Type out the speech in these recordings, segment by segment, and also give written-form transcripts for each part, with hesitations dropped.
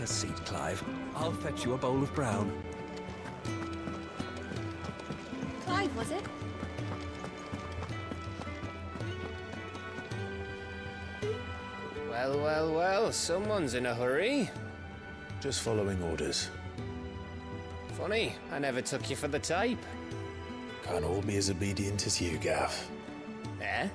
a seat, Clive. I'll fetch you a bowl of brown. Clive, was it? Well, well, well, someone's in a hurry. Just following orders. Funny, I never took you for the type. Can't all be as obedient as you, Gav. Eh?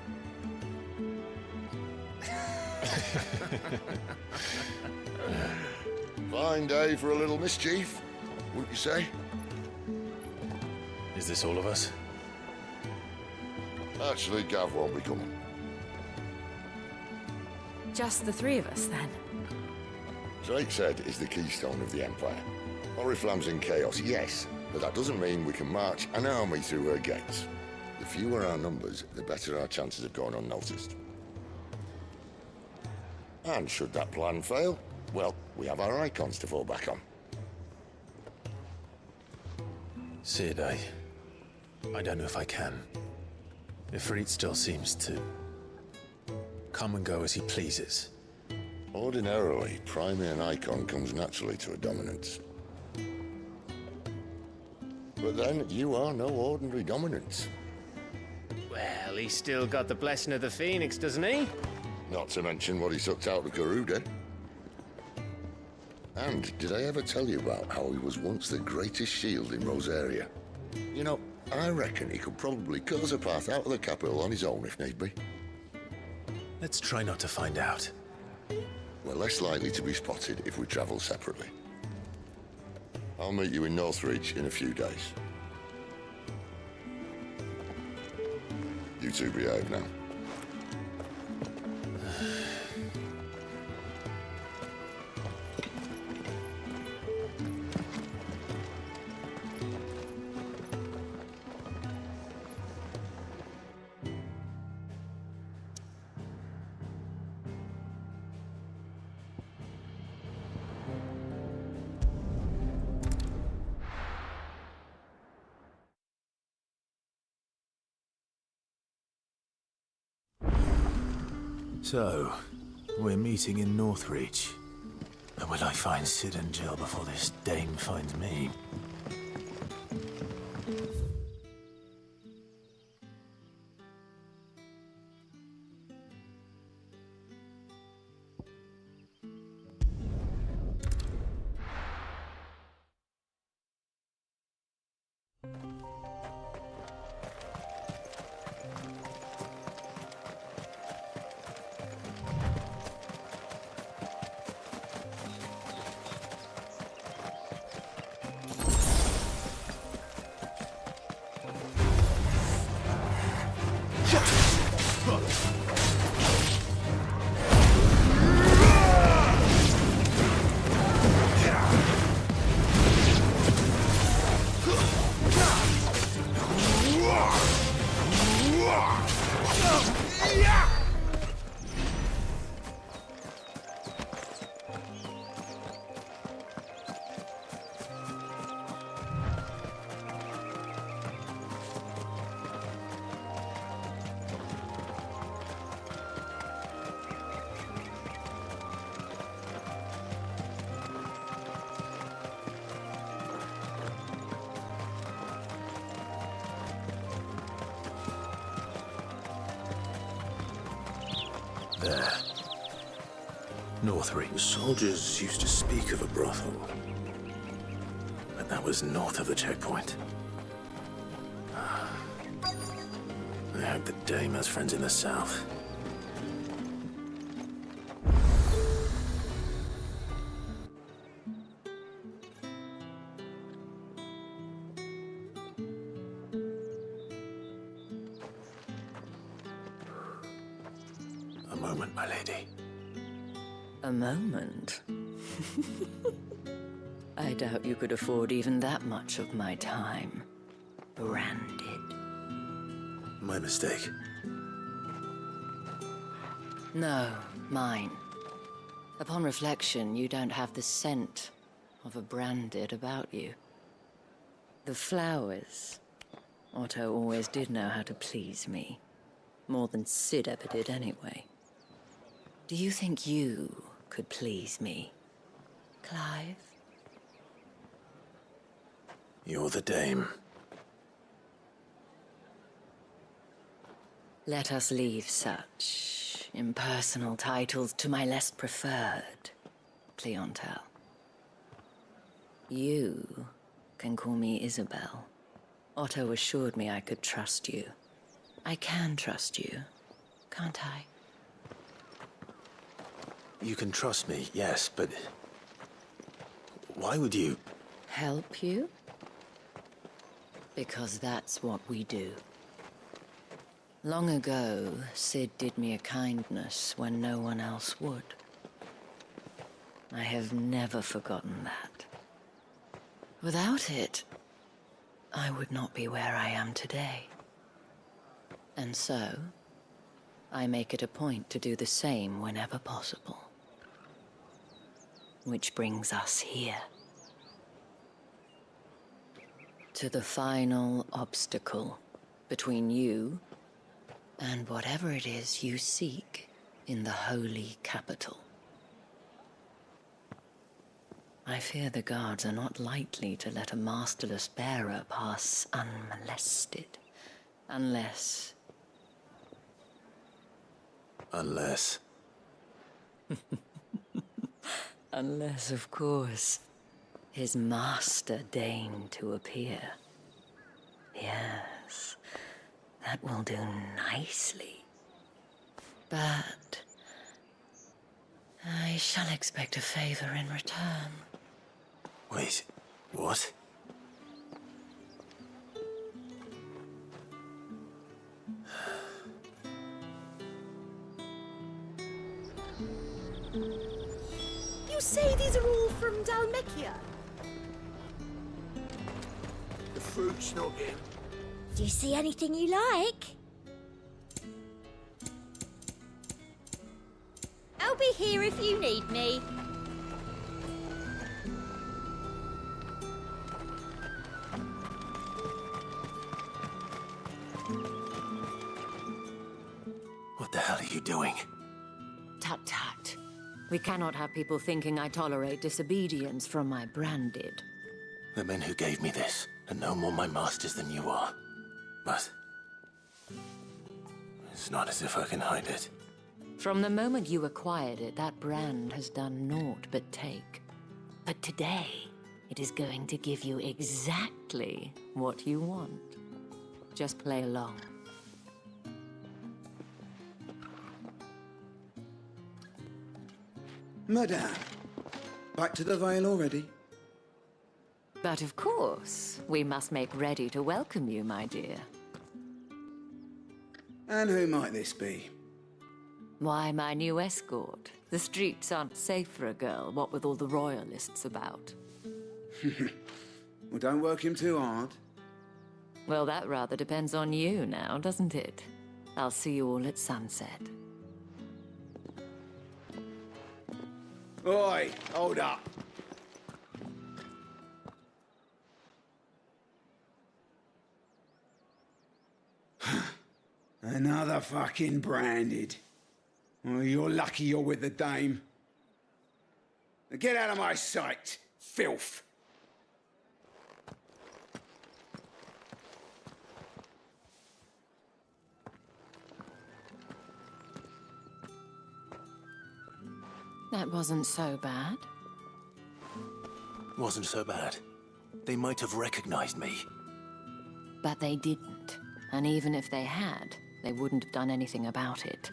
Fine day for a little mischief, wouldn't you say? Is this all of us? Actually, Gav won't be coming. Just the three of us, then. Drake said is the keystone of the Empire. Oriflamme's in chaos, yes, but that doesn't mean we can march an army through her gates. The fewer our numbers, the better our chances of going unnoticed. And should that plan fail, well, we have our icons to fall back on. Sid, I don't know if I can. Ifrit still seems to come and go as he pleases. Ordinarily, priming an icon comes naturally to a dominance. But then, you are no ordinary dominance. Well, he's still got the blessing of the Phoenix, doesn't he? Not to mention what he sucked out of Garuda. And did I ever tell you about how he was once the greatest shield in Rosaria? You know, I reckon he could probably cut us a path out of the capital on his own if need be. Let's try not to find out. We're less likely to be spotted if we travel separately. I'll meet you in Northreach in a few days. You two behave now. So, we're meeting in Northreach. But will I find Sid and Jill before this dame finds me? There. Northreach. The soldiers used to speak of a brothel. But that was north of the checkpoint. I hope the dame has friends in the south. A moment, my lady. A moment? I doubt you could afford even that much of my time. Branded. My mistake. No, mine. Upon reflection, you don't have the scent of a branded about you. The flowers. Otto always did know how to please me. More than Sid ever did anyway. Do you think you could please me? Clive? You're the dame. Let us leave such impersonal titles to my less preferred clientele. You can call me Isabel. Otto assured me I could trust you. I can trust you, can't I? You can trust me, yes, but... why would you... Help you? Because that's what we do. Long ago, Sid did me a kindness when no one else would. I have never forgotten that. Without it, I would not be where I am today. And so, I make it a point to do the same whenever possible. Which brings us here. To the final obstacle between you and whatever it is you seek in the holy capital. I fear the guards are not likely to let a masterless bearer pass unmolested. Unless... Unless... Unless, of course, his master deigned to appear. Yes, that will do nicely. But... I shall expect a favor in return. Wait, what? You say these are all from Dalmekia? The fruit's not in. Do you see anything you like? I'll be here if you need me. What the hell are you doing? Tut tut. We cannot have people thinking I tolerate disobedience from my branded. The men who gave me this are no more my masters than you are. But... it's not as if I can hide it. From the moment you acquired it, that brand has done naught but take. But today, it is going to give you exactly what you want. Just play along. Madame, back to the Vale already? But of course, we must make ready to welcome you, my dear. And who might this be? Why, my new escort. The streets aren't safe for a girl, what with all the royalists about. Well, don't work him too hard. Well, that rather depends on you now, doesn't it? I'll see you all at sunset. Oi, hold up. Another fucking branded. Well, you're lucky you're with the dame. Now get out of my sight, filth. That wasn't so bad. Wasn't so bad. They might have recognized me. But they didn't. And even if they had, they wouldn't have done anything about it.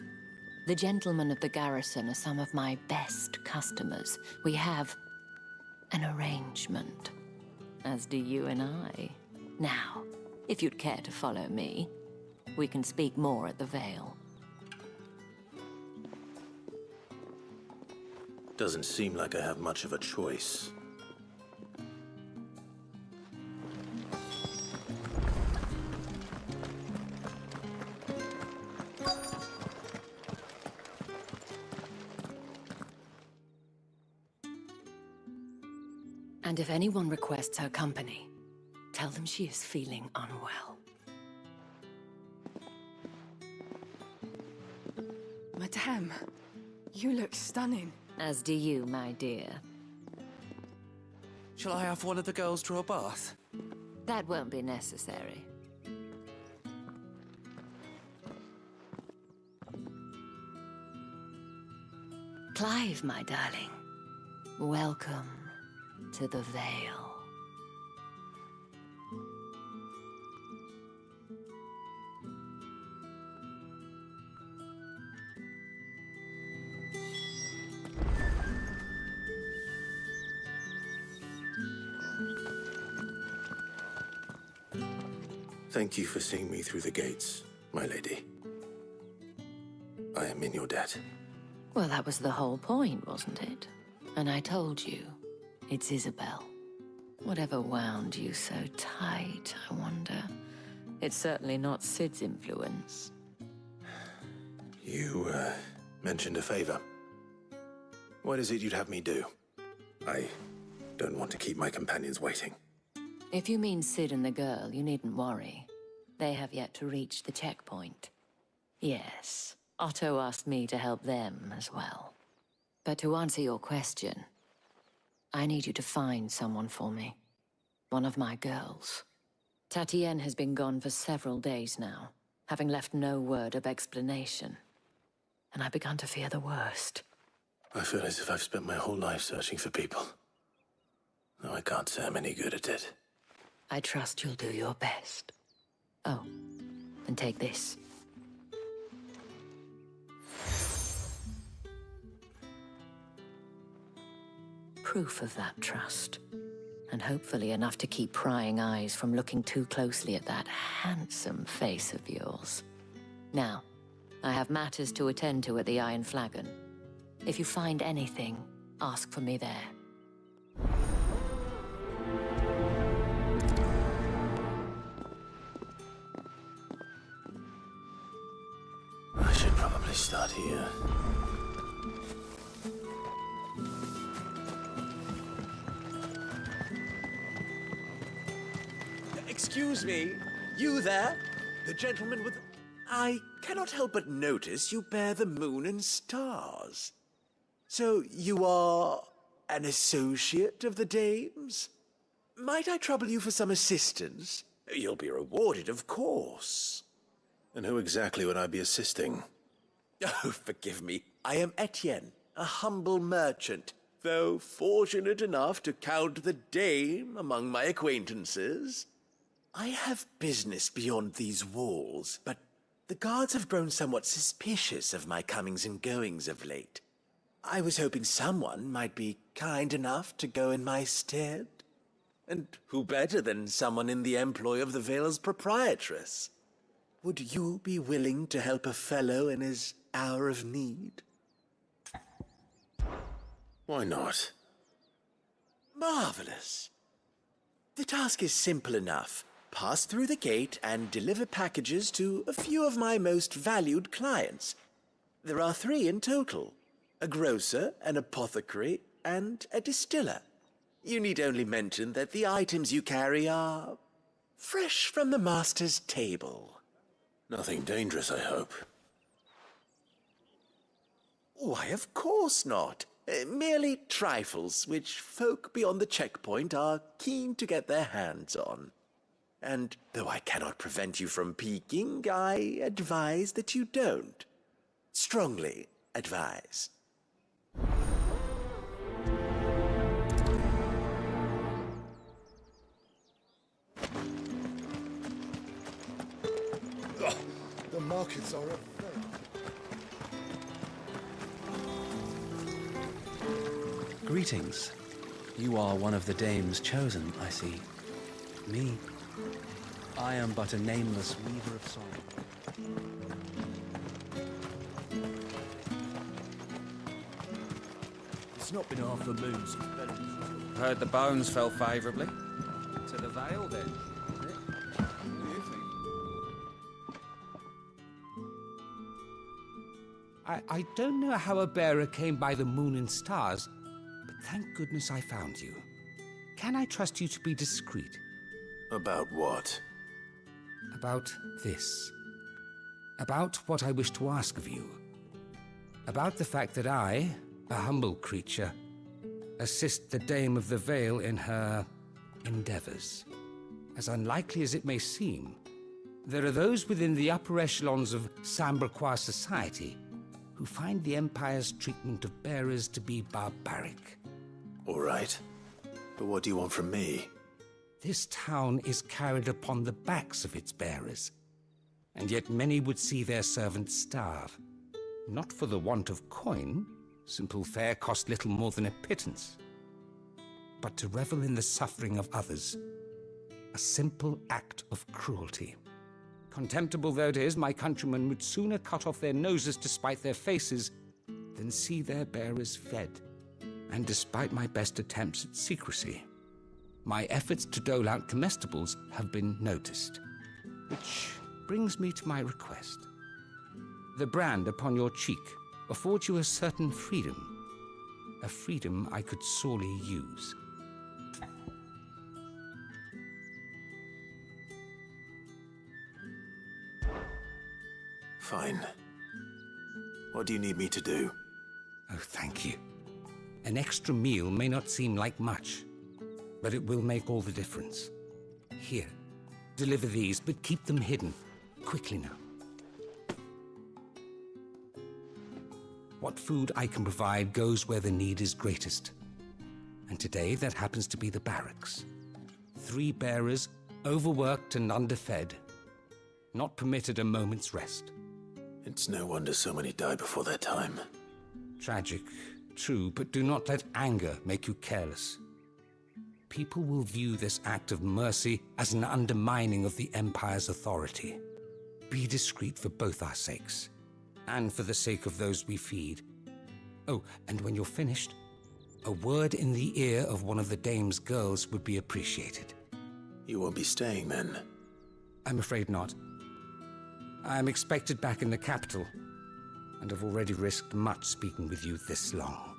The gentlemen of the garrison are some of my best customers. We have an arrangement, as do you and I. Now, if you'd care to follow me, we can speak more at the Vale. Doesn't seem like I have much of a choice. And if anyone requests her company, tell them she is feeling unwell. Madame, you look stunning. As do you, my dear. Shall I have one of the girls draw a bath? That won't be necessary. Clive, my darling. Welcome to the Vale. Thank you for seeing me through the gates, my lady. I am in your debt. Well, that was the whole point, wasn't it? And I told you, it's Isabel. Whatever wound you so tight, I wonder. It's certainly not Sid's influence. You, mentioned a favor. What is it you'd have me do? I don't want to keep my companions waiting. If you mean Sid and the girl, you needn't worry. They have yet to reach the checkpoint. Yes, Otto asked me to help them as well. But to answer your question, I need you to find someone for me. One of my girls. Tatienne has been gone for several days now, having left no word of explanation. And I've begun to fear the worst. I feel as if I've spent my whole life searching for people. Though I can't say I'm any good at it. I trust you'll do your best. Oh, and take this. Proof of that trust. And hopefully enough to keep prying eyes from looking too closely at that handsome face of yours. Now, I have matters to attend to at the Iron Flagon. If you find anything, ask for me there. I should probably start here. Excuse me, you there? The gentleman with... I cannot help but notice you bear the moon and stars. So you are an associate of the dames? Might I trouble you for some assistance? You'll be rewarded, of course. And who exactly would I be assisting? Oh, forgive me. I am Etienne, a humble merchant, though fortunate enough to count the dame among my acquaintances. I have business beyond these walls, but the guards have grown somewhat suspicious of my comings and goings of late. I was hoping someone might be kind enough to go in my stead. And who better than someone in the employ of the Vale's proprietress? Would you be willing to help a fellow in his hour of need? Why not? Marvelous. The task is simple enough. Pass through the gate and deliver packages to a few of my most valued clients. There are 3 in total: a grocer, an apothecary, and a distiller. You need only mention that the items you carry are fresh from the master's table. Nothing dangerous, I hope. Why, of course not. Merely trifles which folk beyond the checkpoint are keen to get their hands on. And though I cannot prevent you from peeking, I advise that you don't. Strongly advise. The markets are at Greetings. You are one of the dames chosen, I see. Me? I am but a nameless weaver of song. It's not been half the moon since Heard the bones fell favourably. To the Vale, then. Is it? What do you think? I don't know how a bearer came by the moon and stars, but thank goodness I found you. Can I trust you to be discreet? About what? About this. About what I wish to ask of you. About the fact that I, a humble creature, assist the Dame of the Vale in her endeavors. As unlikely as it may seem, there are those within the upper echelons of Samberquois society who find the Empire's treatment of bearers to be barbaric. All right. But what do you want from me? This town is carried upon the backs of its bearers, and yet many would see their servants starve. Not for the want of coin, simple fare cost little more than a pittance, but to revel in the suffering of others, a simple act of cruelty. Contemptible though it is, my countrymen would sooner cut off their noses to spite their faces than see their bearers fed. And despite my best attempts at secrecy, my efforts to dole out comestibles have been noticed. Which brings me to my request. The brand upon your cheek affords you a certain freedom, a freedom I could sorely use. Fine. What do you need me to do? Oh, thank you. An extra meal may not seem like much, but it will make all the difference. Here, deliver these, but keep them hidden. Quickly now. What food I can provide goes where the need is greatest. And today, that happens to be the barracks. 3 bearers, overworked and underfed, not permitted a moment's rest. It's no wonder so many die before their time. Tragic, true, but do not let anger make you careless. People will view this act of mercy as an undermining of the Empire's authority. Be discreet for both our sakes, and for the sake of those we feed. Oh, and when you're finished, a word in the ear of one of the Dame's girls would be appreciated. You won't be staying then? I'm afraid not. I'm expected back in the capital, and have already risked much speaking with you this long.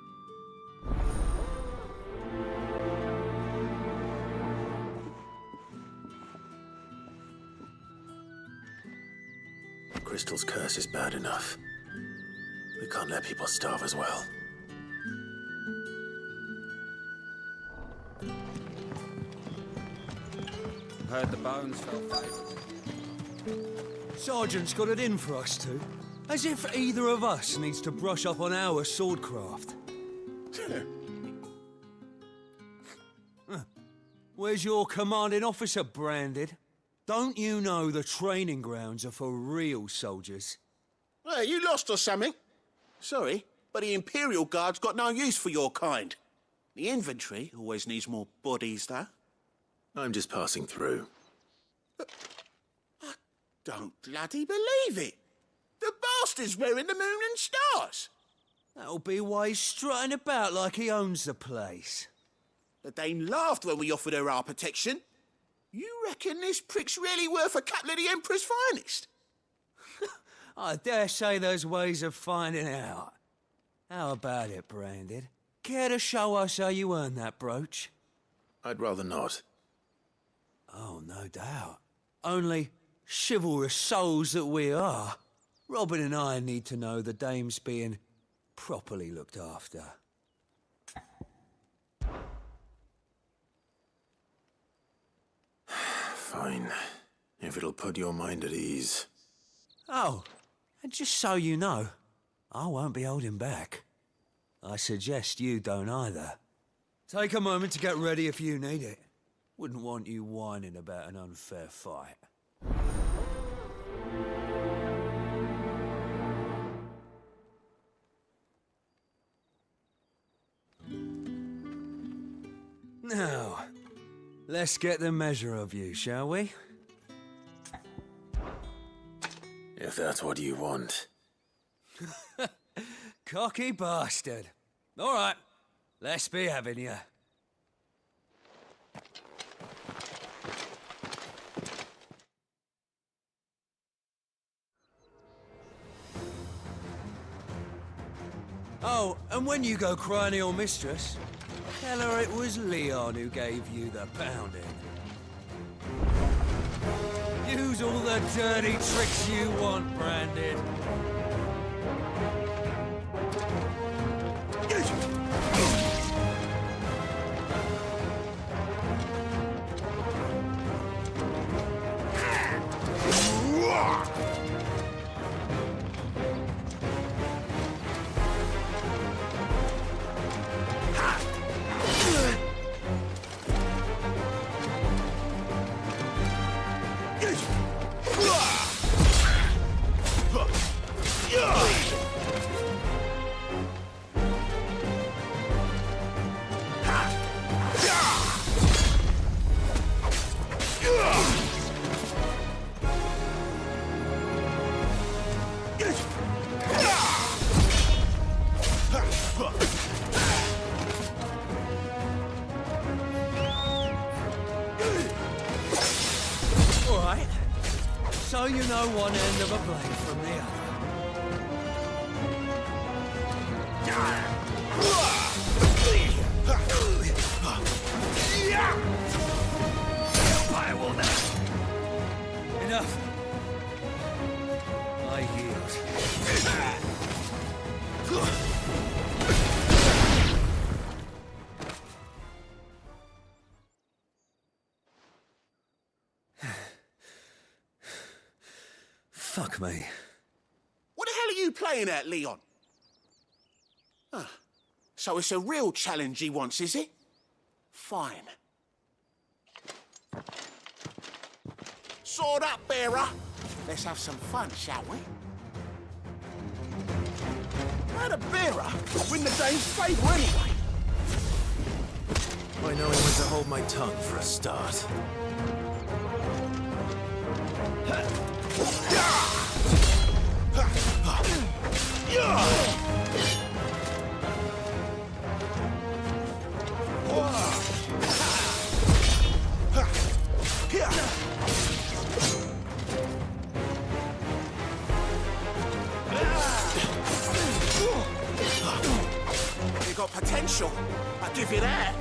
Crystal's curse is bad enough. We can't let people starve as well. Heard the bones fell favourable. Sergeant's got it in for us two. As if either of us needs to brush up on our swordcraft. Where's your commanding officer branded? Don't you know the training grounds are for real soldiers? Hey, you lost or something? Sorry, but the Imperial Guard's got no use for your kind. The infantry always needs more bodies, though. I'm just passing through. I don't bloody believe it. The bastard's wearing the moon and stars. That'll be why he's strutting about like he owns the place. The Dane laughed when we offered her our protection. You reckon this prick's really worth a couple of the Emperor's finest? I dare say there's ways of finding out. How about it, Branded? Care to show us how you earned that brooch? I'd rather not. Oh, no doubt. Only chivalrous souls that we are, Robin and I need to know the dame's being properly looked after. Fine. If it'll put your mind at ease. Oh, and just so you know, I won't be holding back. I suggest you don't either. Take a moment to get ready if you need it. Wouldn't want you whining about an unfair fight. Now, let's get the measure of you, shall we? If that's what you want. Cocky bastard. All right, let's be having you. Oh, and when you go crying to your mistress, tell her it was Leon who gave you the pounding. Use all the dirty tricks you want, Branded. right? So you know one end of a blade from the other. I will not. Enough. I yield. Fuck me. What the hell are you playing at, Leon? Ah, so it's a real challenge he wants, is it? Fine. Sword up, bearer. Let's have some fun, shall we? How'd a bearer win the dame's favour anyway? By knowing when to hold my tongue for a start. You got potential, I'll give you that.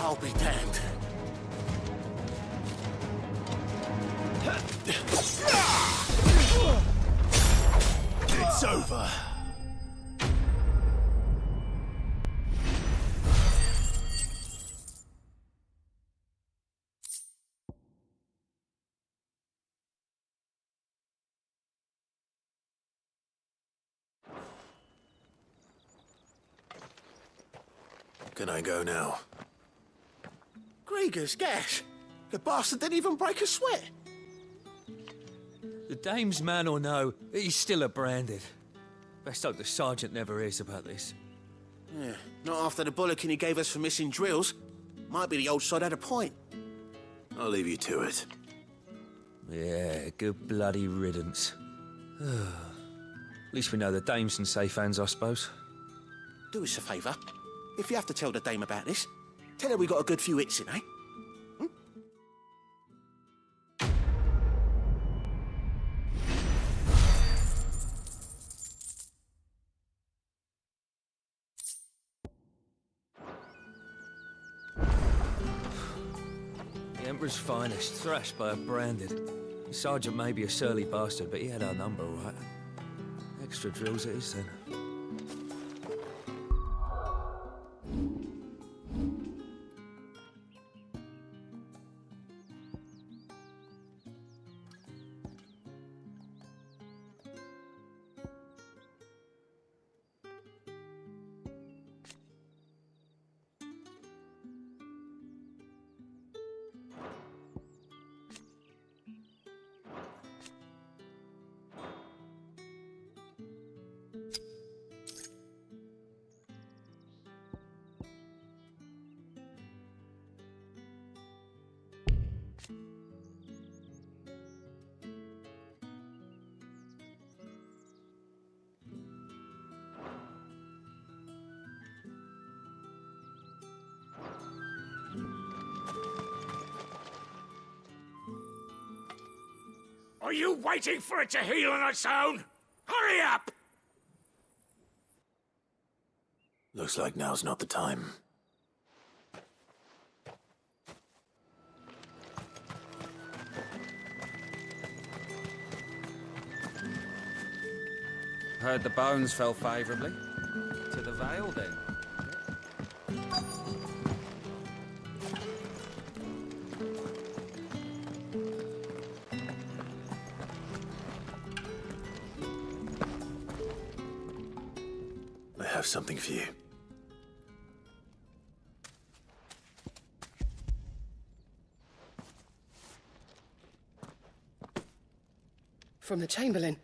I'll be damned. It's over. Can I go now? Grieger's gas. The bastard didn't even break a sweat. The dame's man or no, he's still a branded. Best hope the sergeant never hears about this. Yeah, not after the bullocking he gave us for missing drills. Might be the old sod had a point. I'll leave you to it. Yeah, good bloody riddance. At least we know the dame's in safe hands, I suppose. Do us a favour. If you have to tell the dame about this, tell her we got a good few hits in, eh? The Emperor's finest, thrashed by a branded. The sergeant may be a surly bastard, but he had our number, right? Extra drills it is, then. Are you waiting for it to heal on its own? Hurry up! Looks like now's not the time. Heard the bones fell favorably. To the Vale, then. I have something for you. From the Chamberlain.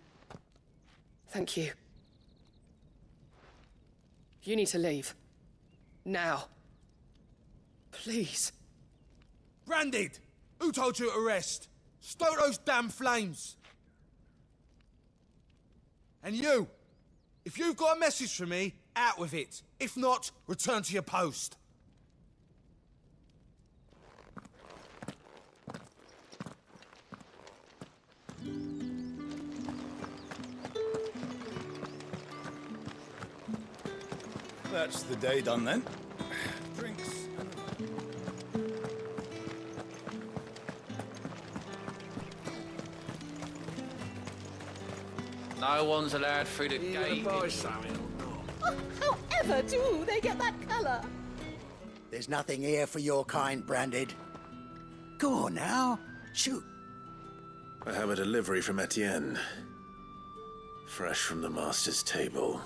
Thank you. You need to leave. Now. Please. Branded! Who told you to rest? Stoke those damn flames! And you! If you've got a message for me, out with it. If not, return to your post. That's the day done then. Drinks. No one's allowed through the gate. Oh, however do they get that colour? There's nothing here for your kind, Branded. Go on now. Shoot. I have a delivery from Etienne. Fresh from the master's table.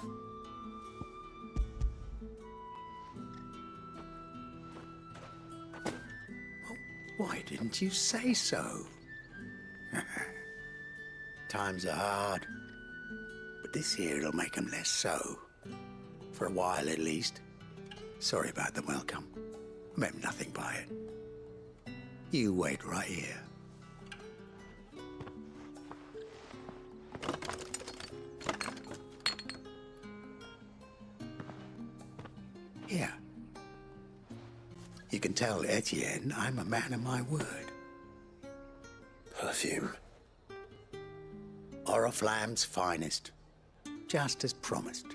Why didn't you say so? Times are hard. But this here'll make 'em less so. For a while, at least. Sorry about the welcome. I meant nothing by it. You wait right here. Here. You can tell Etienne I'm a man of my word. Perfume. Oriflamme's finest. Just as promised.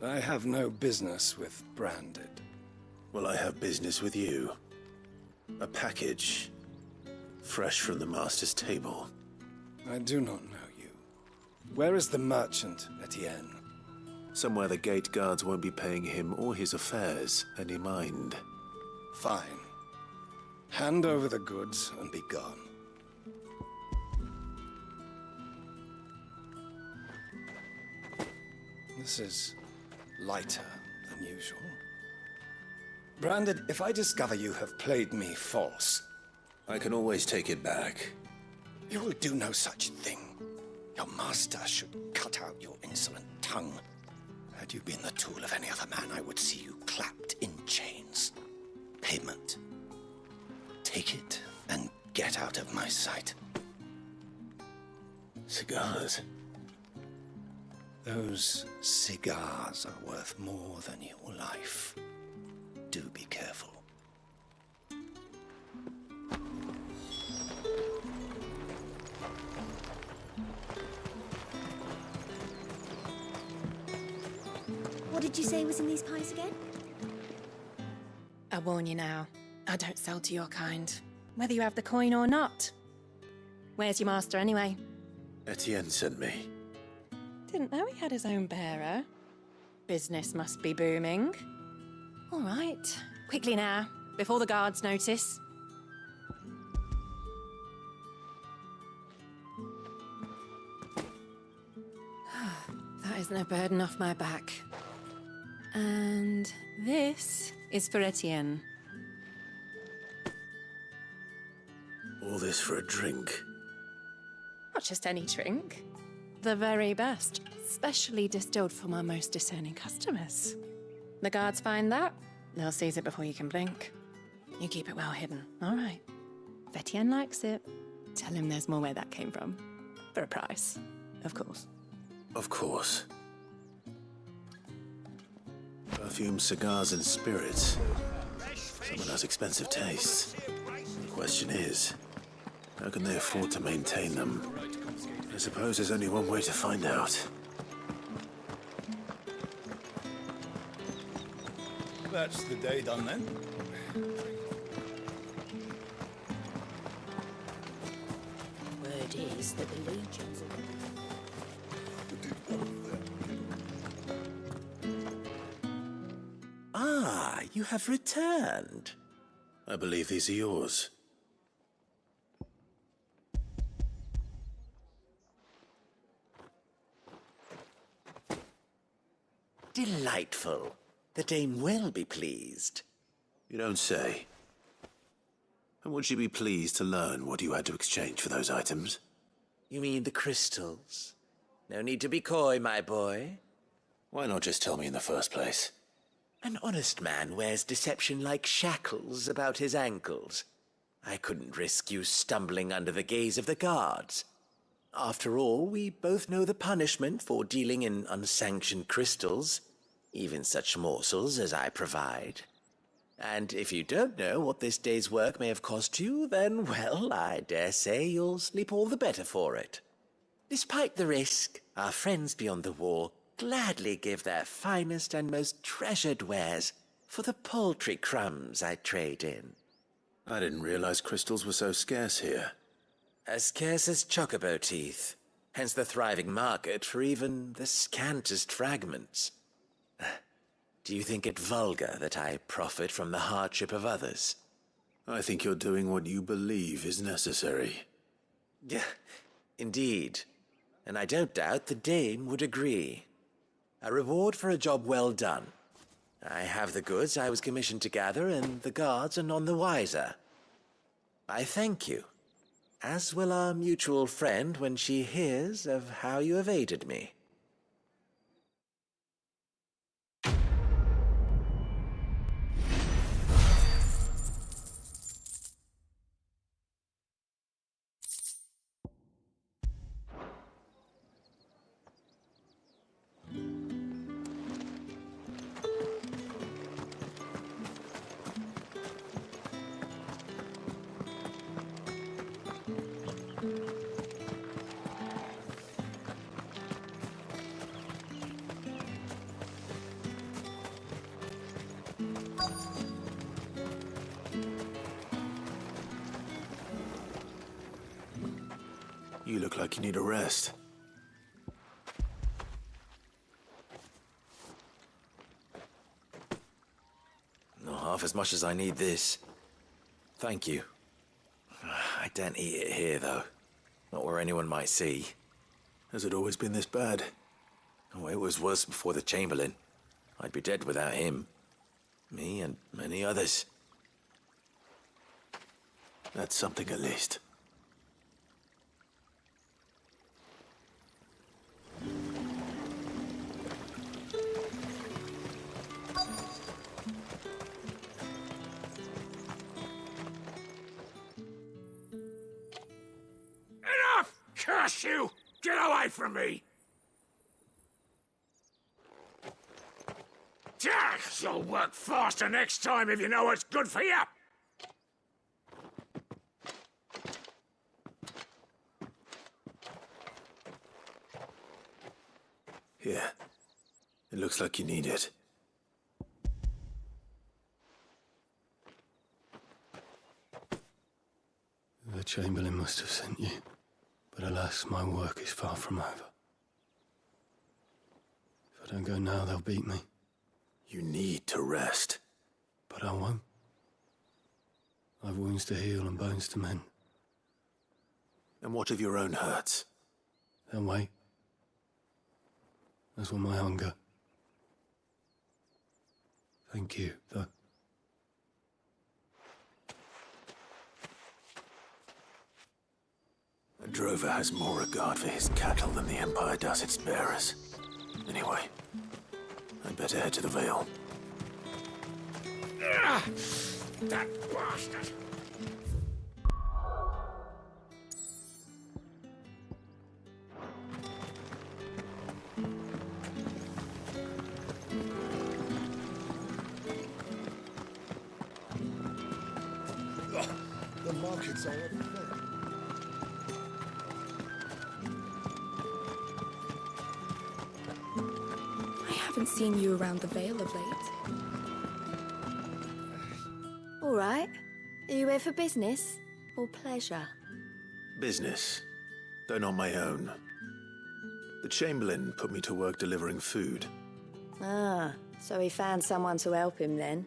I have no business with Branded. Well, I have business with you. A package. Fresh from the master's table. I do not know you. Where is the merchant, Etienne? Somewhere the gate guards won't be paying him or his affairs any mind. Fine. Hand over the goods and be gone. This is lighter than usual. Branded, if I discover you have played me false... I can always take it back. You will do no such thing. Your master should cut out your insolent tongue. Had you been the tool of any other man, I would see you clapped in chains. Payment. Take it and get out of my sight. Cigars? Those cigars are worth more than your life. Do be careful. What did you say was in these pies again? I warn you now, I don't sell to your kind, whether you have the coin or not. Where's your master anyway? Etienne sent me. Didn't know he had his own bearer. Business must be booming. All right, quickly now, before the guards notice. That is no burden off my back. And this is for Etienne. All this for a drink? Not just any drink. The very best, specially distilled from our most discerning customers. The guards find that, they'll seize it before you can blink. You keep it well hidden, all right? If Etienne likes it, tell him there's more where that came from. For a price, of course. Of course. Perfume, cigars, and spirits. Someone has expensive tastes. The question is, how can they afford to maintain them? I suppose there's only one way to find out. That's the day done then. Word is that the legions are... Ah, you have returned. I believe these are yours. Delightful. The dame will be pleased. You don't say. And would she be pleased to learn what you had to exchange for those items? You mean the crystals? No need to be coy, my boy. Why not just tell me in the first place? An honest man wears deception like shackles about his ankles. I couldn't risk you stumbling under the gaze of the guards. After all, we both know the punishment for dealing in unsanctioned crystals, even such morsels as I provide. And if you don't know what this day's work may have cost you, then, well, I dare say you'll sleep all the better for it. Despite the risk, our friends beyond the wall gladly give their finest and most treasured wares for the paltry crumbs I trade in. I didn't realize crystals were so scarce here. As scarce as chocobo teeth, hence the thriving market for even the scantest fragments. Do you think it vulgar that I profit from the hardship of others? I think you're doing what you believe is necessary. Yeah, indeed. And I don't doubt the dame would agree. A reward for a job well done. I have the goods I was commissioned to gather, and the guards are none the wiser. I thank you, as will our mutual friend when she hears of how you have aided me. You look like you need a rest. Not half as much as I need this. Thank you. I daren't eat it here, though. Not where anyone might see. Has it always been this bad? Oh, it was worse before the Chamberlain. I'd be dead without him. Me and many others. That's something at least. Enough! Curse you! Get away from me! You'll work faster next time if you know what's good for you! Here. It looks like you need it. The Chamberlain must have sent you, but alas, my work is far from over. If I don't go now, they'll beat me. You need to rest. But I won't. I've wounds to heal and bones to mend. And what of your own hurts? They'll wait. As will my hunger. Thank you, though. A drover has more regard for his cattle than the Empire does its bearers. Anyway, I'd better head to the Vale. That bastard! pockets I ever felt. I haven't seen you around the Vale of late. All right. Are you here for business or pleasure? Business, though not my own. The Chamberlain put me to work delivering food. Ah, so he found someone to help him then.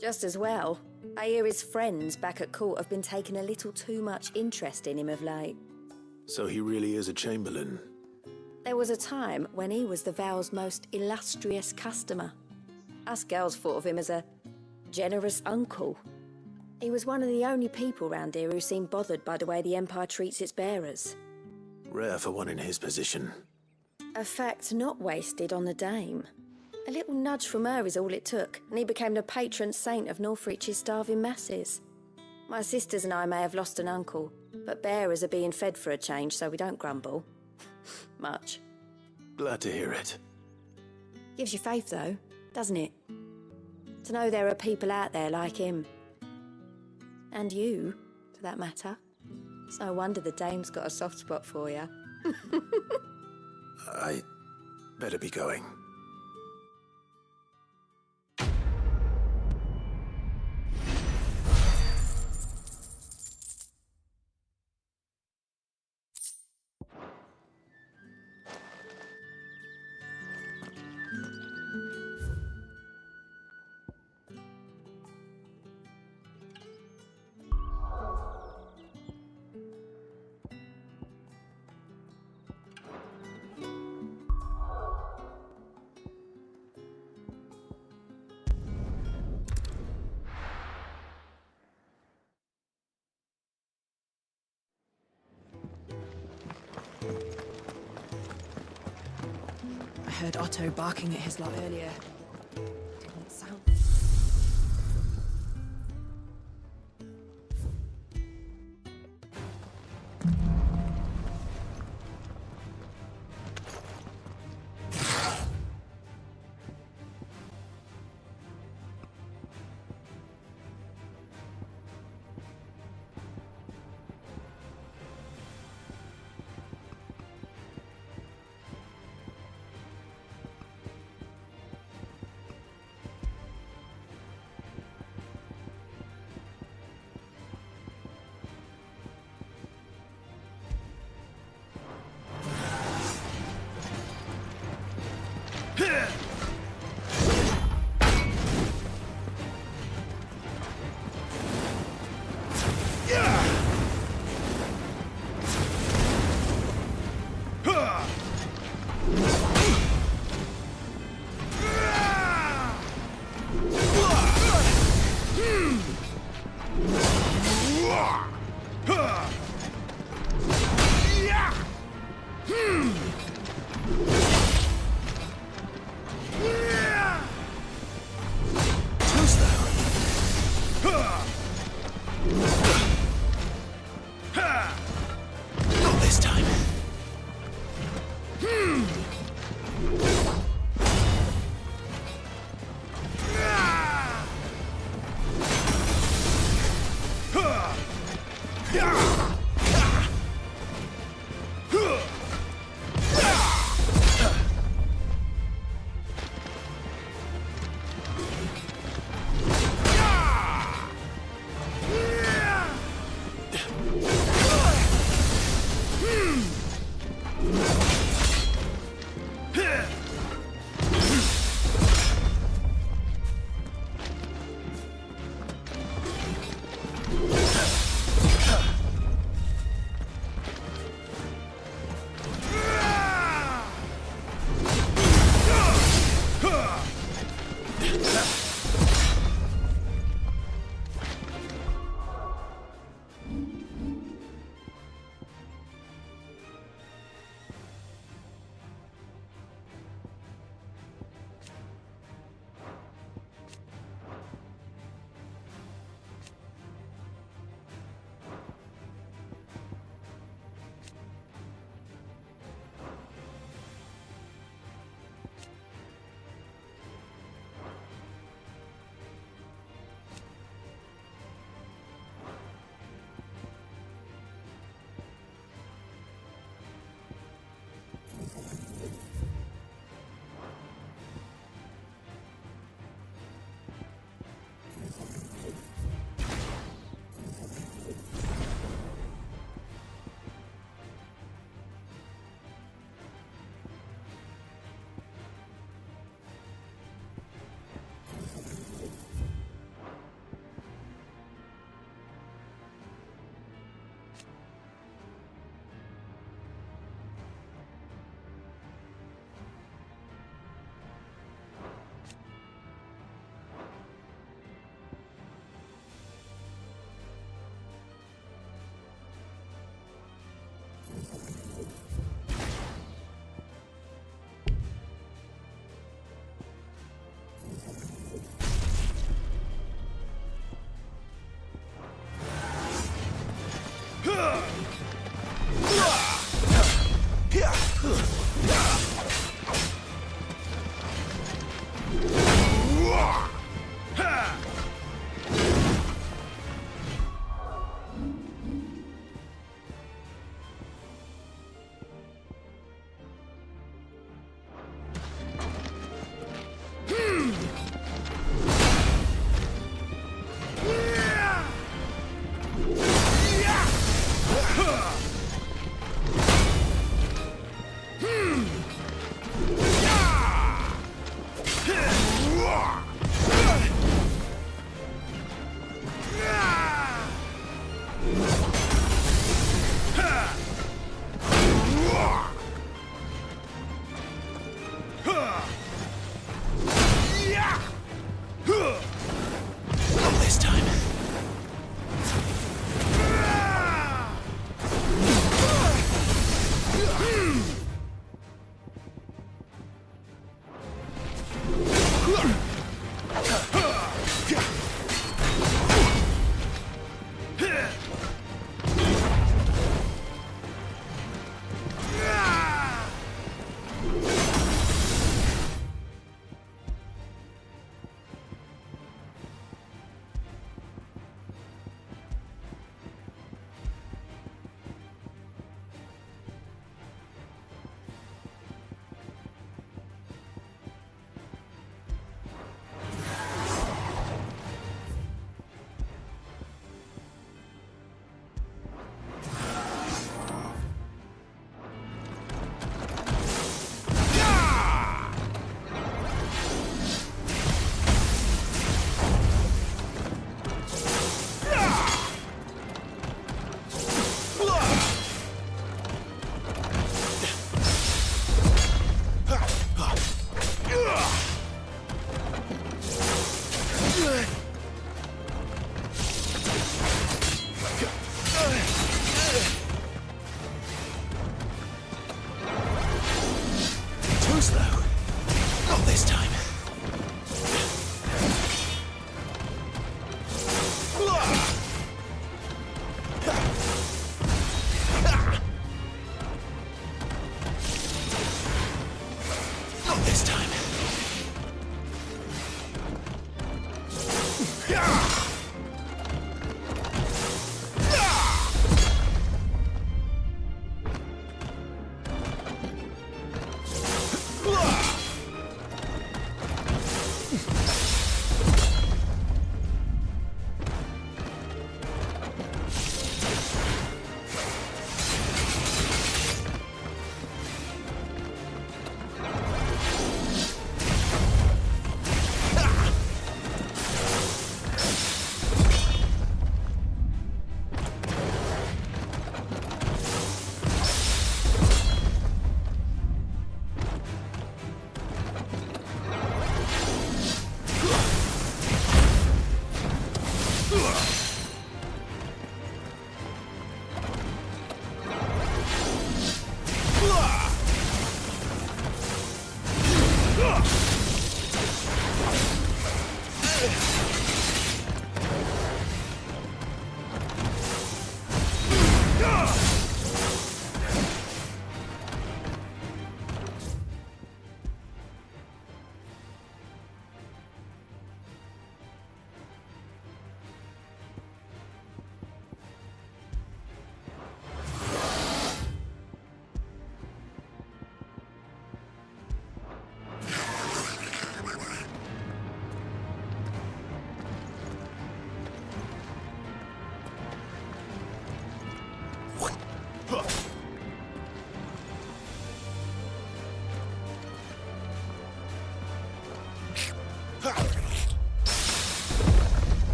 Just as well. I hear his friends back at court have been taking a little too much interest in him of late. So he really is a Chamberlain. There was a time when he was the Vale's most illustrious customer. Us girls thought of him as a generous uncle. He was one of the only people round here who seemed bothered by the way the Empire treats its bearers. Rare for one in his position. A fact not wasted on the dame. A little nudge from her is all it took, and he became the patron saint of Northreach's starving masses. My sisters and I may have lost an uncle, but bearers are being fed for a change, so we don't grumble. Much. Glad to hear it. Gives you faith, though, doesn't it? To know there are people out there like him. And you, for that matter. It's no wonder the dame's got a soft spot for you. I better be going. I heard Otto barking at his lot earlier. Didn't sound...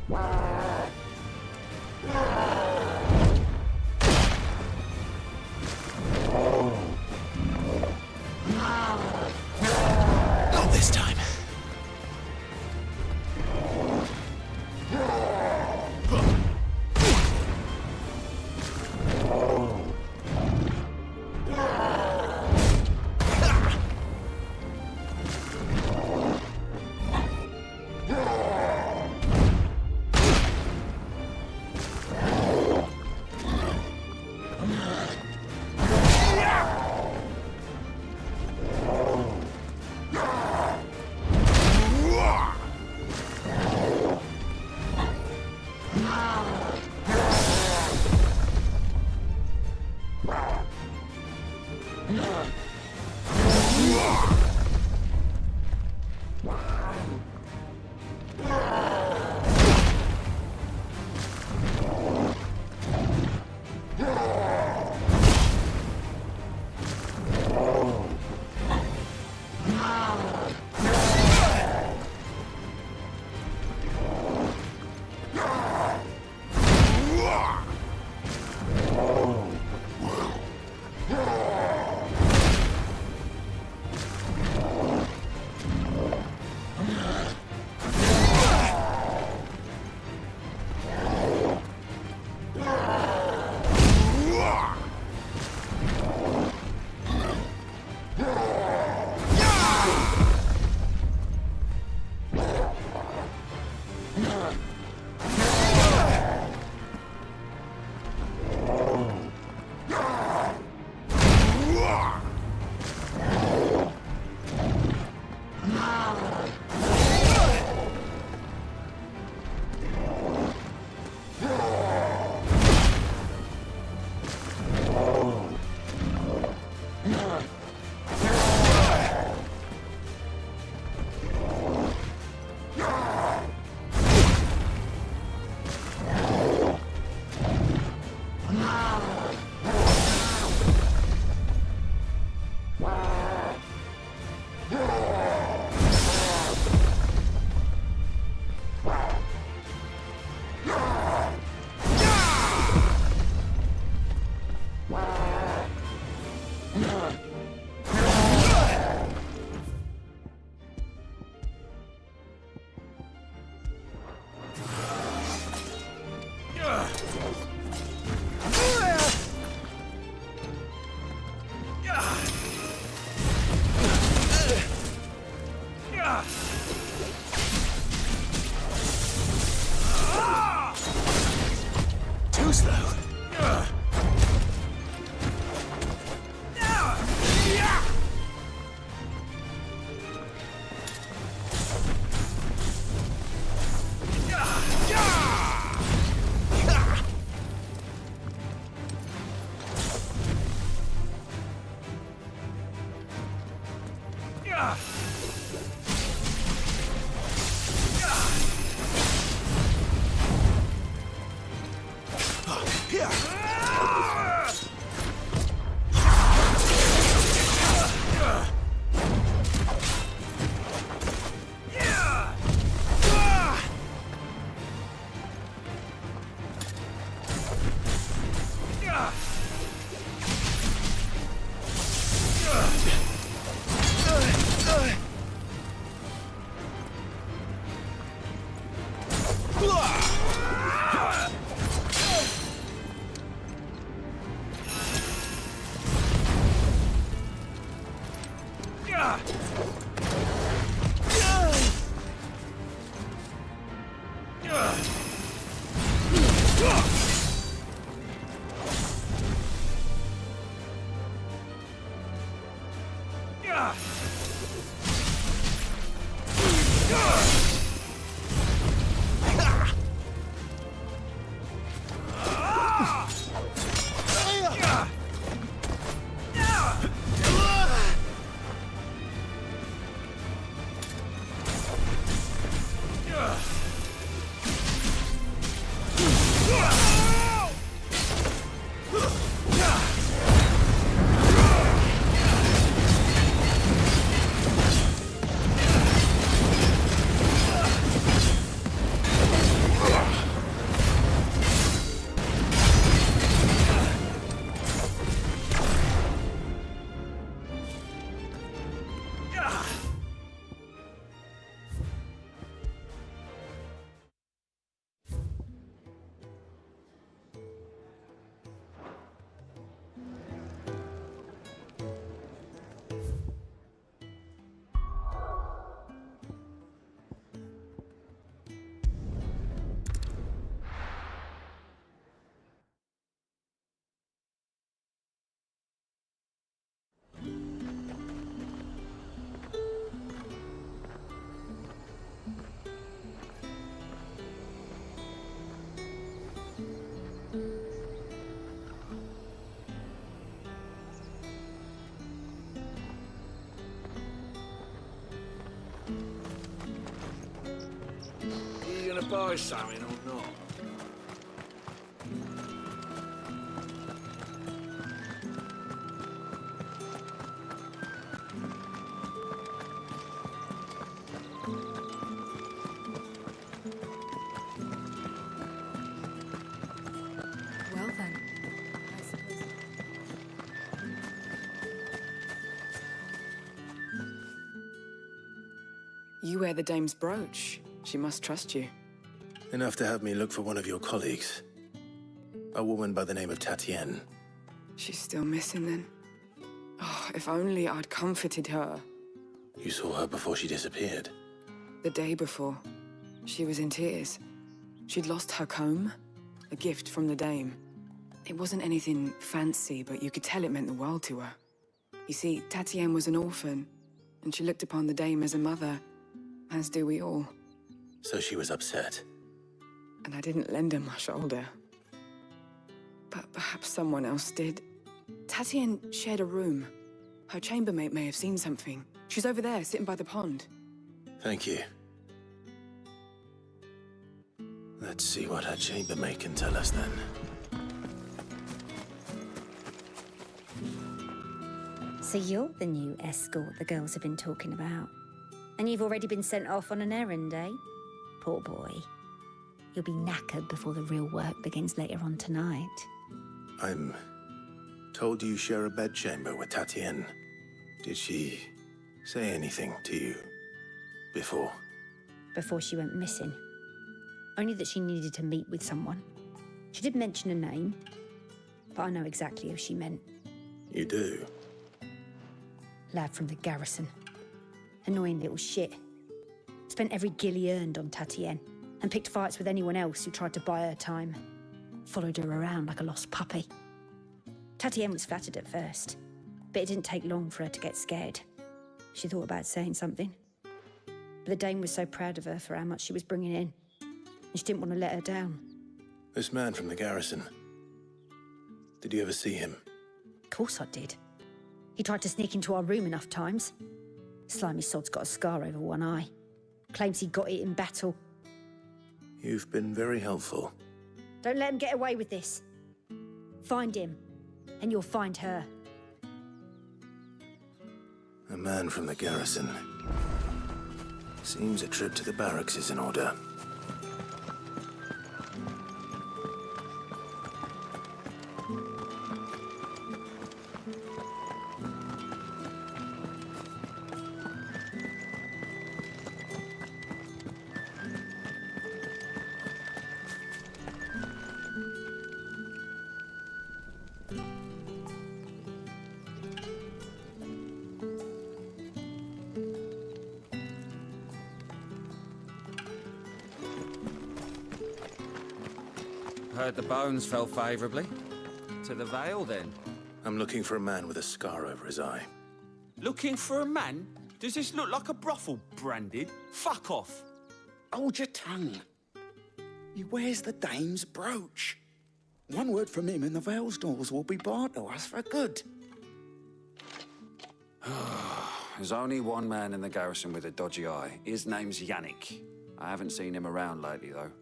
Not this time. Too slow. buy something or not? Well then, I suppose. You wear the dame's brooch. She must trust you. Enough to have me look for one of your colleagues. A woman by the name of Tatienne. She's still missing then. Oh, if only I'd comforted her. You saw her before she disappeared. The day before, she was in tears. She'd lost her comb, a gift from the dame. It wasn't anything fancy, but you could tell it meant the world to her. You see, Tatienne was an orphan, and she looked upon the dame as a mother, as do we all. So she was upset. And I didn't lend her my shoulder. But perhaps someone else did. Tatienne shared a room. Her chambermaid may have seen something. She's over there, sitting by the pond. Thank you. Let's see what her chambermaid can tell us then. So you're the new escort the girls have been talking about. And you've already been sent off on an errand, eh? Poor boy. You'll be knackered before the real work begins later on tonight. I'm told you share a bedchamber with Tatienne. Did she say anything to you before? Before she went missing. Only that she needed to meet with someone. She did mention a name, but I know exactly who she meant. You do? Lad from the garrison. Annoying little shit. Spent every gil he earned on Tatienne, and picked fights with anyone else who tried to buy her time. Followed her around like a lost puppy. Tatienne was flattered at first, but it didn't take long for her to get scared. She thought about saying something. But the dame was so proud of her for how much she was bringing in, and she didn't want to let her down. This man from the garrison. Did you ever see him? Of course I did. He tried to sneak into our room enough times. Slimy sod's got a scar over one eye. Claims he got it in battle. You've been very helpful. Don't let him get away with this. Find him, and you'll find her. A man from the garrison. Seems a trip to the barracks is in order. Heard the bones fell favourably. To the Vale, then? I'm looking for a man with a scar over his eye. Looking for a man? Does this look like a brothel, Branded? Fuck off. Hold your tongue. He wears the dame's brooch. One word from him and the Vale's doors will be barred to us for good. There's only one man in the garrison with a dodgy eye. His name's Yannick. I haven't seen him around lately, though.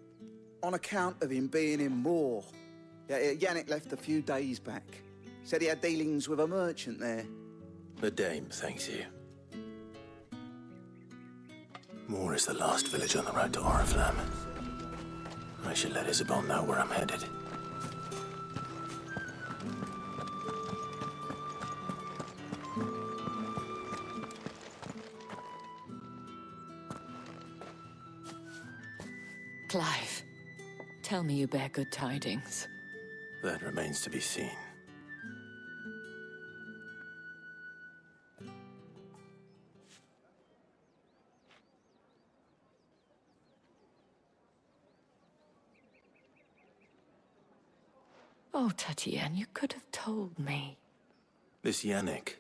On account of him being in war. Yeah, Yannick left a few days back. Said he had dealings with a merchant there. The dame thanks you. Moor is the last village on the road to Oriflamme. I should let Isabel know where I'm headed. Clive, tell me you bear good tidings. That remains to be seen. Oh, Tatienne, you could have told me. This Yannick.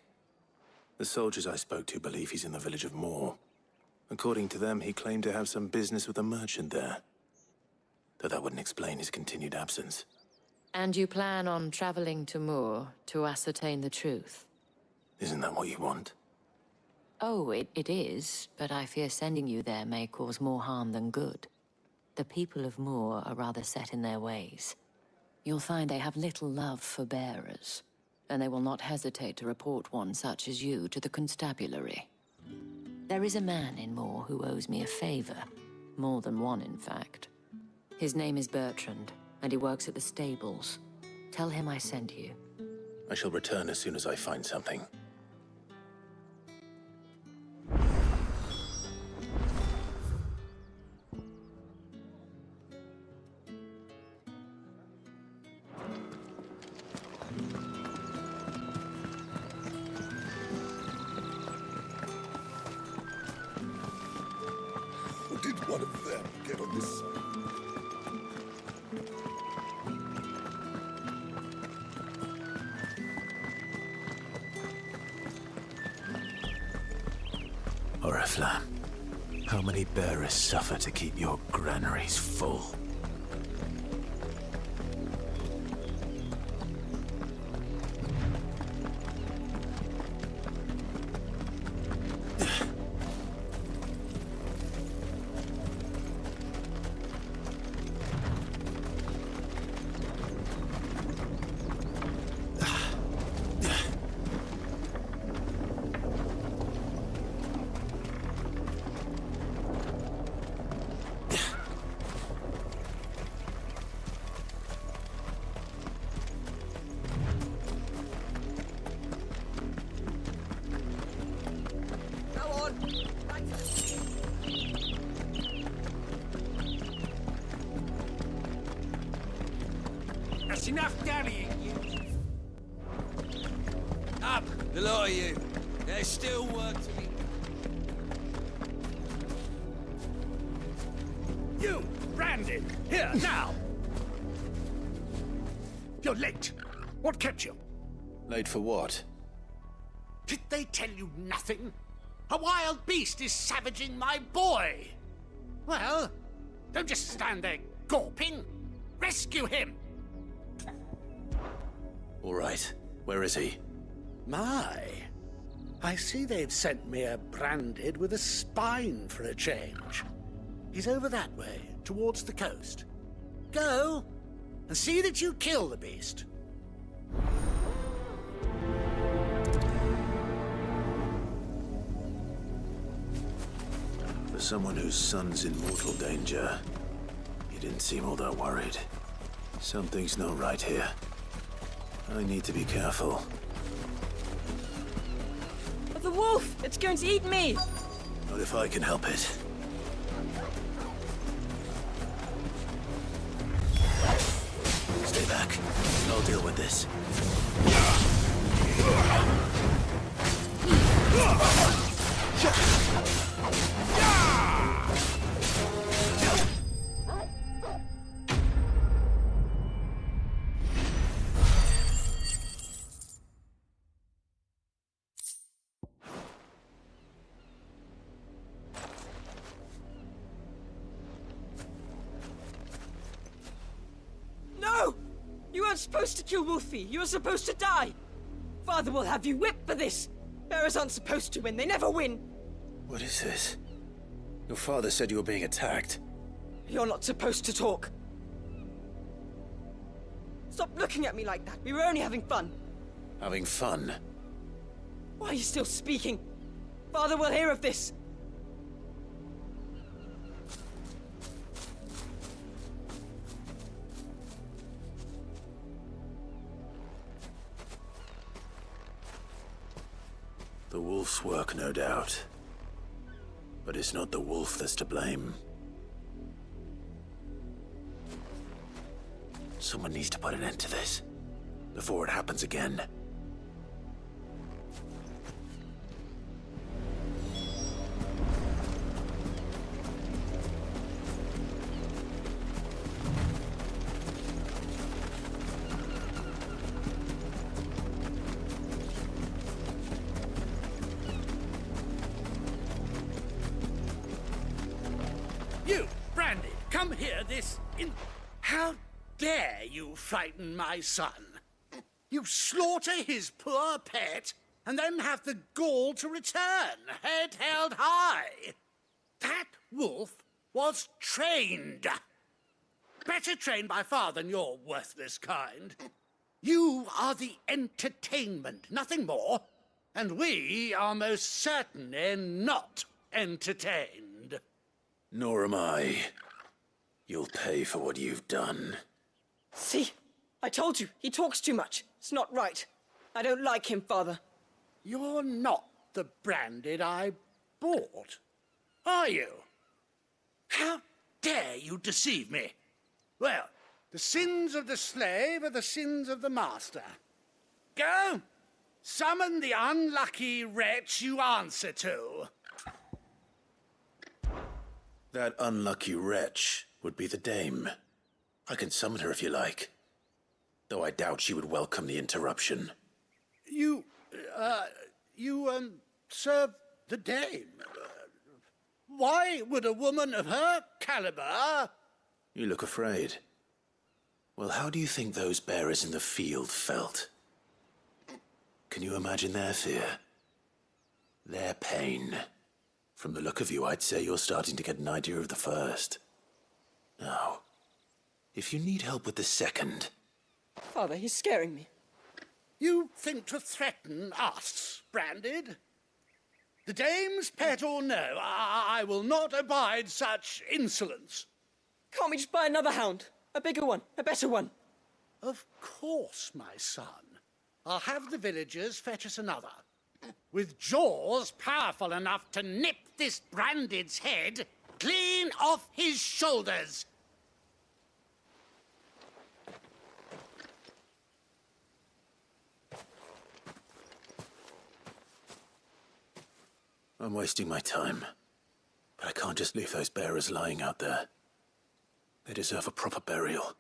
The soldiers I spoke to believe he's in the village of Moor. According to them, he claimed to have some business with a merchant there. Though that wouldn't explain his continued absence. And you plan on traveling to Moor to ascertain the truth? Isn't that what you want? Oh, it is, but I fear sending you there may cause more harm than good. The people of Moor are rather set in their ways. You'll find they have little love for bearers, and they will not hesitate to report one such as you to the constabulary. There is a man in Moor who owes me a favor. More than one, in fact. His name is Bertrand, and he works at the stables. Tell him I sent you. I shall return as soon as I find something. Did one of them get on this side? Oriflamme, how many bearers suffer to keep your granaries full? That's enough dallying, you. Up, the lot of you. There's still work to be. You, Brandon, here, now! You're late. What kept you? Late for what? Did they tell you nothing? A wild beast is savaging my boy! Well, don't just stand there gawping. Rescue him! All right. Where is he? My, I see they've sent me a branded with a spine for a change. He's over that way, towards the coast. Go, and see that you kill the beast. For someone whose son's in mortal danger, he didn't seem all that worried. Something's not right here. I need to be careful. The wolf! It's going to eat me! Not if I can help it. Stay back. I'll deal with this. No! You weren't supposed to kill Wolfie. You were supposed to die. Father will have you whipped for this. Bearers aren't supposed to win. They never win. What is this? Your father said you were being attacked. You're not supposed to talk. Stop looking at me like that. We were only having fun. Having fun? Why are you still speaking? Father will hear of this. The wolf's work, no doubt. But it's not the wolf that's to blame. Someone needs to put an end to this, before it happens again. You, Brandy, come here How dare you frighten my son? You slaughter his poor pet, and then have the gall to return, head held high. That wolf was trained. Better trained by far than your worthless kind. You are the entertainment, nothing more. And we are most certainly not entertained. Nor am I. You'll pay for what you've done. See? I told you, he talks too much. It's not right. I don't like him, Father. You're not the Branded I bought, are you? How dare you deceive me? Well, the sins of the slave are the sins of the master. Go! Summon the unlucky wretch you answer to. That unlucky wretch would be the dame. I can summon her if you like. Though I doubt she would welcome the interruption. You serve the dame. Why would a woman of her caliber... You look afraid. Well, how do you think those bearers in the field felt? Can you imagine their fear? Their pain? From the look of you, I'd say you're starting to get an idea of the first. Now, if you need help with the second... Father, he's scaring me. You think to threaten us, Branded? The dame's pet or no, I will not abide such insolence. Can't we just buy another hound? A bigger one, a better one. Of course, my son. I'll have the villagers fetch us another. With jaws powerful enough to nip this Branded's head clean off his shoulders. I'm wasting my time. But I can't just leave those bearers lying out there. They deserve a proper burial.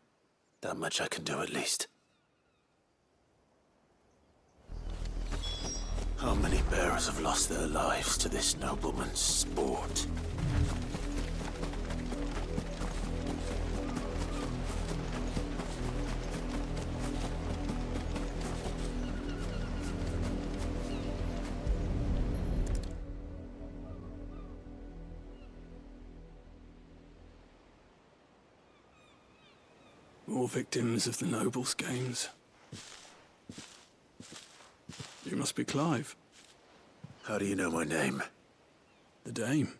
That much I can do at least. How many bearers have lost their lives to this nobleman's sport? More victims of the nobles' games. You must be Clive. How do you know my name? The Dame.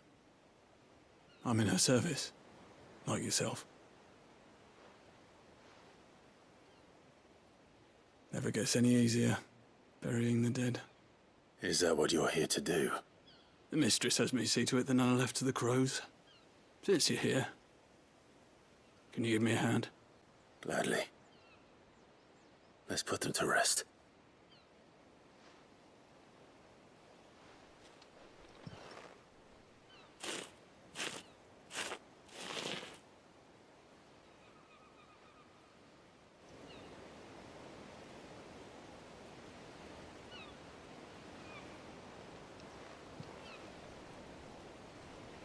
I'm in her service, like yourself. Never gets any easier, burying the dead. Is that what you're here to do? The mistress has me see to it that none are left to the crows. Since you're here, can you give me a hand? Gladly. Let's put them to rest.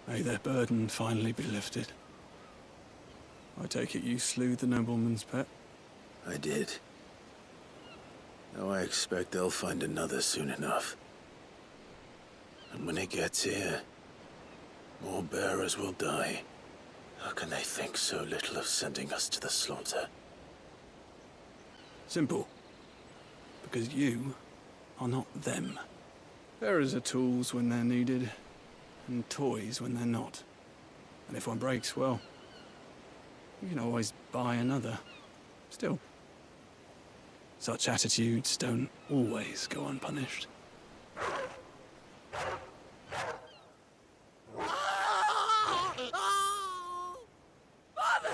May their burden finally be lifted. I take it you slew the nobleman's pet? I did. Now I expect they'll find another soon enough. And when it gets here, more bearers will die. How can they think so little of sending us to the slaughter? Simple. Because you are not them. Bearers are tools when they're needed, and toys when they're not. And if one breaks, well, you can always buy another. Still, such attitudes don't always go unpunished. Father!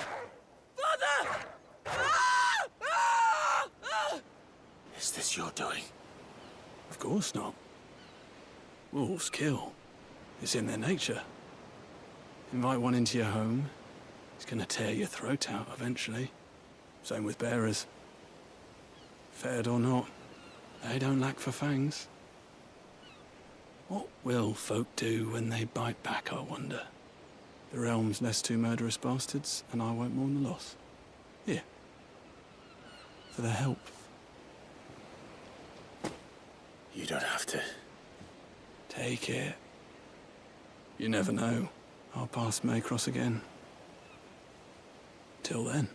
Father! Is this your doing? Of course not. Wolves kill. It's in their nature. Invite one into your home, he's gonna tear your throat out eventually. Same with bearers. Fed or not, they don't lack for fangs. What will folk do when they bite back, I wonder? The realm's less two murderous bastards, and I won't mourn the loss. Here. For their help. You don't have to. Take it. You never know. our paths may cross again. Till then.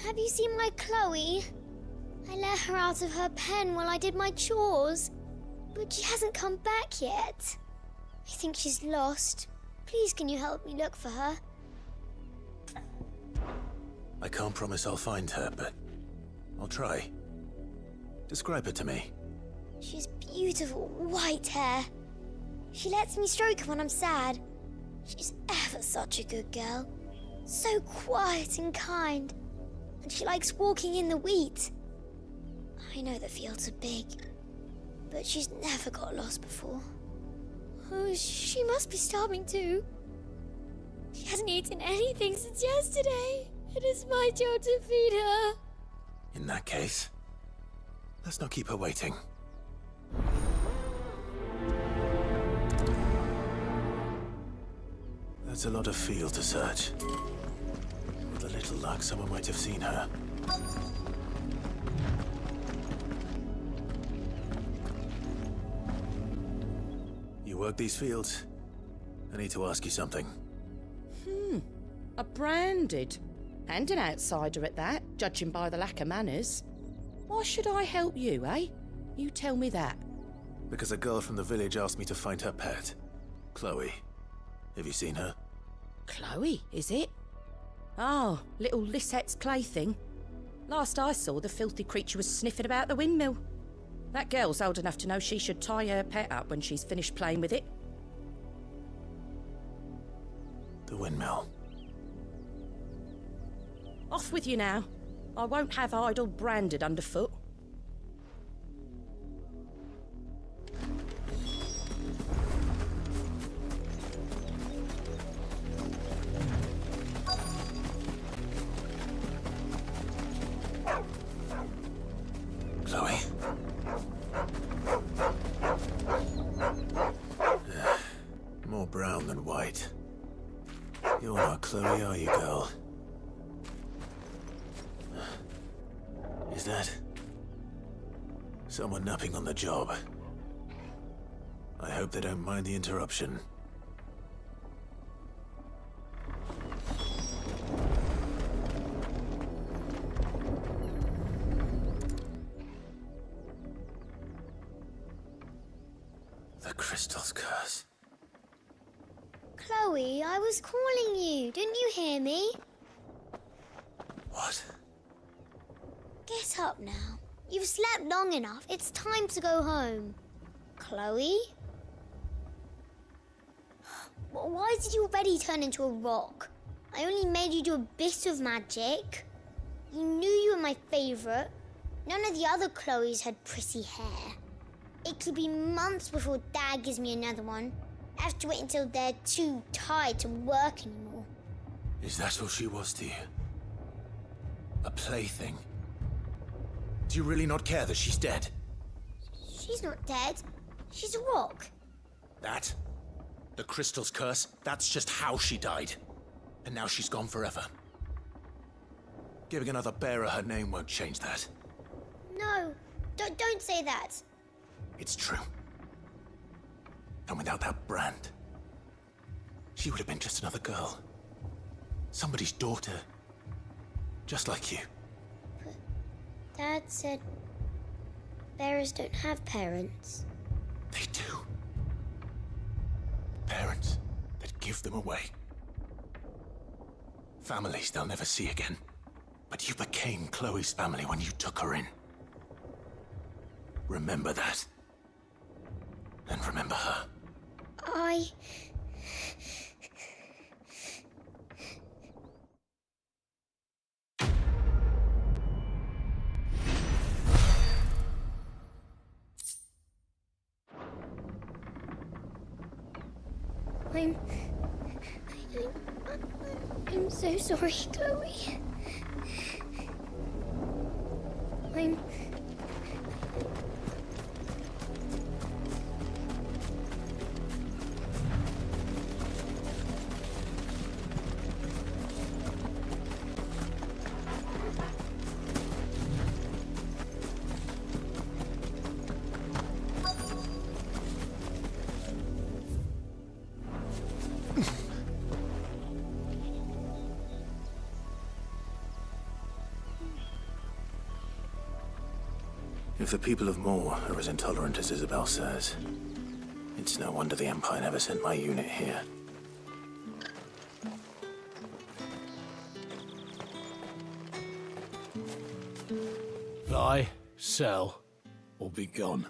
Have you seen my Chloe? I let her out of her pen while I did my chores, but she hasn't come back yet. I think she's lost. Please, can you help me look for her? I can't promise I'll find her, but I'll try. Describe her to me. She's beautiful white hair. She lets me stroke her when I'm sad. She's ever such a good girl. So quiet and kind. And she likes walking in the wheat. I know the fields are big, but she's never got lost before. Oh, she must be starving too. She hasn't eaten anything since yesterday. It is my job to feed her. In that case, let's not keep her waiting. That's a lot of field to search. With a little luck, someone might have seen her. You work these fields? I need to ask you something. A branded. And an outsider at that, judging by the lack of manners. Why should I help you, eh? You tell me that. Because a girl from the village asked me to find her pet, Chloe. Have you seen her? Chloe, is it? Oh, little Lisette's plaything. Last I saw, the filthy creature was sniffing about the windmill. That girl's old enough to know she should tie her pet up when she's finished playing with it. The windmill. Off with you now. I won't have idle branded underfoot. Chloe? More brown than white. You're not Chloe, are you, girl? Is that someone napping on the job? I hope they don't mind the interruption. The crystal's curse. Chloe, I was calling you. Didn't you hear me? What? Get up now. You've slept long enough. It's time to go home. Chloe? Why did you already turn into a rock? I only made you do a bit of magic. You knew you were my favourite. None of the other Chloes had pretty hair. It could be months before Dad gives me another one. I have to wait until they're too tired to work anymore. Is that all she was to you? A plaything? Do you really not care that she's dead? She's not dead. She's a rock. That? The crystal's curse? That's just how she died. And now she's gone forever. Giving another bearer her name won't change that. No, don't say that. It's true. And without that brand, she would have been just another girl. Somebody's daughter. Just like you. Dad said bearers don't have parents. They do. Parents that give them away. Families they'll never see again. But you became Chloe's family when you took her in. Remember that. And remember her. I'm so sorry, Chloe. I'm... If the people of Moor are as intolerant as Isabel says, it's no wonder the Empire never sent my unit here. Buy, sell, or be gone.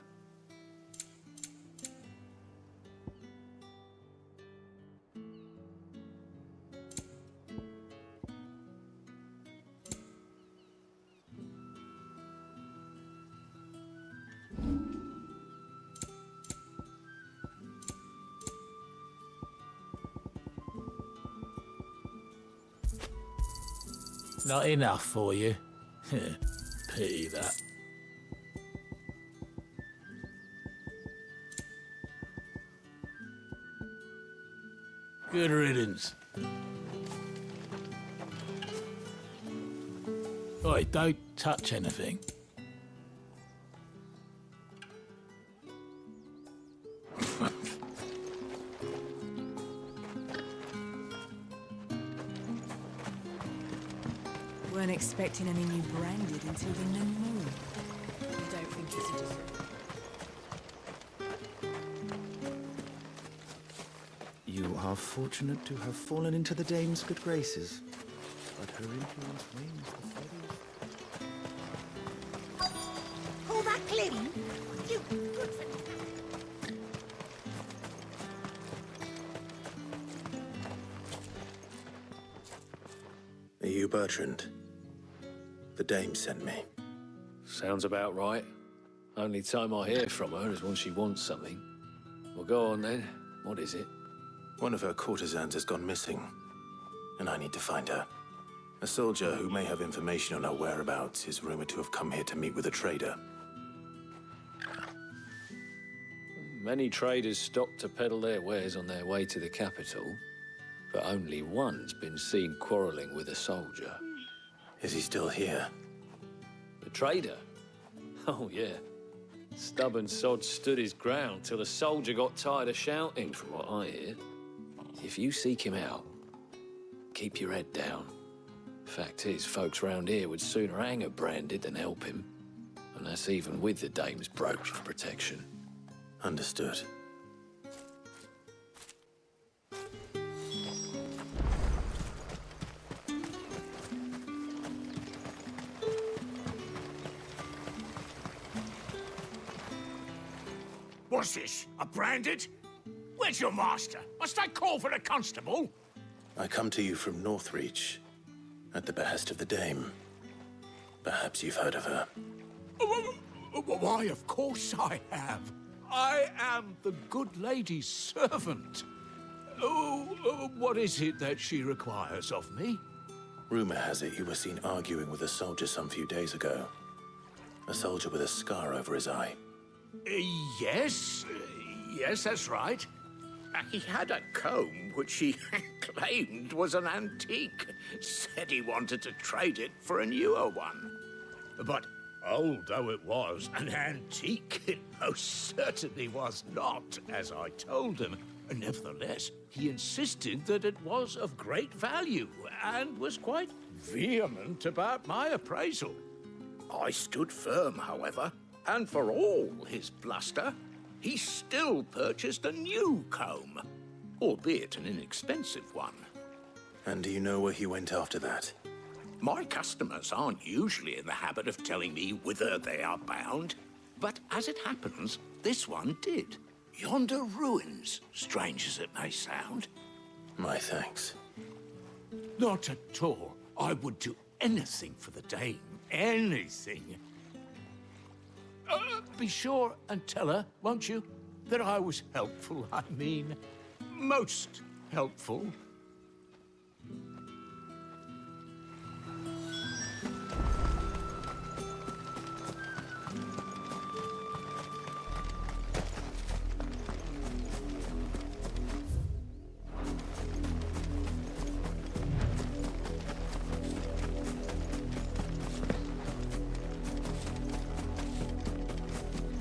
Not enough for you? Pity that. Good riddance. Oi, don't touch anything. Weren't expecting any new branded until the new moon. You don't think it's a dessert? You are fortunate to have fallen into the dame's good graces, but her influence wanes the further. Hold that clean. You good for... Are you Bertrand? The dame sent me. Sounds about right. Only time I hear from her is when she wants something. Well, go on then. What is it? One of her courtesans has gone missing, and I need to find her. A soldier who may have information on her whereabouts is rumored to have come here to meet with a trader. Many traders stop to peddle their wares on their way to the capital, but only one's been seen quarreling with a soldier. Is he still here? The trader? Oh, yeah. Stubborn sod stood his ground till the soldier got tired of shouting, from what I hear. If you seek him out, keep your head down. Fact is, folks round here would sooner hang a branded than help him. And that's even with the dame's brooch for protection. Understood. What's this? A branded? Where's your master? Must I call for a constable? I come to you from Northreach, at the behest of the dame. Perhaps you've heard of her. Why, of course I have. I am the good lady's servant. What is it that she requires of me? Rumor has it you were seen arguing with a soldier some few days ago. A soldier with a scar over his eye. Yes, that's right. He had a comb which he claimed was an antique. Said he wanted to trade it for a newer one. But old though it was, an antique it most certainly was not, as I told him. Nevertheless, he insisted that it was of great value and was quite vehement about my appraisal. I stood firm, however, and for all his bluster, he still purchased a new comb, albeit an inexpensive one. And do you know where he went after that? My customers aren't usually in the habit of telling me whither they are bound, but as it happens, this one did. Yonder ruins, strange as it may sound. My thanks. Not at all. I would do anything for the dame. Anything. Be sure and tell her, won't you, that I was helpful, I mean. most helpful.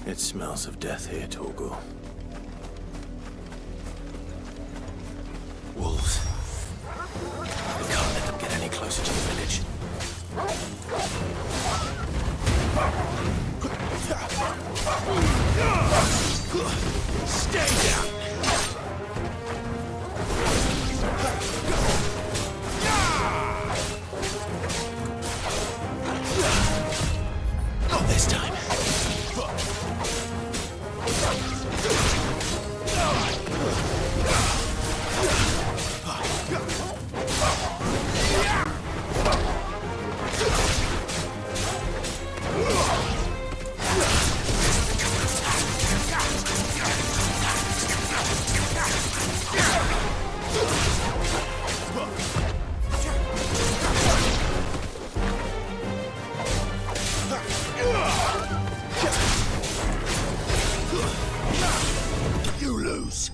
It smells of death here, Torgal. Wolves. We can't let them get any closer to the village. Stay down! Not this time. You lose.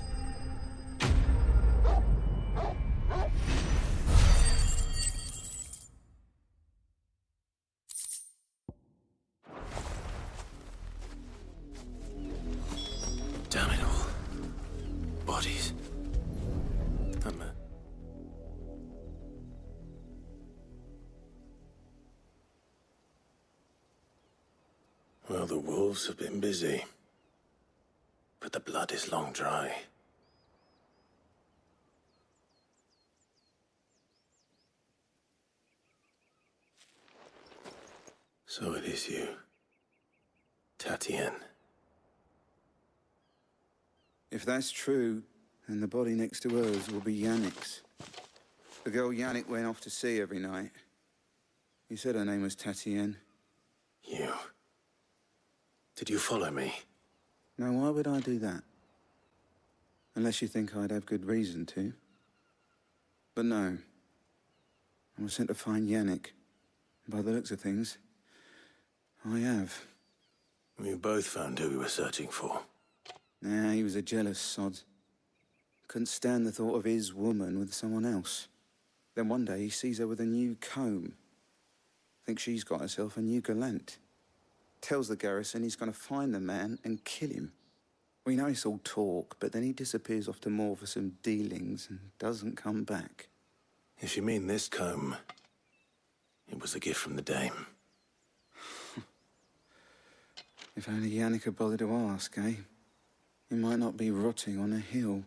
Damn it all. Bodies. Well, the wolves have been busy. But the blood is long dry. So it is you, Tatienne. If that's true, then the body next to hers will be Yannick's. The girl Yannick went off to see every night. He said her name was Tatienne. You. Did you follow me? Now, why would I do that? Unless you think I'd have good reason to. But no. I was sent to find Yannick. By the looks of things, I have. We both found who we were searching for. Nah, he was a jealous sod. Couldn't stand the thought of his woman with someone else. Then one day he sees her with a new comb. Thinks she's got herself a new gallant. Tells the garrison he's going to find the man and kill him. We know it's all talk, but then he disappears off to Moor for some dealings and doesn't come back. If you mean this comb, it was a gift from the dame. If only Yannick had bothered to ask, eh? He might not be rotting on a hill.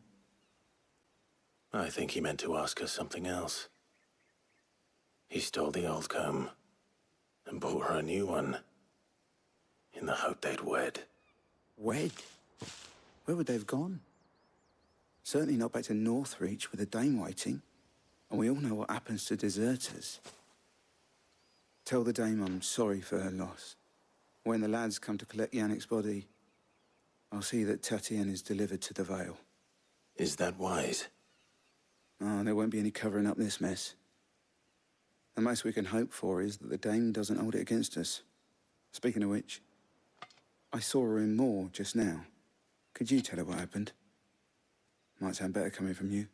I think he meant to ask her something else. He stole the old comb and bought her a new one in the hope they'd wed. Wed? Where would they have gone? Certainly not back to Northreach with a dame waiting. And we all know what happens to deserters. Tell the dame I'm sorry for her loss. When the lads come to collect Yannick's body, I'll see that Tatienne is delivered to the Vale. Is that wise? Oh, there won't be any covering up this mess. The most we can hope for is that the dame doesn't hold it against us. Speaking of which, I saw her in Moor just now. Could you tell her what happened? Might sound better coming from you.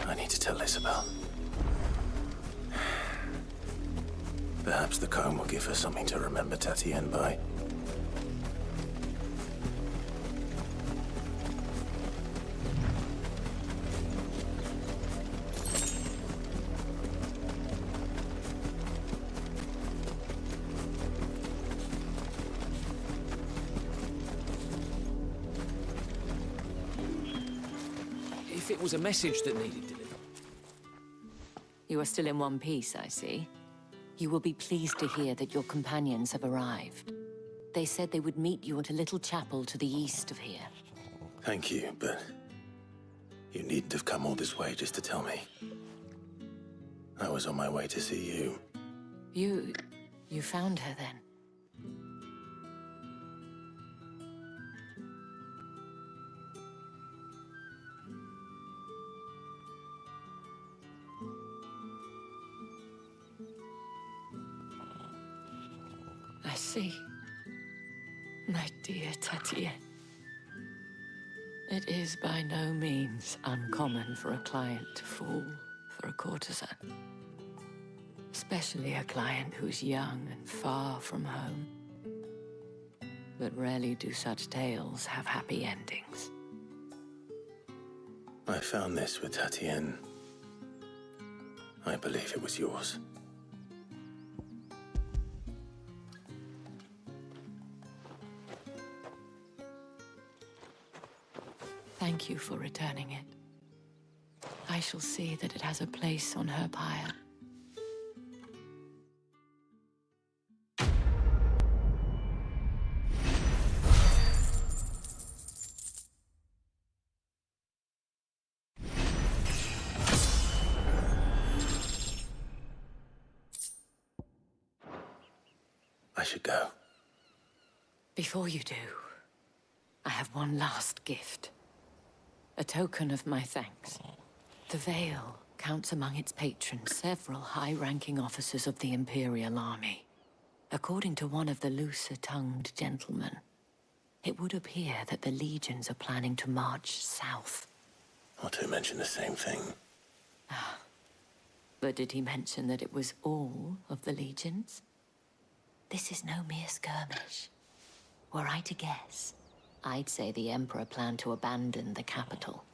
I need to tell Isabel. Perhaps the comb will give her something to remember Tatienne by. If it was a message that needed delivery. You are still in one piece, I see. You will be pleased to hear that your companions have arrived. They said they would meet you at a little chapel to the east of here. Thank you, but you needn't have come all this way just to tell me. I was on my way to see you. You found her then? see. My dear Tatienne. It is by no means uncommon for a client to fall for a courtesan. Especially a client who's young and far from home. But rarely do such tales have happy endings. I found this with Tatienne. I believe it was yours. Thank you for returning it. I shall see that it has a place on her pyre. I should go. Before you do, I have one last gift. A token of my thanks. The Vale counts among its patrons several high-ranking officers of the Imperial Army. According to one of the looser-tongued gentlemen, it would appear that the legions are planning to march south. Otto mentioned the same thing. But did he mention that it was all of the legions? This is no mere skirmish. Were I to guess, I'd say the Emperor planned to abandon the capital.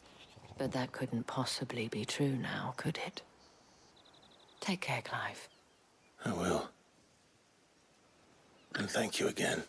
But that couldn't possibly be true now, could it? Take care, Clive. I will. And thank you again.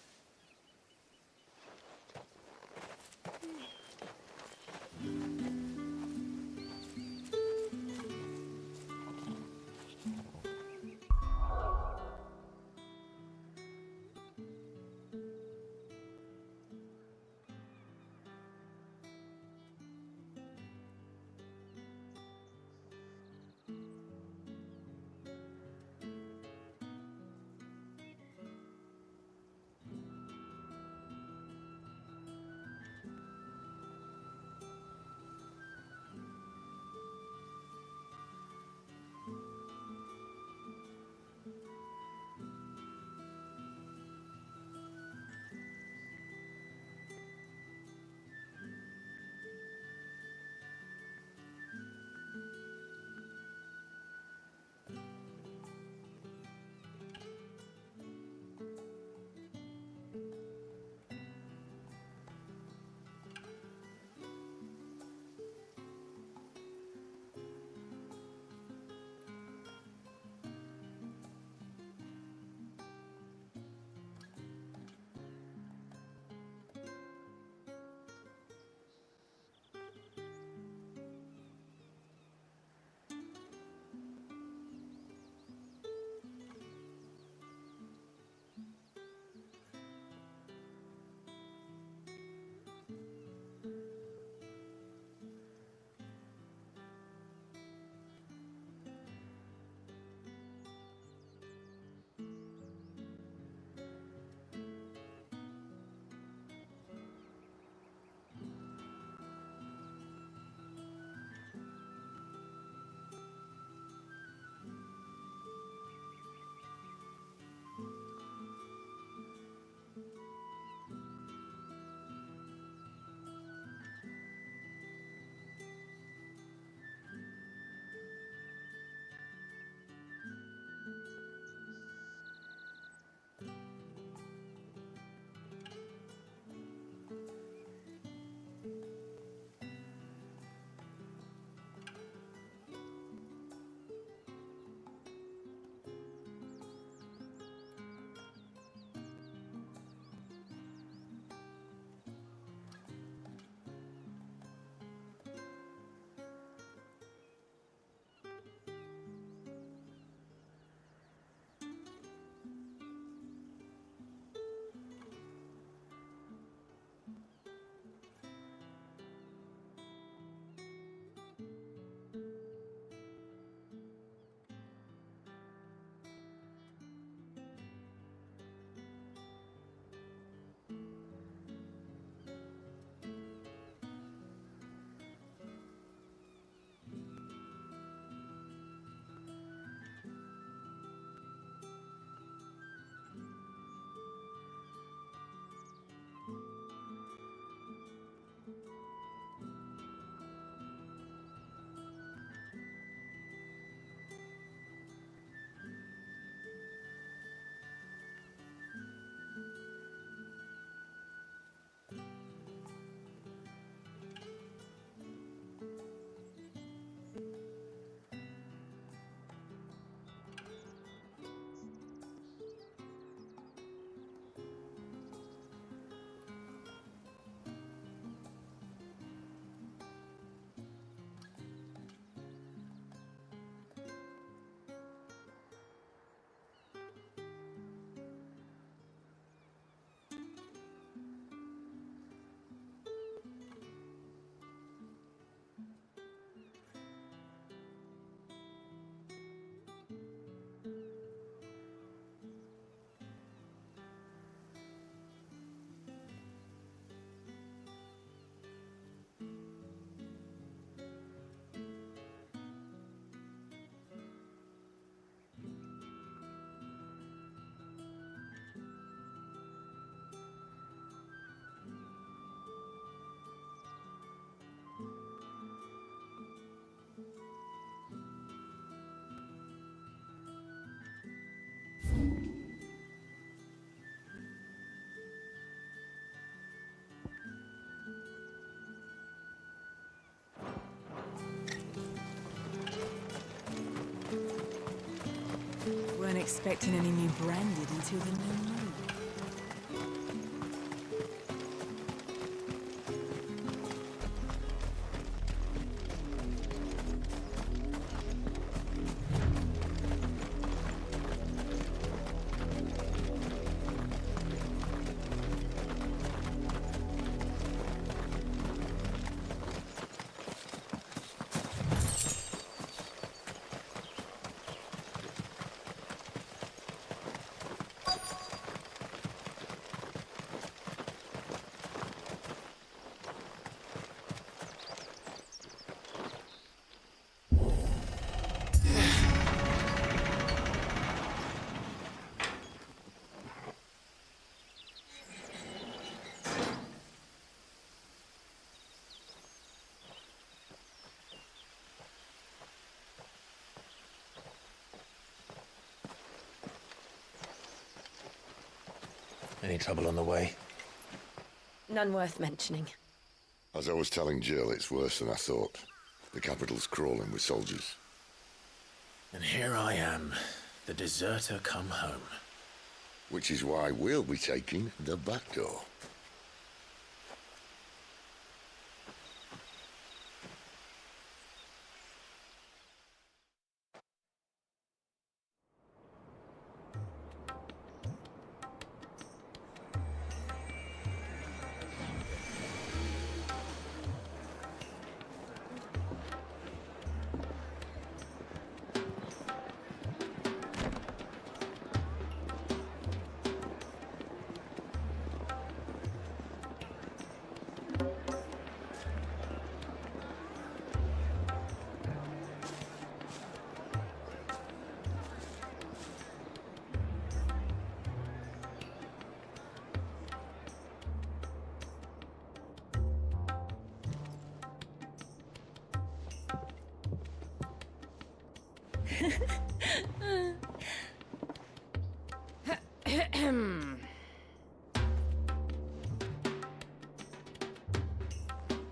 expecting any new branded until the new moon. Any trouble on the way? None worth mentioning. As I was telling Jill, it's worse than I thought. The capital's crawling with soldiers. And here I am, the deserter come home. Which is why we'll be taking the back door.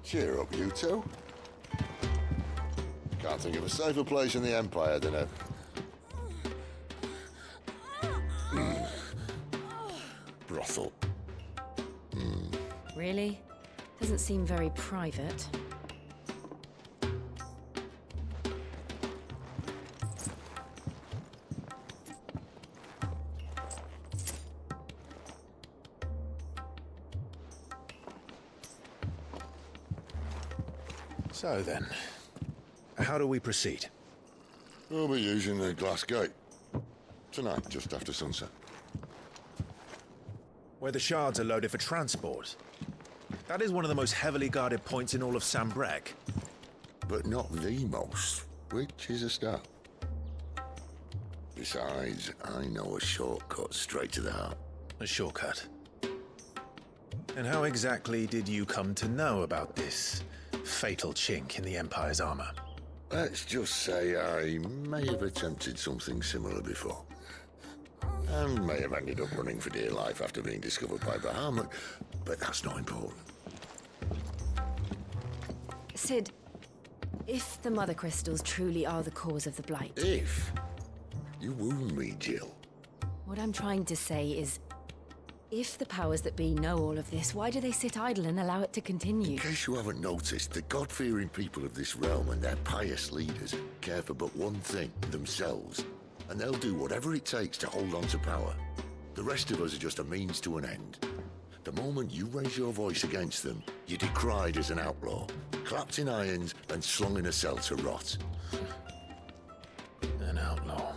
Cheer up, you two. Can't think of a safer place in the Empire than a... brothel. Really? Doesn't seem very private. So then, how do we proceed? We'll be using the glass gate. Tonight, just after sunset. Where the shards are loaded for transport. That is one of the most heavily guarded points in all of Sambrec. But not the most, which is a start. Besides, I know a shortcut straight to the heart. A shortcut? And how exactly did you come to know about this fatal chink in the Empire's armor? Let's just say I may have attempted something similar before. And may have ended up running for dear life after being discovered by Bahamut, but that's not important. Sid, if the Mother Crystals truly are the cause of the Blight... If? You wound me, Jill. What I'm trying to say is, if the powers that be know all of this, why do they sit idle and allow it to continue? In case you haven't noticed, the God-fearing people of this realm and their pious leaders care for but one thing, themselves. And they'll do whatever it takes to hold on to power. The rest of us are just a means to an end. The moment you raise your voice against them, you're decried as an outlaw, clapped in irons and slung in a cell to rot. An outlaw.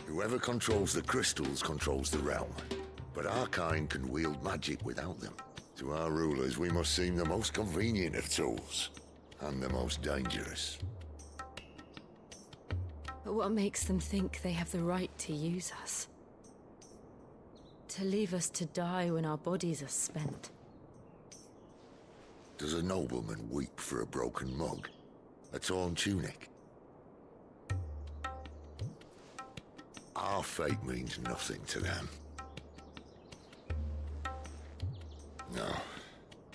Whoever controls the crystals controls the realm. But our kind can wield magic without them. To our rulers, we must seem the most convenient of tools, and the most dangerous. But what makes them think they have the right to use us? To leave us to die when our bodies are spent? Does a nobleman weep for a broken mug? A torn tunic? Our fate means nothing to them. No,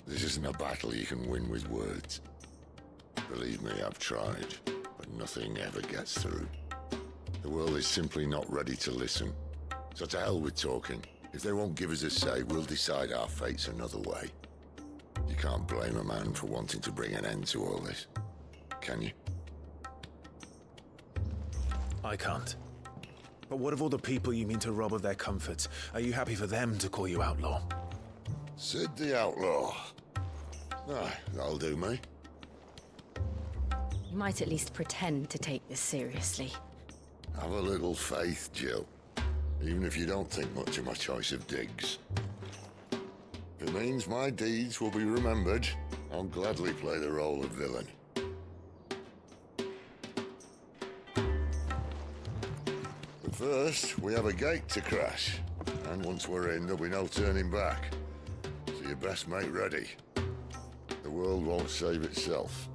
this isn't a battle you can win with words. Believe me, I've tried, but nothing ever gets through. The world is simply not ready to listen. So to hell with talking. If they won't give us a say, we'll decide our fates another way. You can't blame a man for wanting to bring an end to all this, can you? I can't. But what of all the people you mean to rob of their comforts? Are you happy for them to call you outlaw? Sid the Outlaw. Aye, that'll do me. You might at least pretend to take this seriously. Have a little faith, Jill. Even if you don't think much of my choice of digs. If it means my deeds will be remembered, I'll gladly play the role of villain. But first, we have a gate to crash. And once we're in, there'll be no turning back. So you best make ready. The world won't save itself.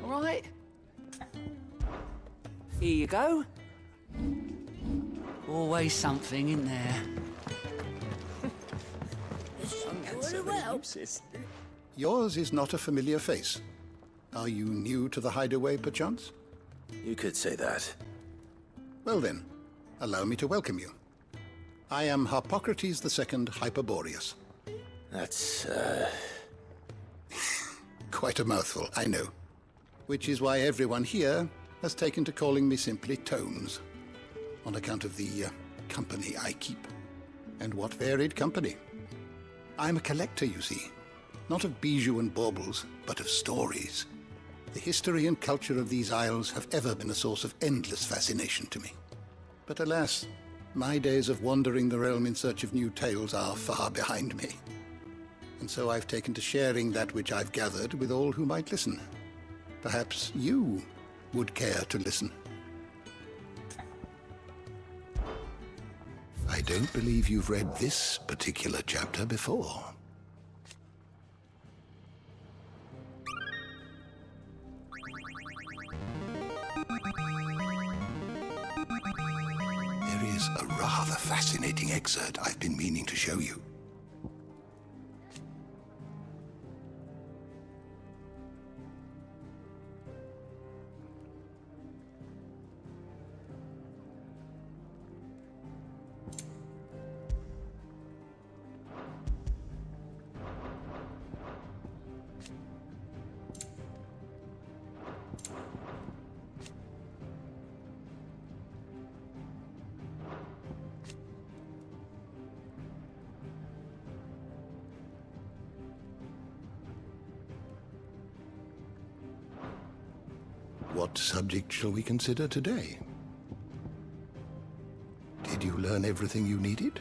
Right. Here you go. Always something in there. Yours is not a familiar face. Are you new to the hideaway, perchance? You could say that. Well then, allow me to welcome you. I am Harpocrates II Hyperboreus. That's, Quite a mouthful, I know. Which is why everyone here has taken to calling me simply Tomes, on account of the company I keep. And what varied company. I'm a collector, you see. Not of bijou and baubles, but of stories. The history and culture of these isles have ever been a source of endless fascination to me. But alas, my days of wandering the realm in search of new tales are far behind me. And so I've taken to sharing that which I've gathered with all who might listen. Perhaps you would care to listen. I don't believe you've read this particular chapter before. There is a rather fascinating excerpt I've been meaning to show you. What subject shall we consider today? Did you learn everything you needed?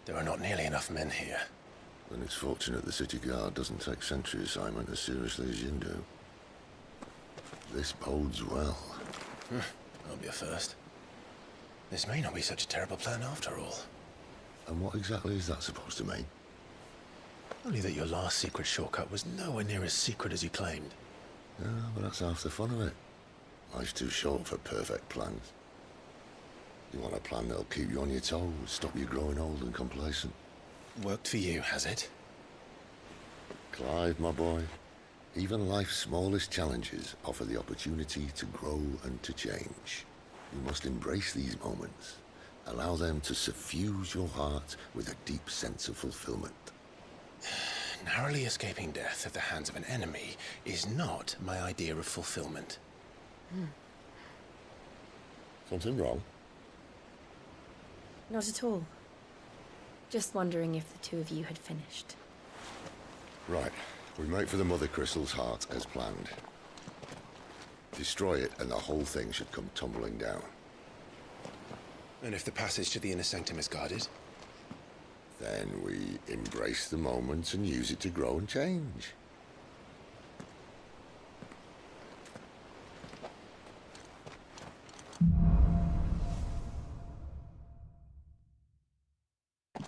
There are not nearly enough men here. Then it's fortunate the city guard doesn't take sentry assignment as seriously as you do. This bodes well. That'll be a first. This may not be such a terrible plan after all. And what exactly is that supposed to mean? Only that your last secret shortcut was nowhere near as secret as you claimed. Yeah, but that's half the fun of it. Life's too short for perfect plans. You want a plan that'll keep you on your toes, stop you growing old and complacent. Worked for you, has it? Clive, my boy, even life's smallest challenges offer the opportunity to grow and to change. You must embrace these moments. Allow them to suffuse your heart with a deep sense of fulfillment. Narrowly escaping death at the hands of an enemy is not my idea of fulfillment. Something wrong? Not at all. Just wondering if the two of you had finished. Right. We make for the Mother Crystal's heart as planned. Destroy it and the whole thing should come tumbling down. And if the passage to the inner sanctum is guarded? Then we embrace the moment and use it to grow and change.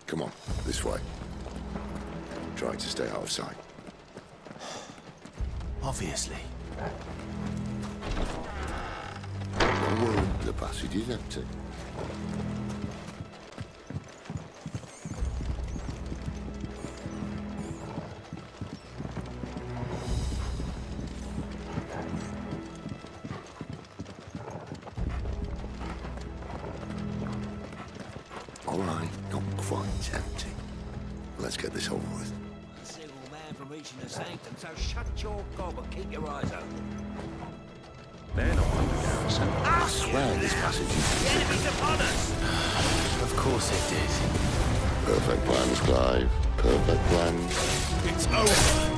Come on, this way. Try to stay out of sight. Obviously. Don't worry, the passage is empty. All right, not quite empty. Let's get this over with. A single man from reaching the sanctum, so shut your gob and keep your eyes open. They're not on the garrison. I swear this passage is... The enemy's upon us! Of course it did. Perfect plans, Clive. Perfect plans. It's over!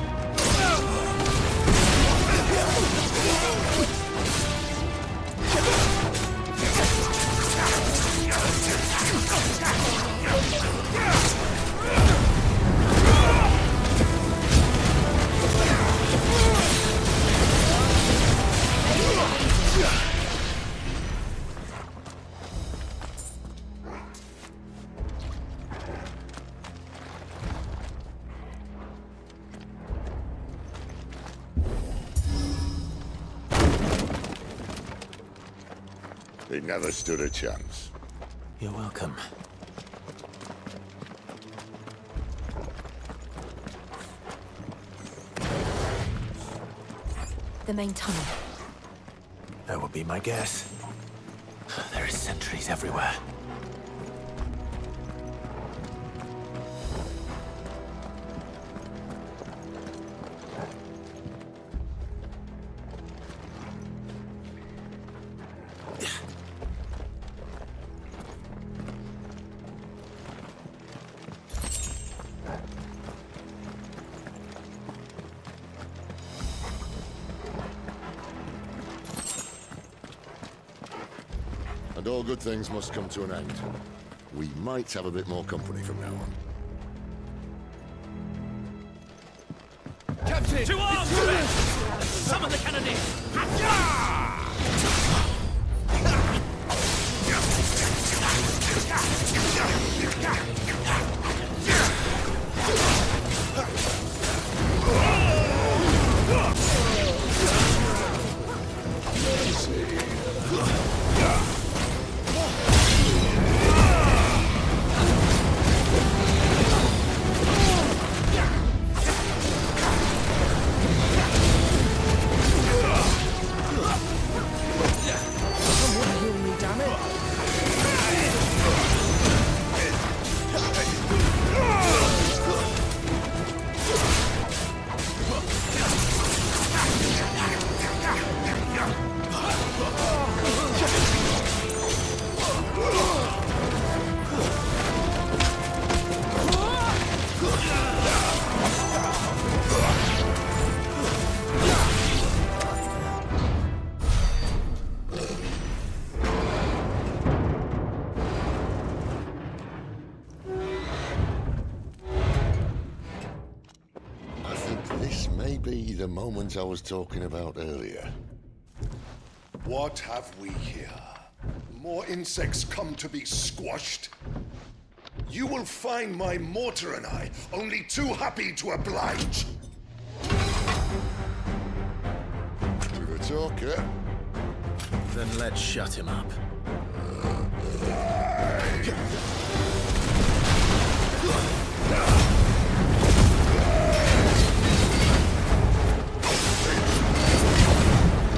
They never stood a chance. You're welcome. The main tunnel. That would be my guess. There are sentries everywhere. And all good things must come to an end. We might have a bit more company from now on. Captain! To arms! Summon the cannoneer! The moment I was talking about earlier. What have we here? More insects come to be squashed? You will find my mortar and I only too happy to oblige. talker. Then let's shut him up.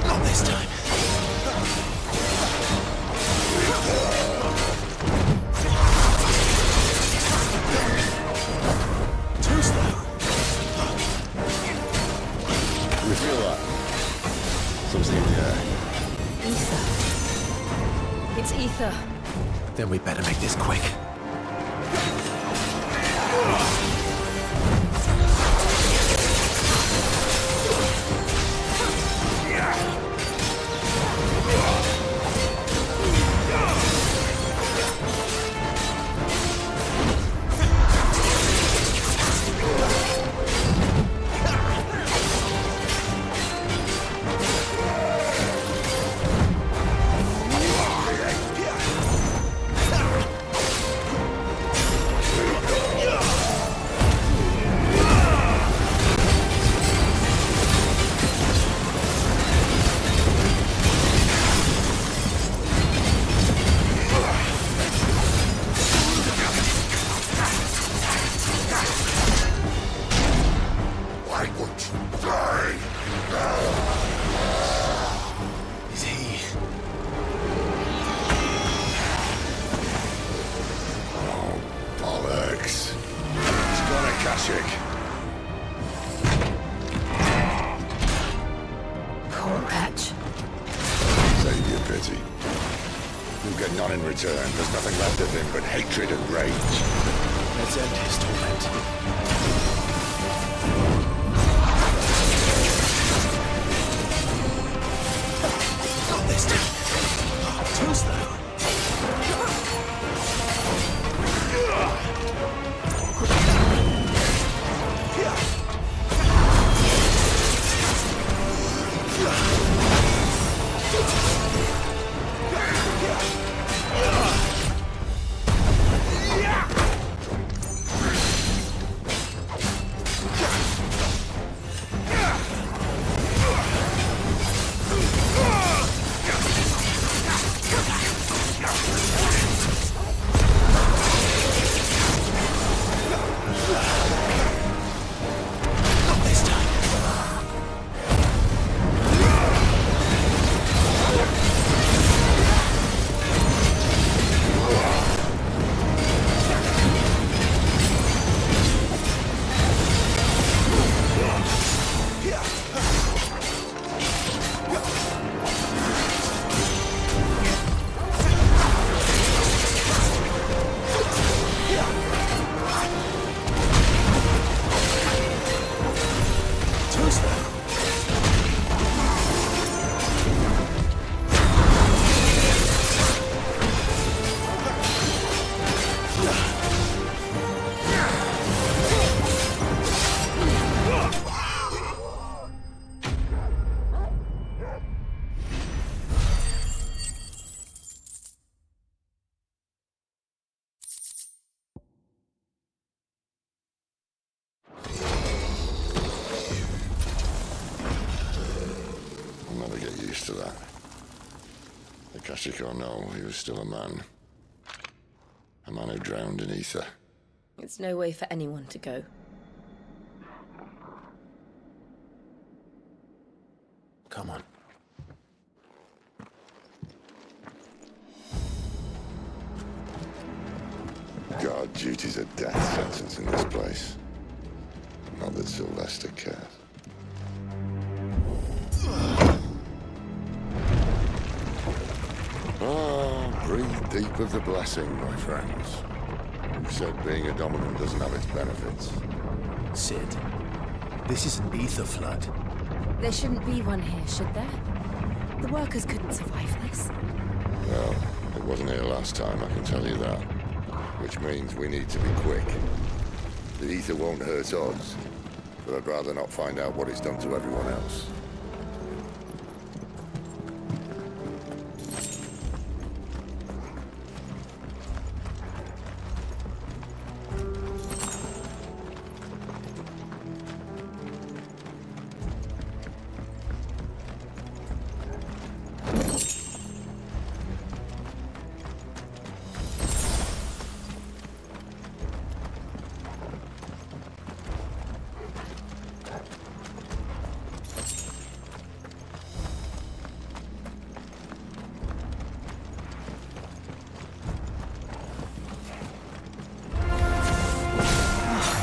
Not this time. Too slow. We feel that. Something in the air. Ether. It's ether. Then we better make this quick. Poor wretch. Save your pity. You get none in return. There's nothing left of him but hatred and rage. Let's end his torment. Not this time. Too slow. I'll never get used to that. Akashic or no, he was still a man. A man who drowned in ether. It's no way for anyone to go. Come on. Guard duty's a death sentence in this place. Not that Sylvester cares. Breathe deep of the blessing, my friends. Who said being a dominant doesn't have its benefits? Sid, this is an ether flood. There shouldn't be one here, should there? The workers couldn't survive this. Well, it wasn't here last time, I can tell you that. Which means we need to be quick. The ether won't hurt us, but I'd rather not find out what it's done to everyone else.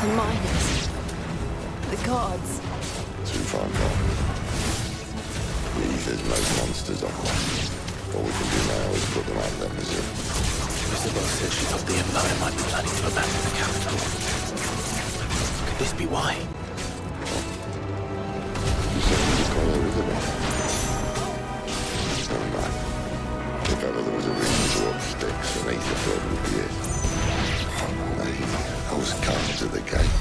and miners. The gods. Too far gone. The Ether's most monsters on them. All we can do now is put them out of their misery. Mr. Boss said she thought the Empire might be planning to abandon the capital. Could this be why? You said you just call her Isabel. Never mind. If ever there was a reason to up sticks, an Aetherford would be it. Those guards at the gate.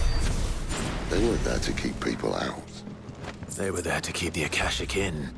They weren't there to keep people out. They were there to keep the Akashic in.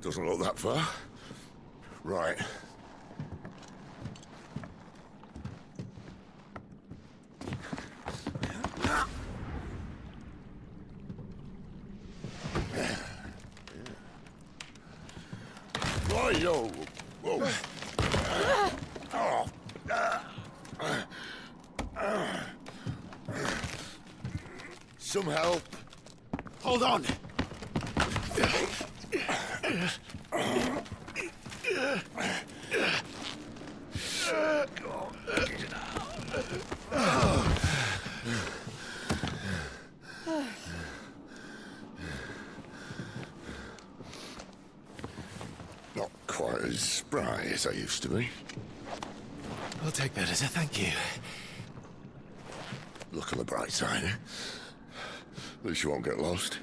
Doesn't look that far. Right. Right-yo. Whoa. Some help. Hold on! Not quite as spry as I used to be. I'll take that as a thank you. Look on the bright side, eh? At least you won't get lost.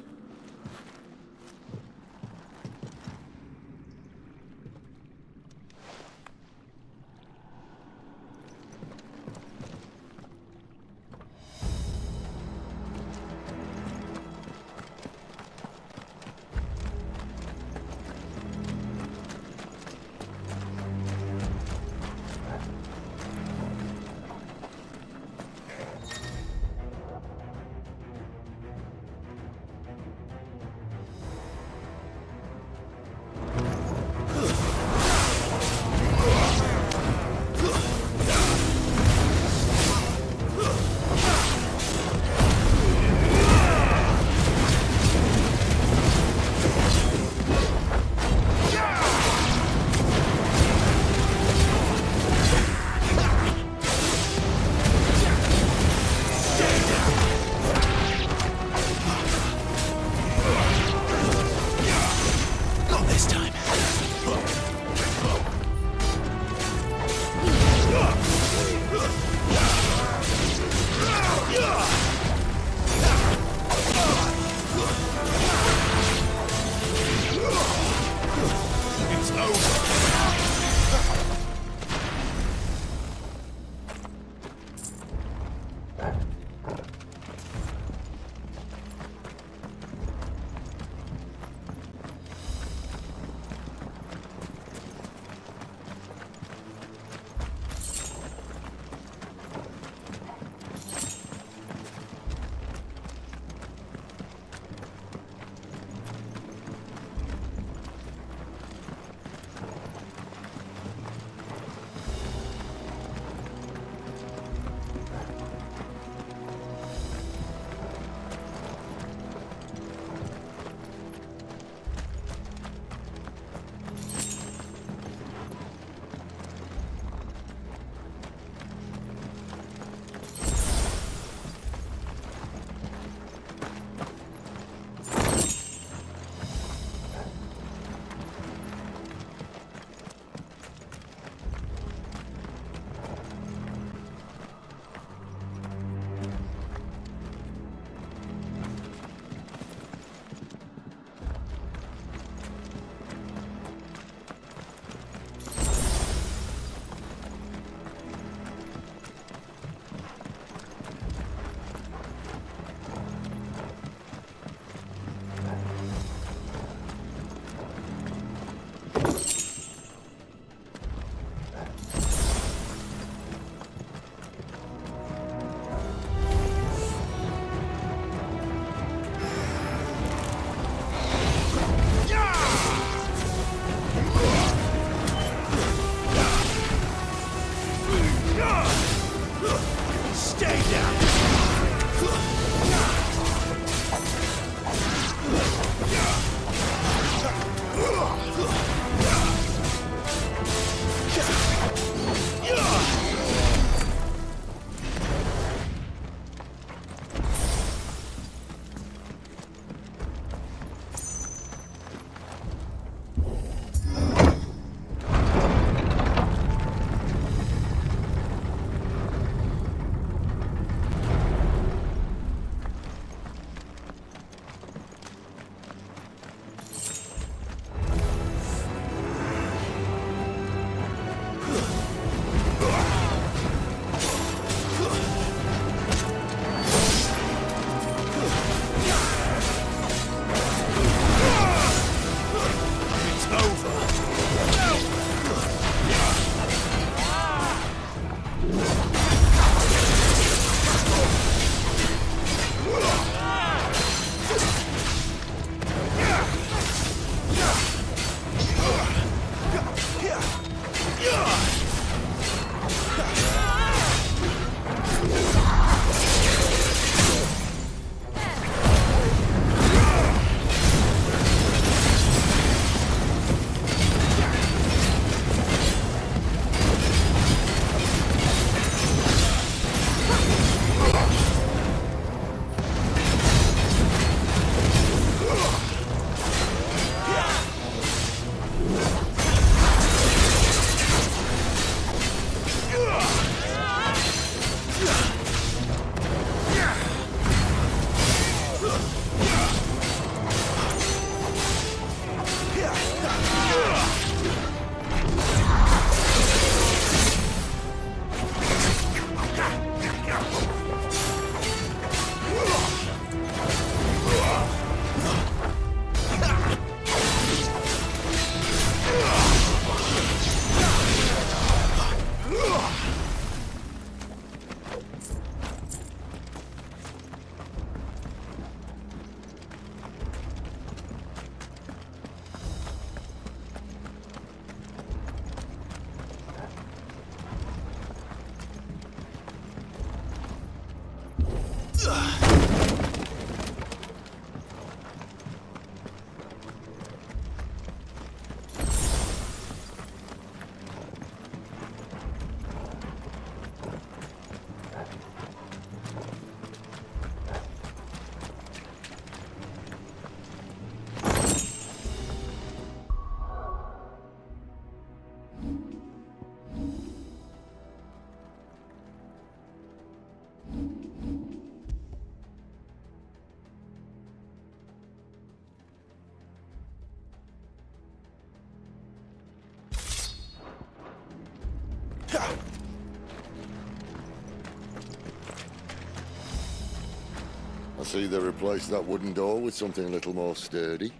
I see they replaced that wooden door with something a little more sturdy.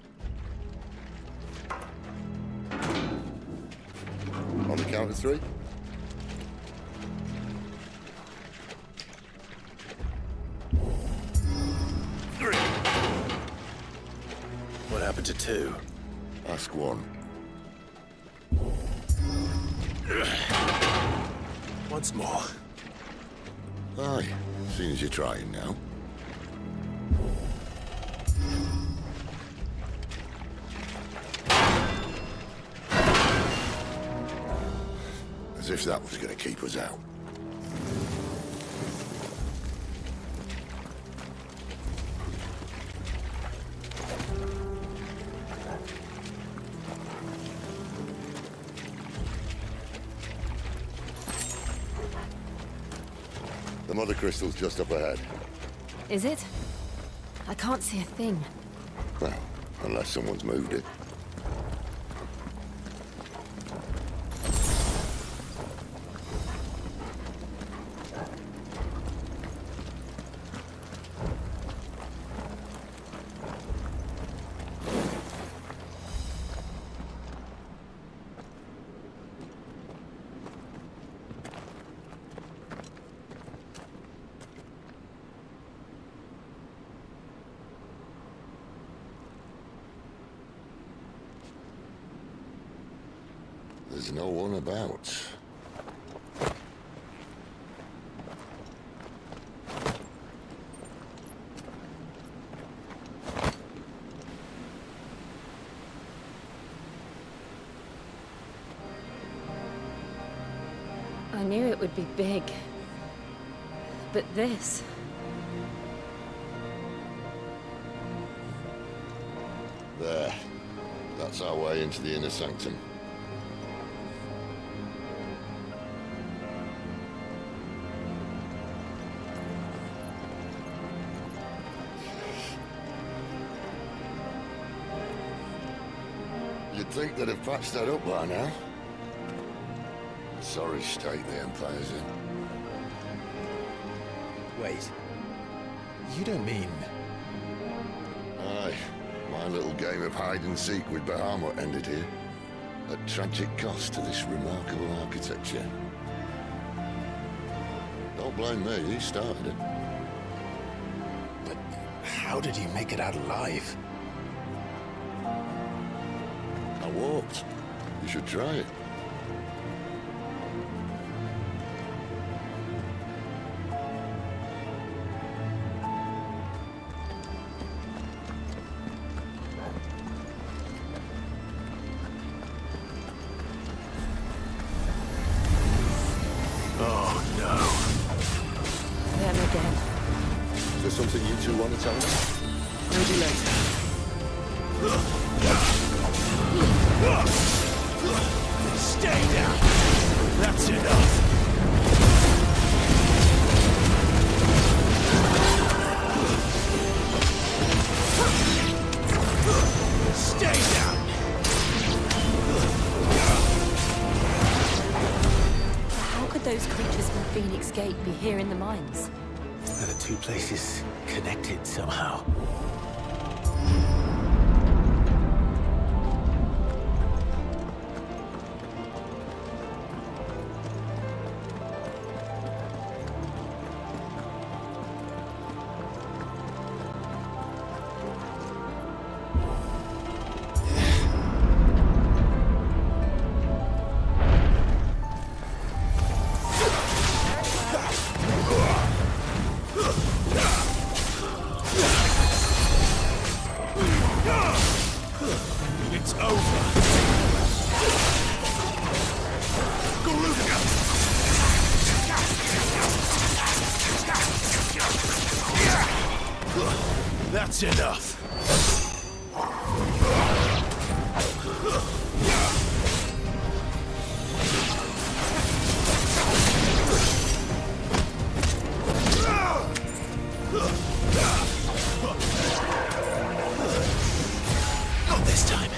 On the count of 3. What happened to 2? Ask 1. Once more. Aye, seeing as you're trying now. As if that was going to keep us out. The mother crystal's just up ahead. Is it? I can't see a thing. Well, unless someone's moved it. There's no one about. I knew it would be big. But this... There. That's our way into the inner sanctum. You'd think they'd have patched that up by now. Sorry state the Empire's in. Wait. You don't mean... Aye. My little game of hide-and-seek with Bahamut ended here. At tragic cost to this remarkable architecture. Don't blame me, he started it. But how did you make it out alive? I walked. You should try it. Oh, no. Them again. Is there something you two want to tell me? Maybe later. Stay down! That's enough! Stay down! How could those creatures from Phoenix Gate be here in the mines? Are the two places connected somehow? It's over. That's enough. Not this time.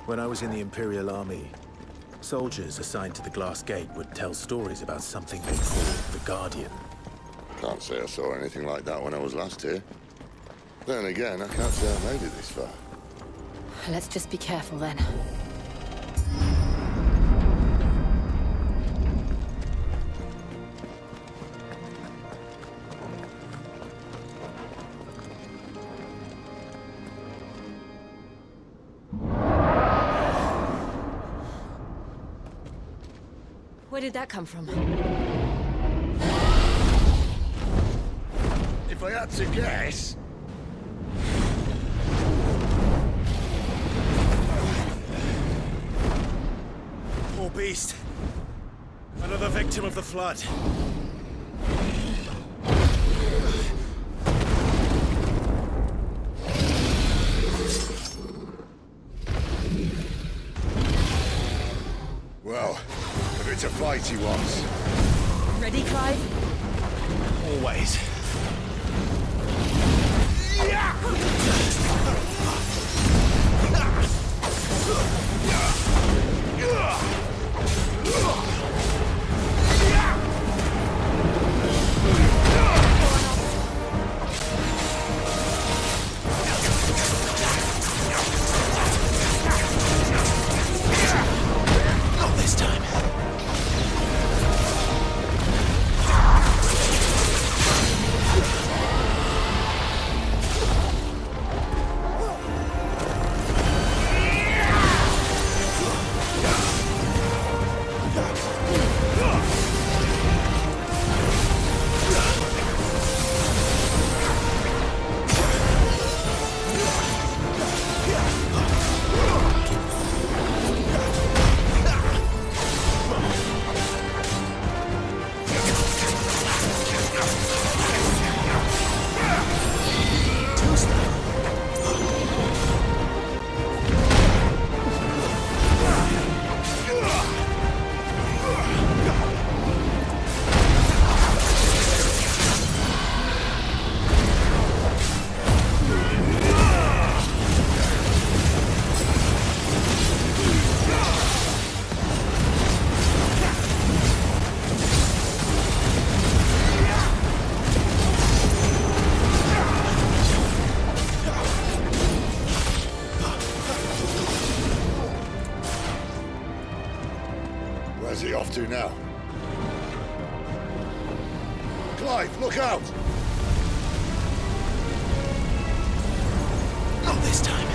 When I was in the Imperial Army, soldiers assigned to the Glass Gate would tell stories about something they called the Guardian. Can't say I saw anything like that when I was last here. Then again, I can't say I made it this far. Let's just be careful then. Where did that come from? If I had to guess... Poor beast. Another victim of the flood. Well, if it's a fight he wants. Ready, Clive? Always. Not this time. Where's he off to now? Clive, look out! Not this time.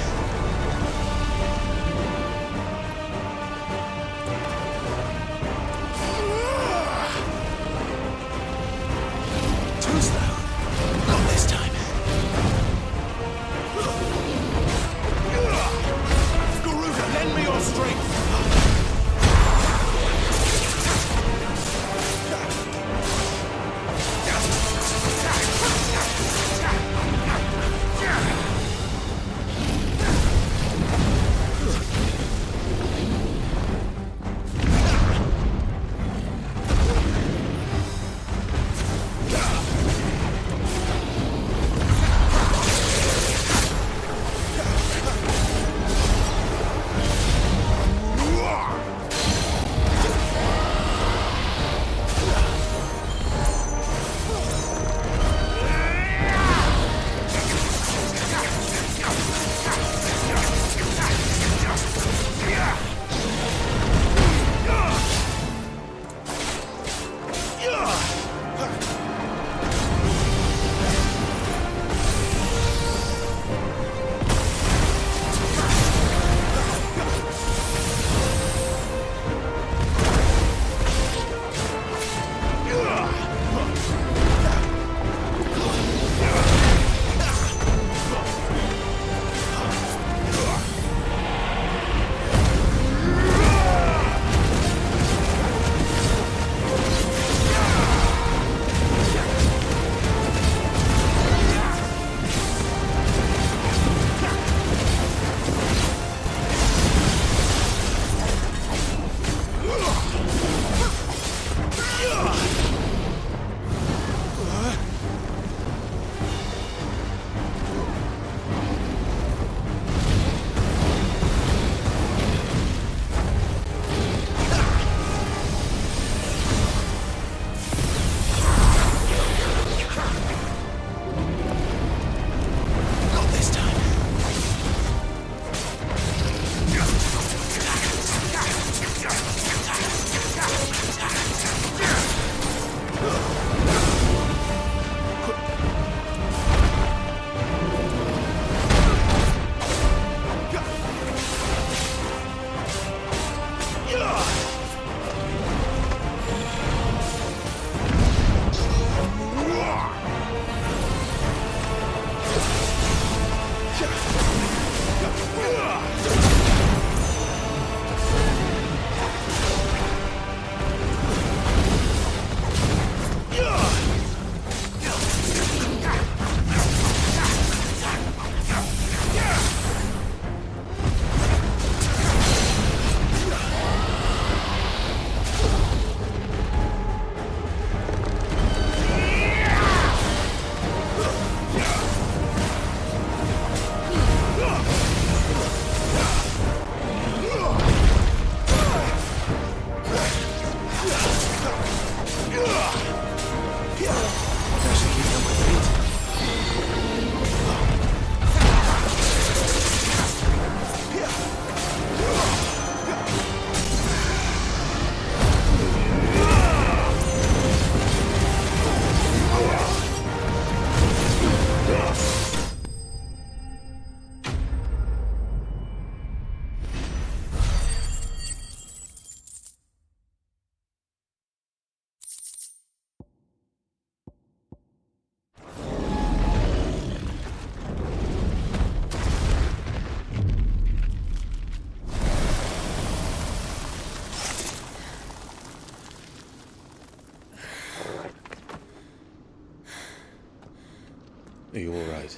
Are you all right?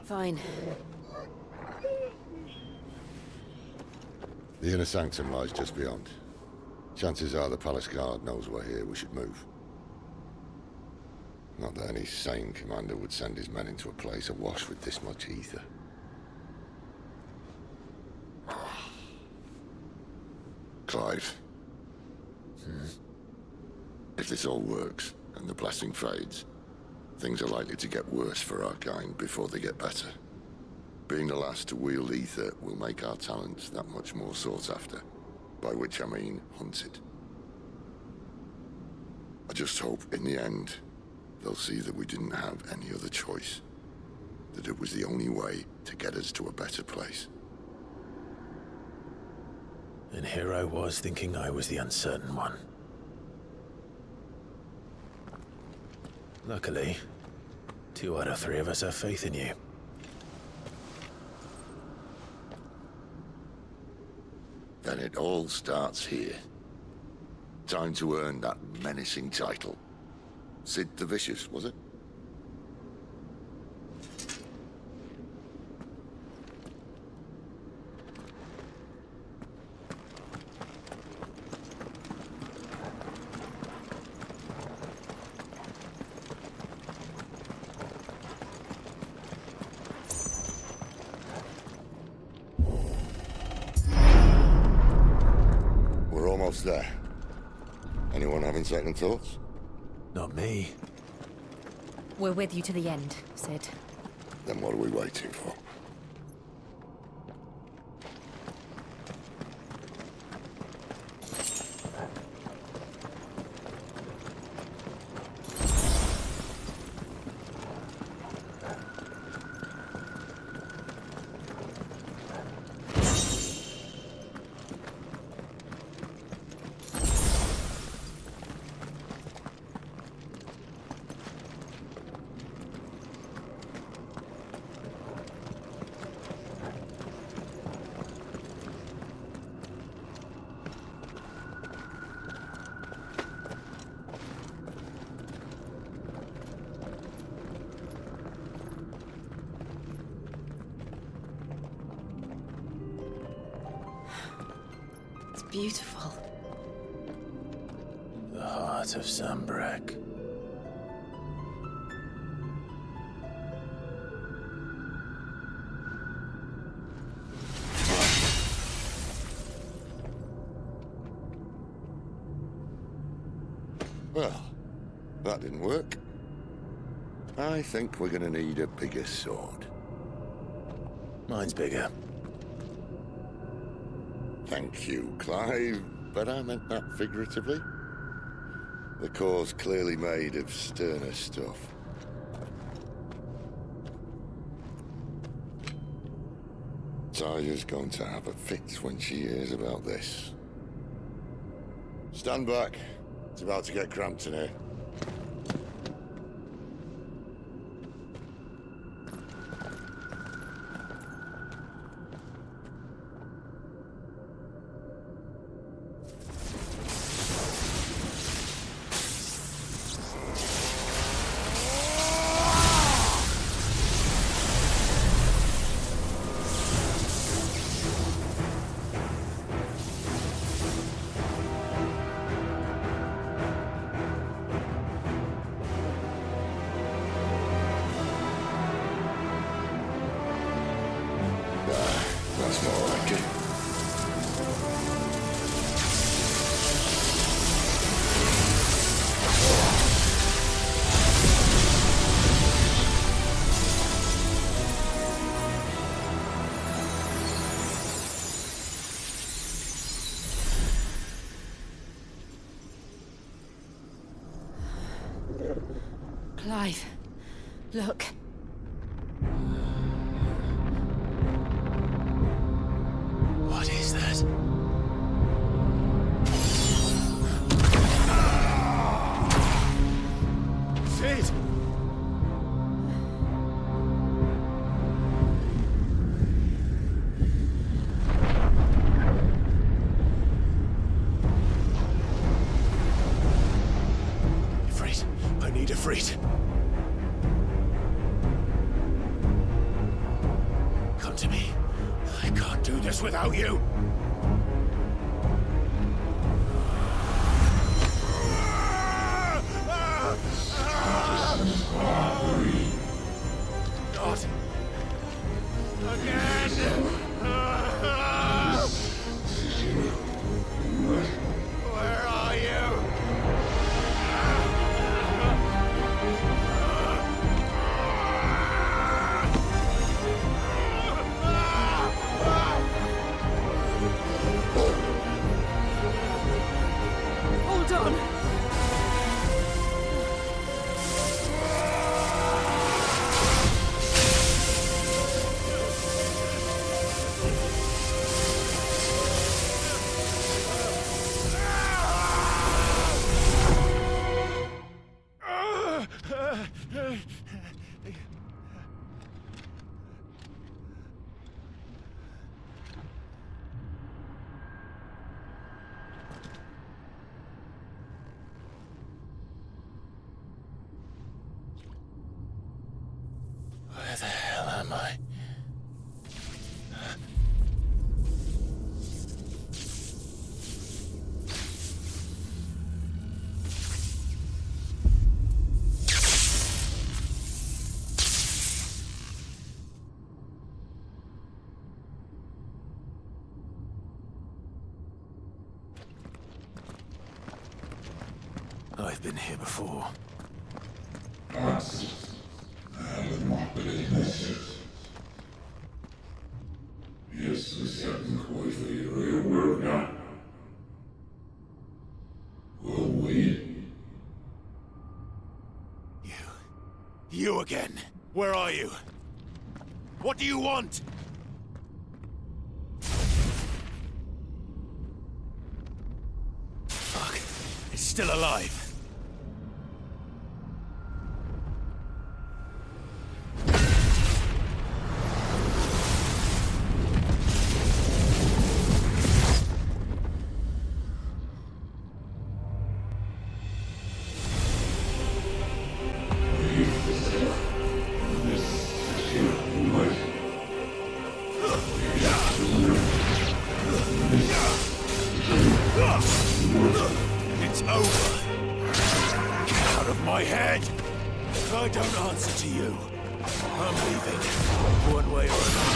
Fine. The inner sanctum lies just beyond. Chances are the palace guard knows we're here. We should move. Not that any sane commander would send his men into a place awash with this much ether. Clive. If this all works, and the blessing fades, things are likely to get worse for our kind before they get better. Being the last to wield ether will make our talents that much more sought after. By which I mean hunted. I just hope, in the end, they'll see that we didn't have any other choice. That it was the only way to get us to a better place. And here I was thinking I was the uncertain one. Luckily, 2 out of 3 of us have faith in you. Then it all starts here. Time to earn that menacing title. Sid the Vicious, was it? We're almost there. Anyone having second thoughts? Not me. We're with you to the end, Sid. Then what are we waiting for? Beautiful. The heart of Sambrek. Well, that didn't work. I think we're gonna need a bigger sword. Mine's bigger. Thank you, Clive, but I meant that figuratively. The core's clearly made of sterner stuff. Taya's going to have a fit when she hears about this. Stand back. It's about to get cramped in here. That's more like it. Clive, look. What is that? Sid! Ifrit, I need Ifrit. us without you. Not again. Where are you? Hold on! Where the hell am I? I've been here before. You again. Where are you? What do you want? Fuck. It's still alive. It's over. Get out of my head. I don't answer to you. I'm leaving, one way or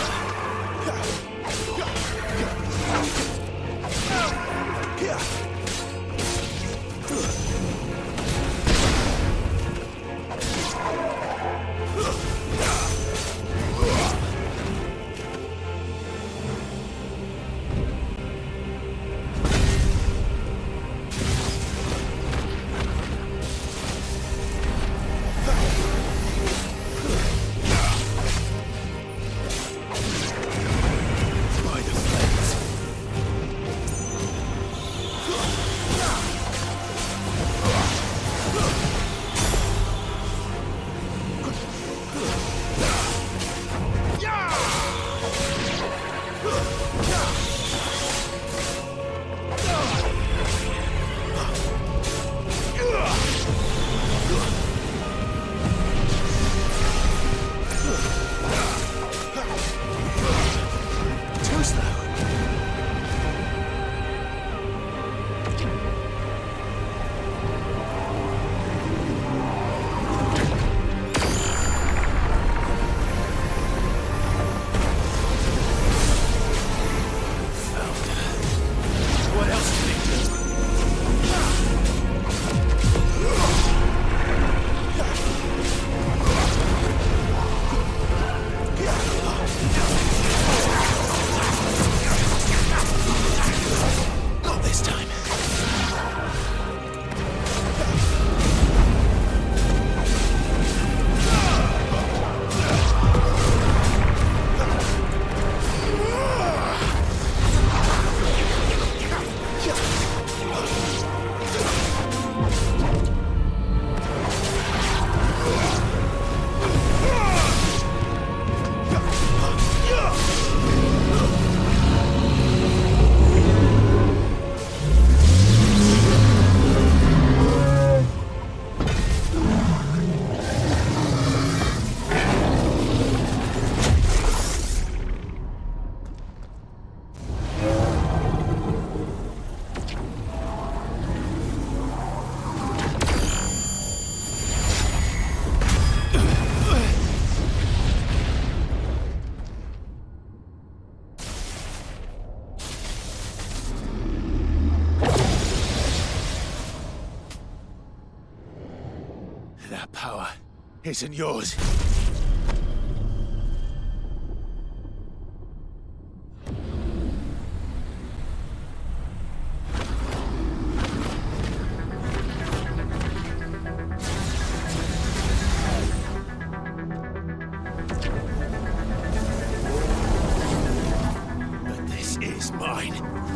That power isn't yours. But this is mine.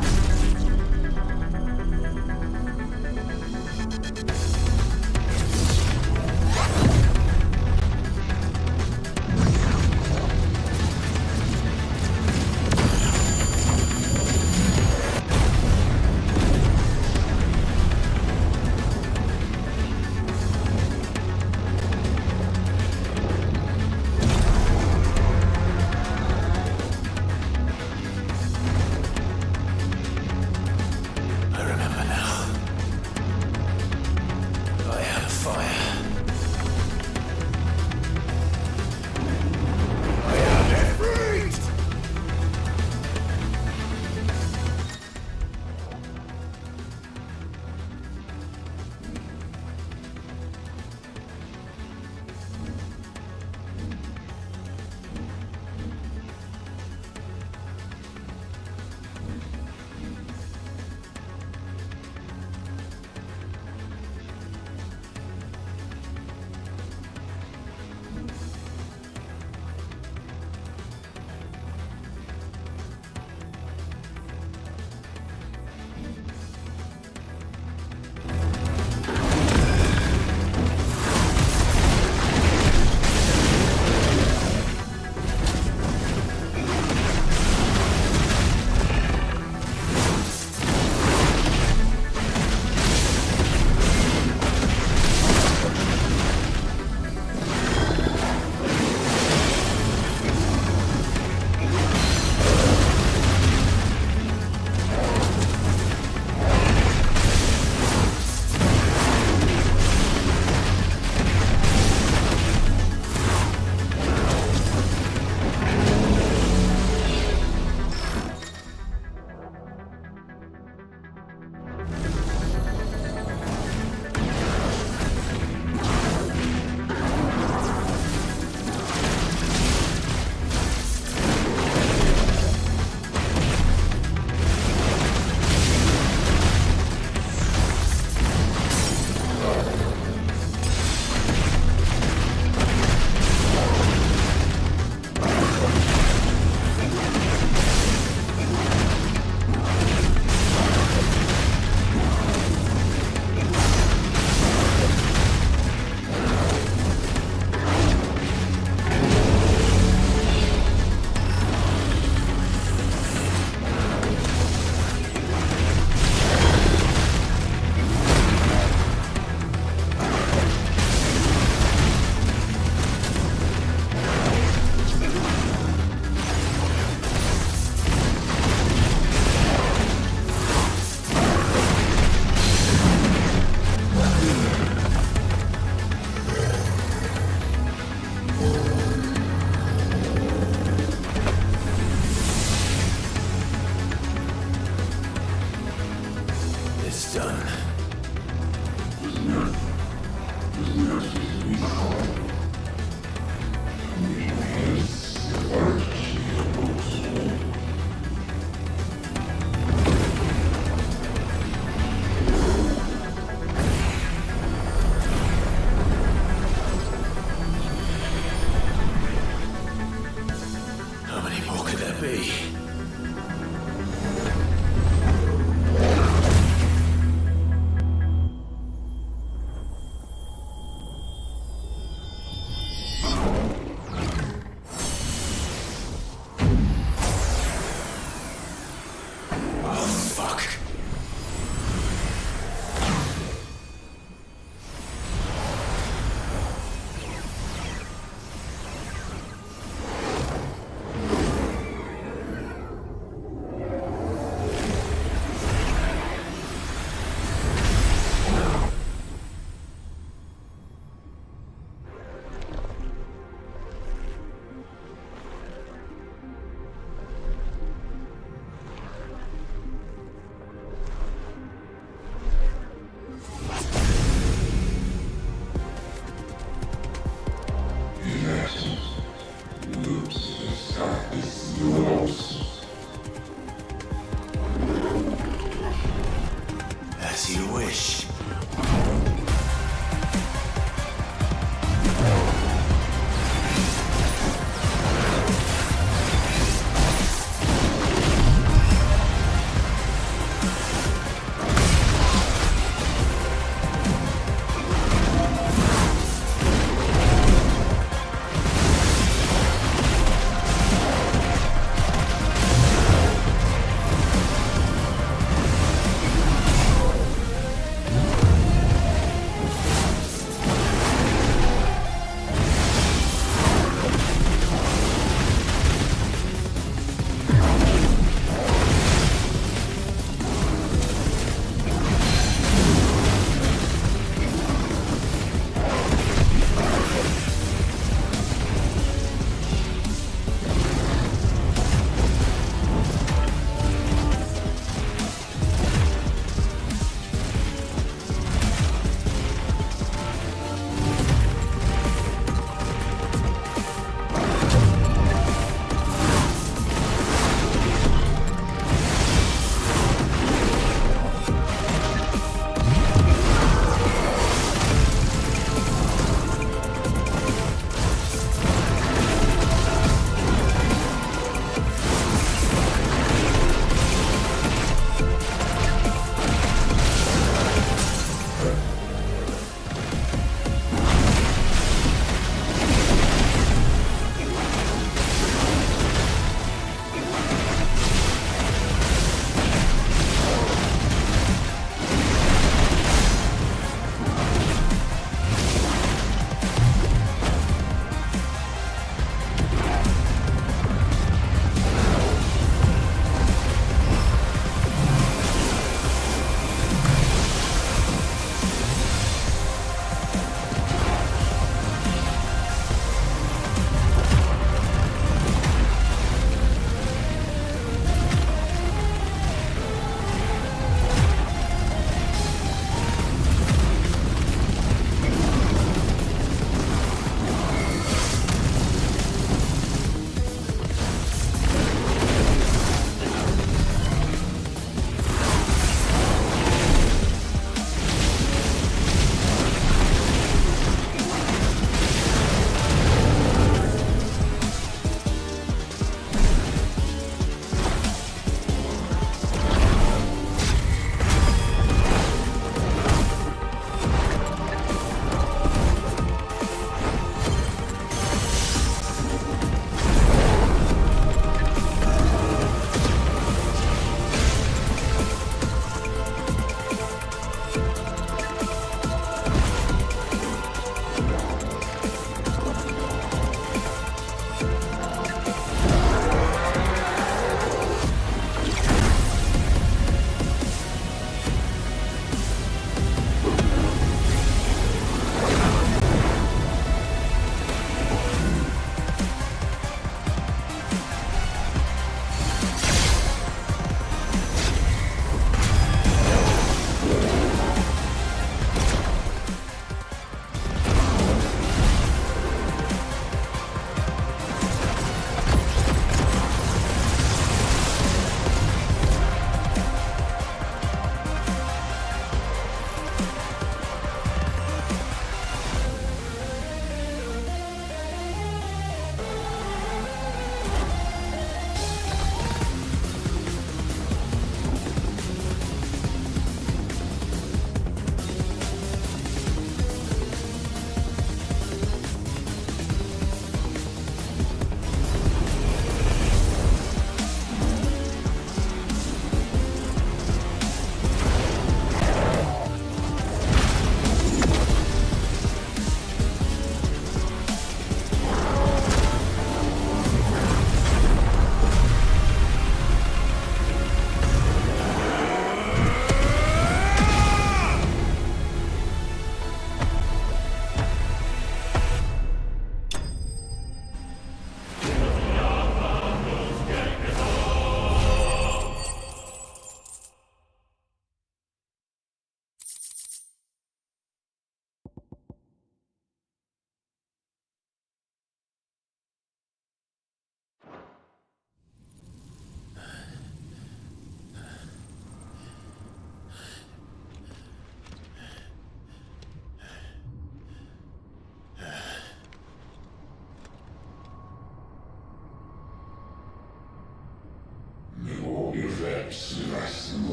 As you wish.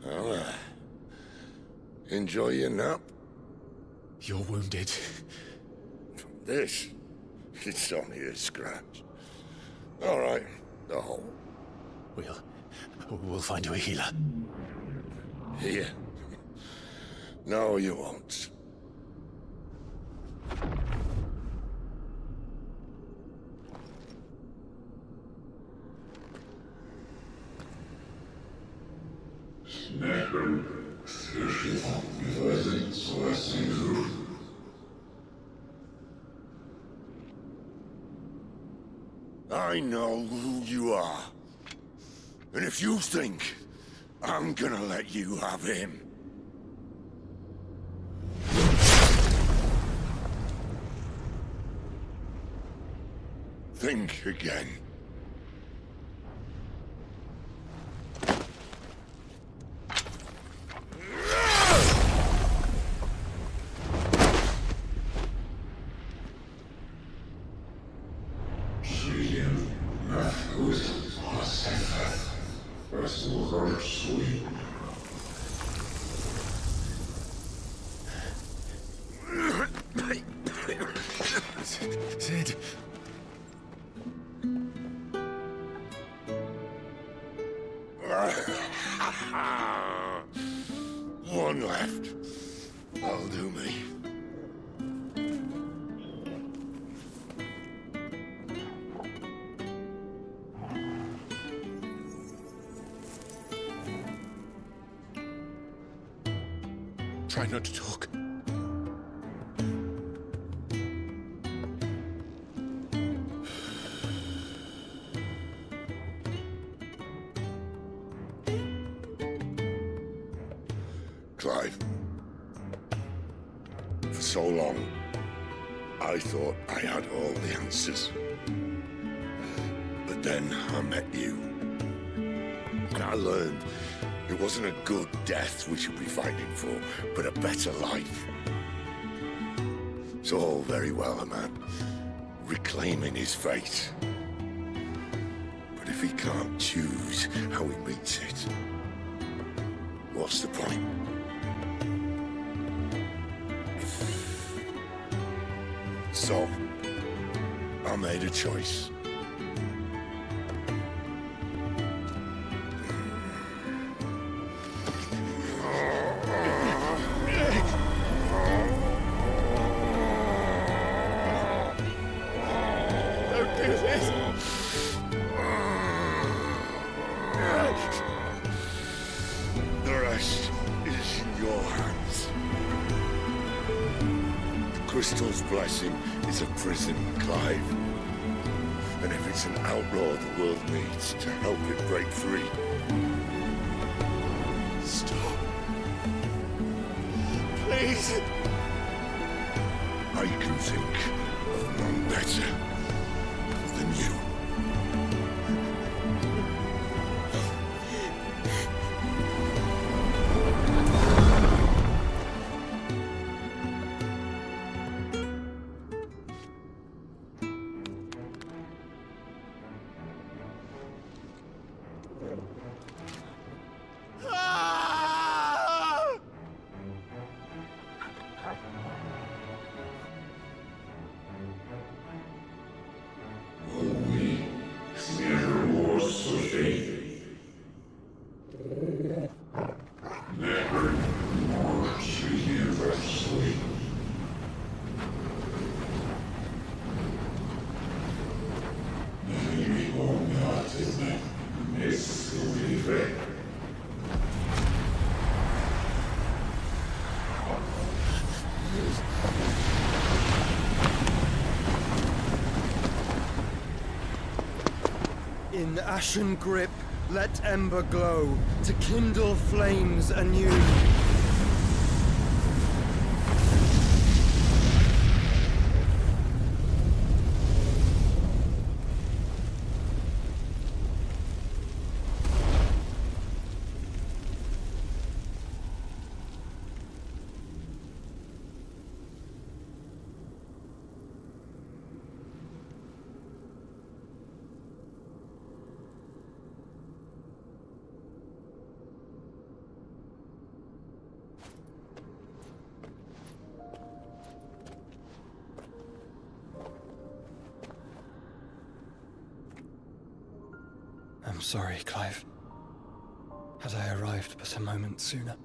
Well, enjoy your nap. You're wounded. This? It's only a scratch. All right, the hole. We'll find you a healer. Here? No, you won't. I know who you are. And if you think I'm gonna let you have him... think again. Sid. One left. That'll do me. Try not to talk. Clive. For so long, I thought I had all the answers. But then I met you. And I learned it wasn't a good death we should be fighting for, but a better life. It's all very well, a man reclaiming his fate. But if he can't choose how he meets it, what's the point? So, I made a choice. Don't do this! The rest is in your hands. The Crystal's blessing is a prison, Clive. And if it's an outlaw the world needs to help it break free... Stop. Please. I can think of none better than you. In ashen grip, let ember glow, to kindle flames anew. I'm sorry, Clive. Had I arrived but a moment sooner.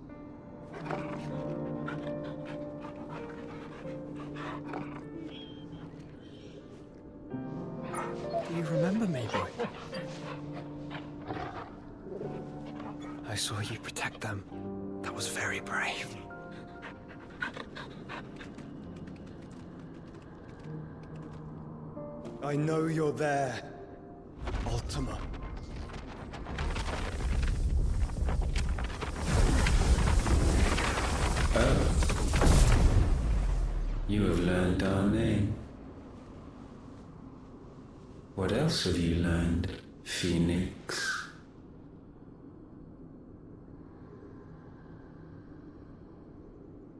Do you remember me, boy? I saw you protect them. That was very brave. I know you're there, Ultima. Oh. You have learned our name. What else have you learned, Phoenix?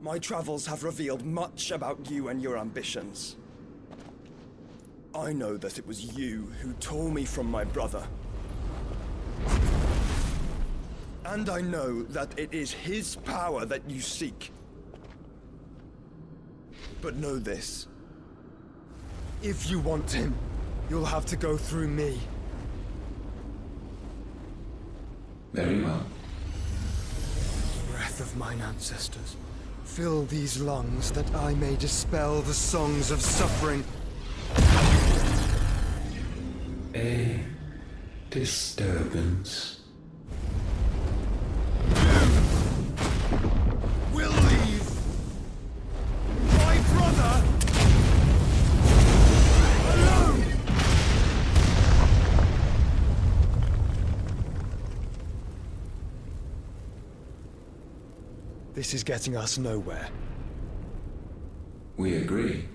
My travels have revealed much about you and your ambitions. I know that it was you who tore me from my brother. And I know that it is his power that you seek. But know this. If you want him, you'll have to go through me. Very well. Breath of mine ancestors, fill these lungs that I may dispel the songs of suffering. A disturbance. We'll leave my brother alone! This is getting us nowhere. We agree.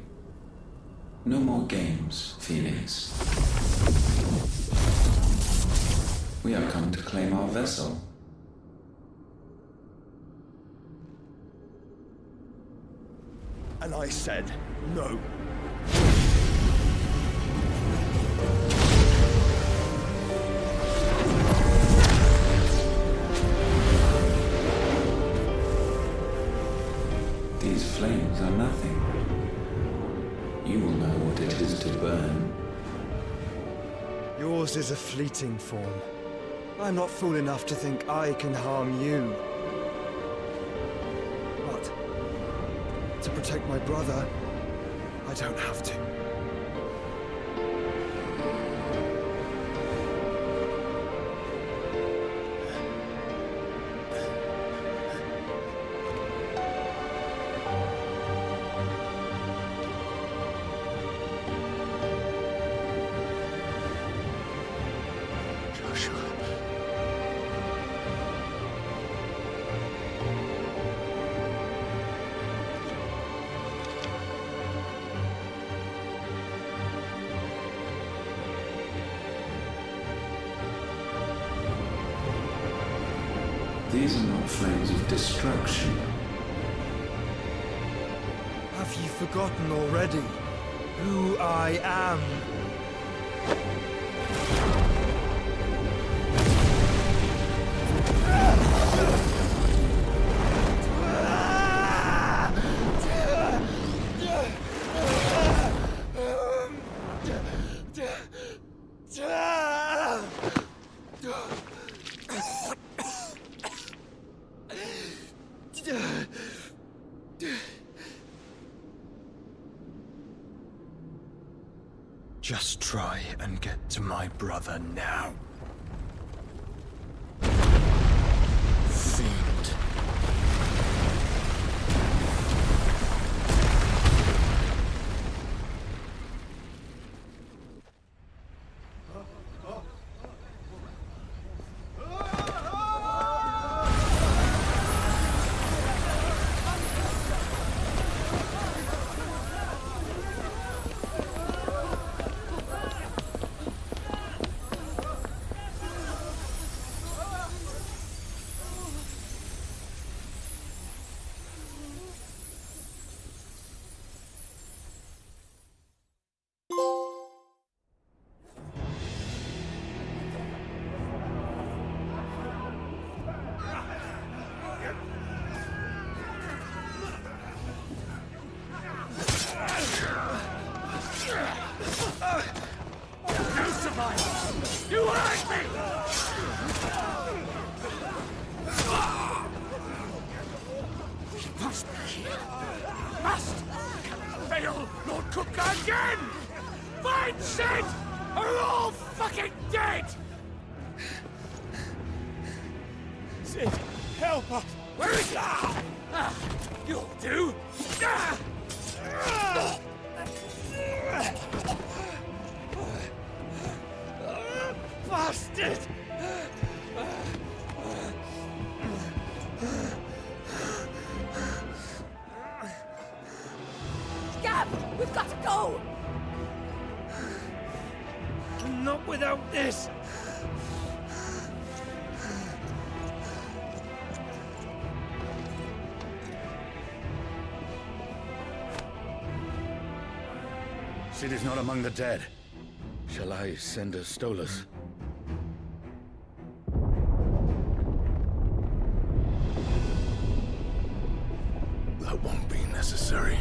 No more games, Phoenix. We have come to claim our vessel. And I said no. These flames are nothing. You will know what it is to burn. Yours is a fleeting form. I'm not fool enough to think I can harm you. But to protect my brother, I don't have to. These are not flames of destruction. Have you forgotten already who I am? Just try and get to my brother now. Fiend. cook again! Find Sid, or we're all fucking dead! Sid, help us! Where is he? You'll do! Bastard! Gab, we've got to go! Not without this! Sid is not among the dead. Shall I send a Stolas? That won't be necessary.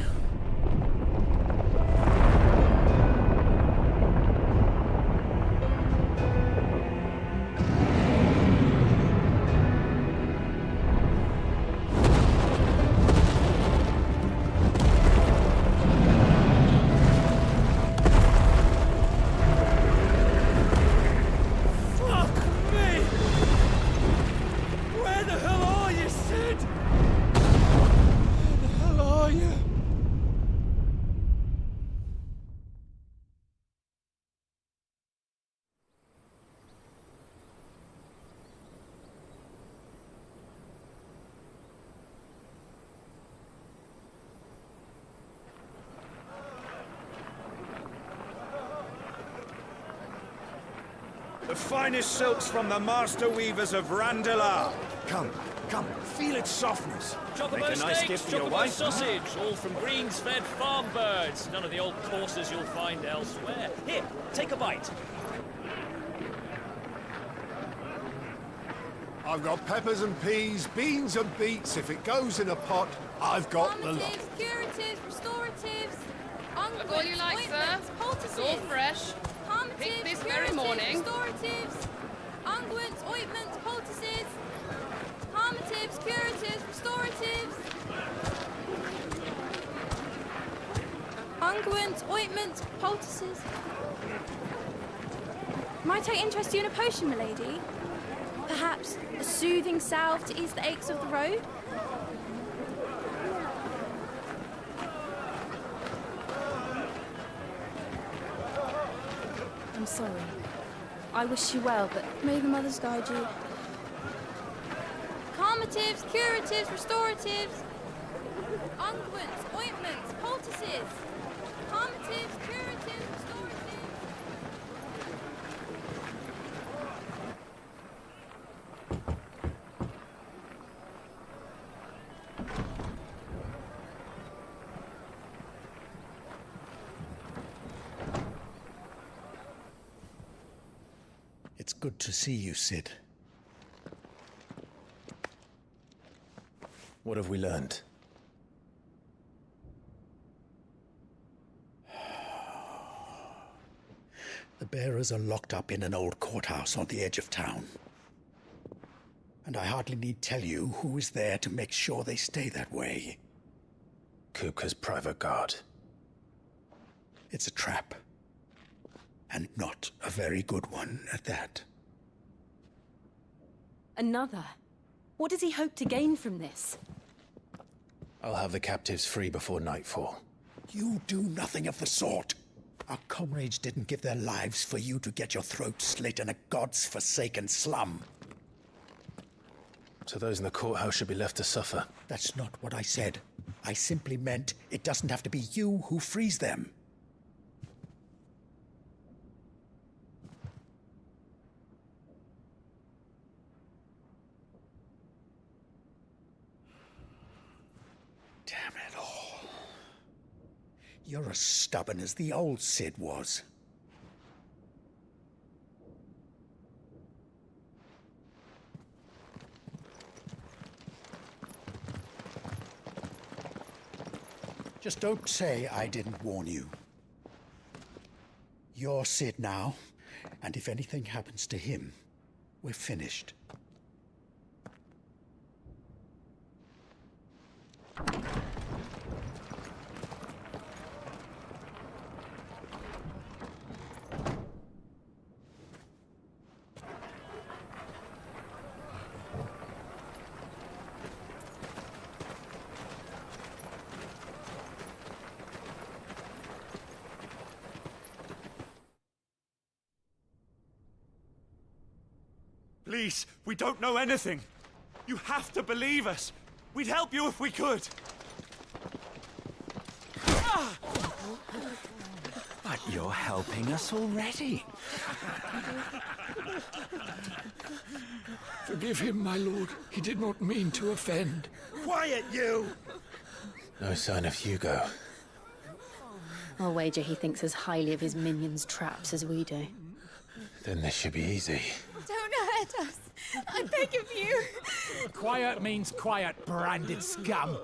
The finest silks from the master weavers of Randalar. Come, feel its softness. Chocobo Make a nice steaks, gift for your chocobo wife. sausage, all from greens-fed farm birds. None of the old courses you'll find elsewhere. Here, take a bite. I've got peppers and peas, beans and beets. If it goes in a pot, I've got the lot. Calmatives, curatives, restoratives, unguents, all you like, ointments, sir. poultices. It's all fresh. Calmatives, Picked this very curatives, morning. restoratives, unguents, ointments, poultices. Calmatives, curatives, restoratives. Unguents, ointments, poultices. Might I interest you in a potion, milady? Perhaps a soothing salve to ease the aches of the road? I'm sorry. I wish you well, but may the mothers guide you. Calmatives, curatives, restoratives. Unguents, ointments, poultices. Calmatives, curatives, restoratives. It's good to see you, Sid. What have we learned? The bearers are locked up in an old courthouse on the edge of town. And I hardly need tell you who is there to make sure they stay that way. Kupka's private guard. It's a trap. And not a very good one at that. Another? What does he hope to gain from this? I'll have the captives free before nightfall. You do nothing of the sort. Our comrades didn't give their lives for you to get your throat slit in a god's-forsaken slum. So those in the courthouse should be left to suffer. That's not what I said. I simply meant it doesn't have to be you who frees them. Damn it all. You're as stubborn as the old Sid was. Just don't say I didn't warn you. You're Sid now, and if anything happens to him, we're finished. Please, we don't know anything. You have to believe us. We'd help you if we could. But you're helping us already. Forgive him, my lord. He did not mean to offend. Quiet, you! No sign of Hugo. I'll wager he thinks as highly of his minions' traps as we do. Then this should be easy. Don't hurt us. I beg of you. Quiet means quiet, branded scum.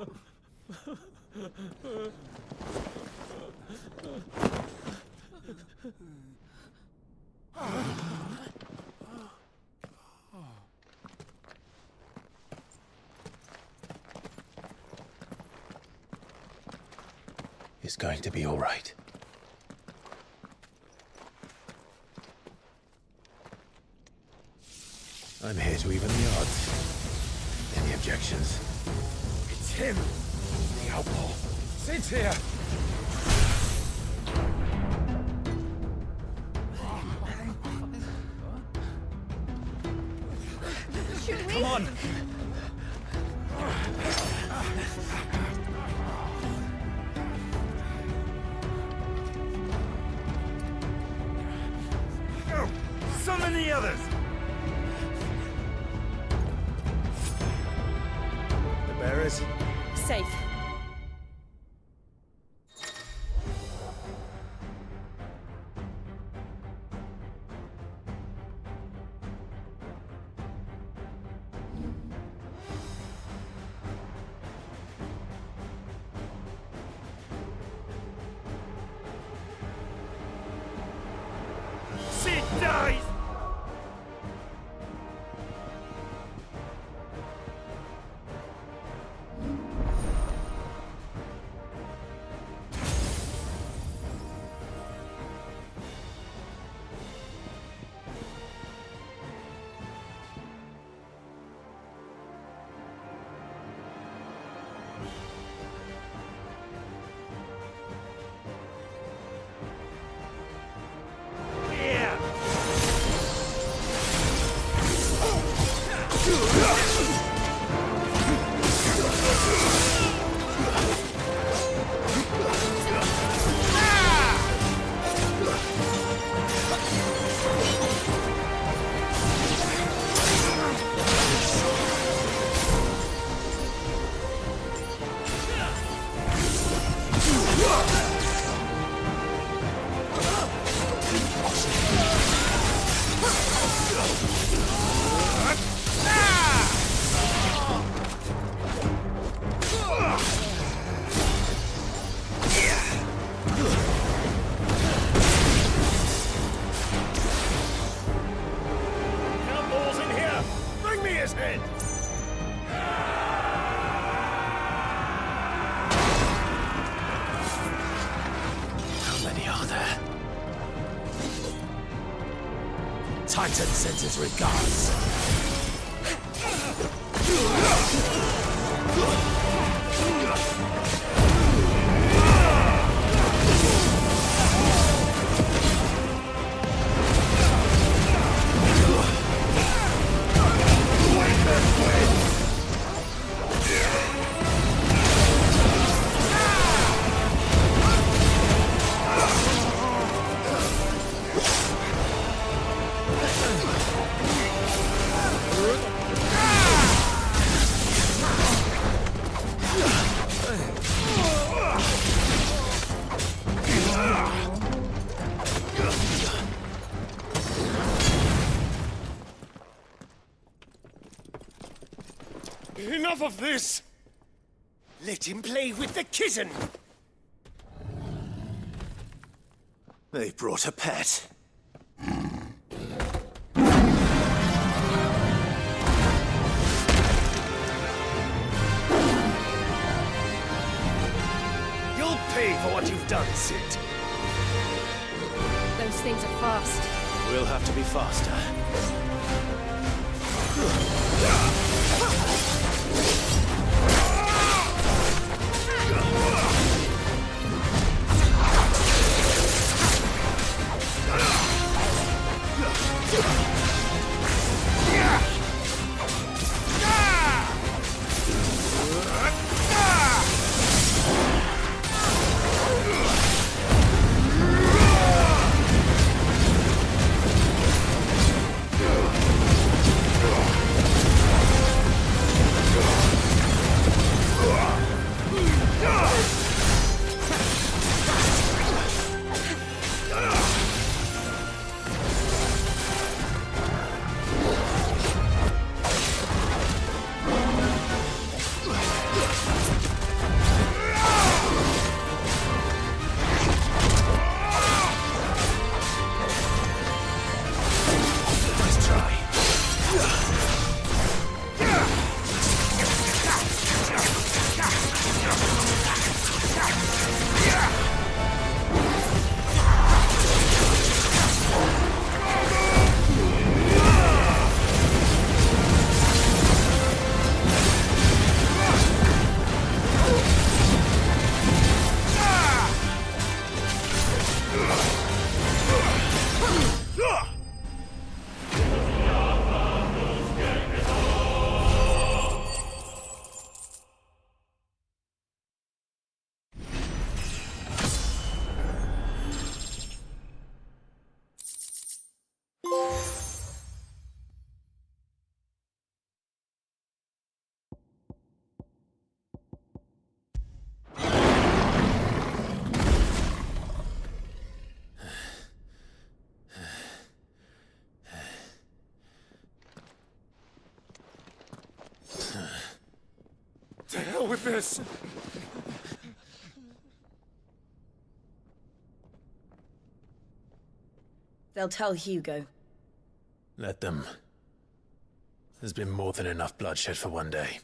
It's going to be all right. I'm here to even the odds. Any objections? It's him, the outlaw. Sit here. Come on. Go! Summon the others! The bearers? Safe. She dies! Cannonballs in here! Bring me his head! How many are there? Titan sends his regards. Enough of this! Let him play with the kitten! They brought a pet. You'll pay for what you've done, Sid. Those things are fast. We'll have to be faster. Yeah! with this. They'll tell Hugo. Let them. There's been more than enough bloodshed for one day.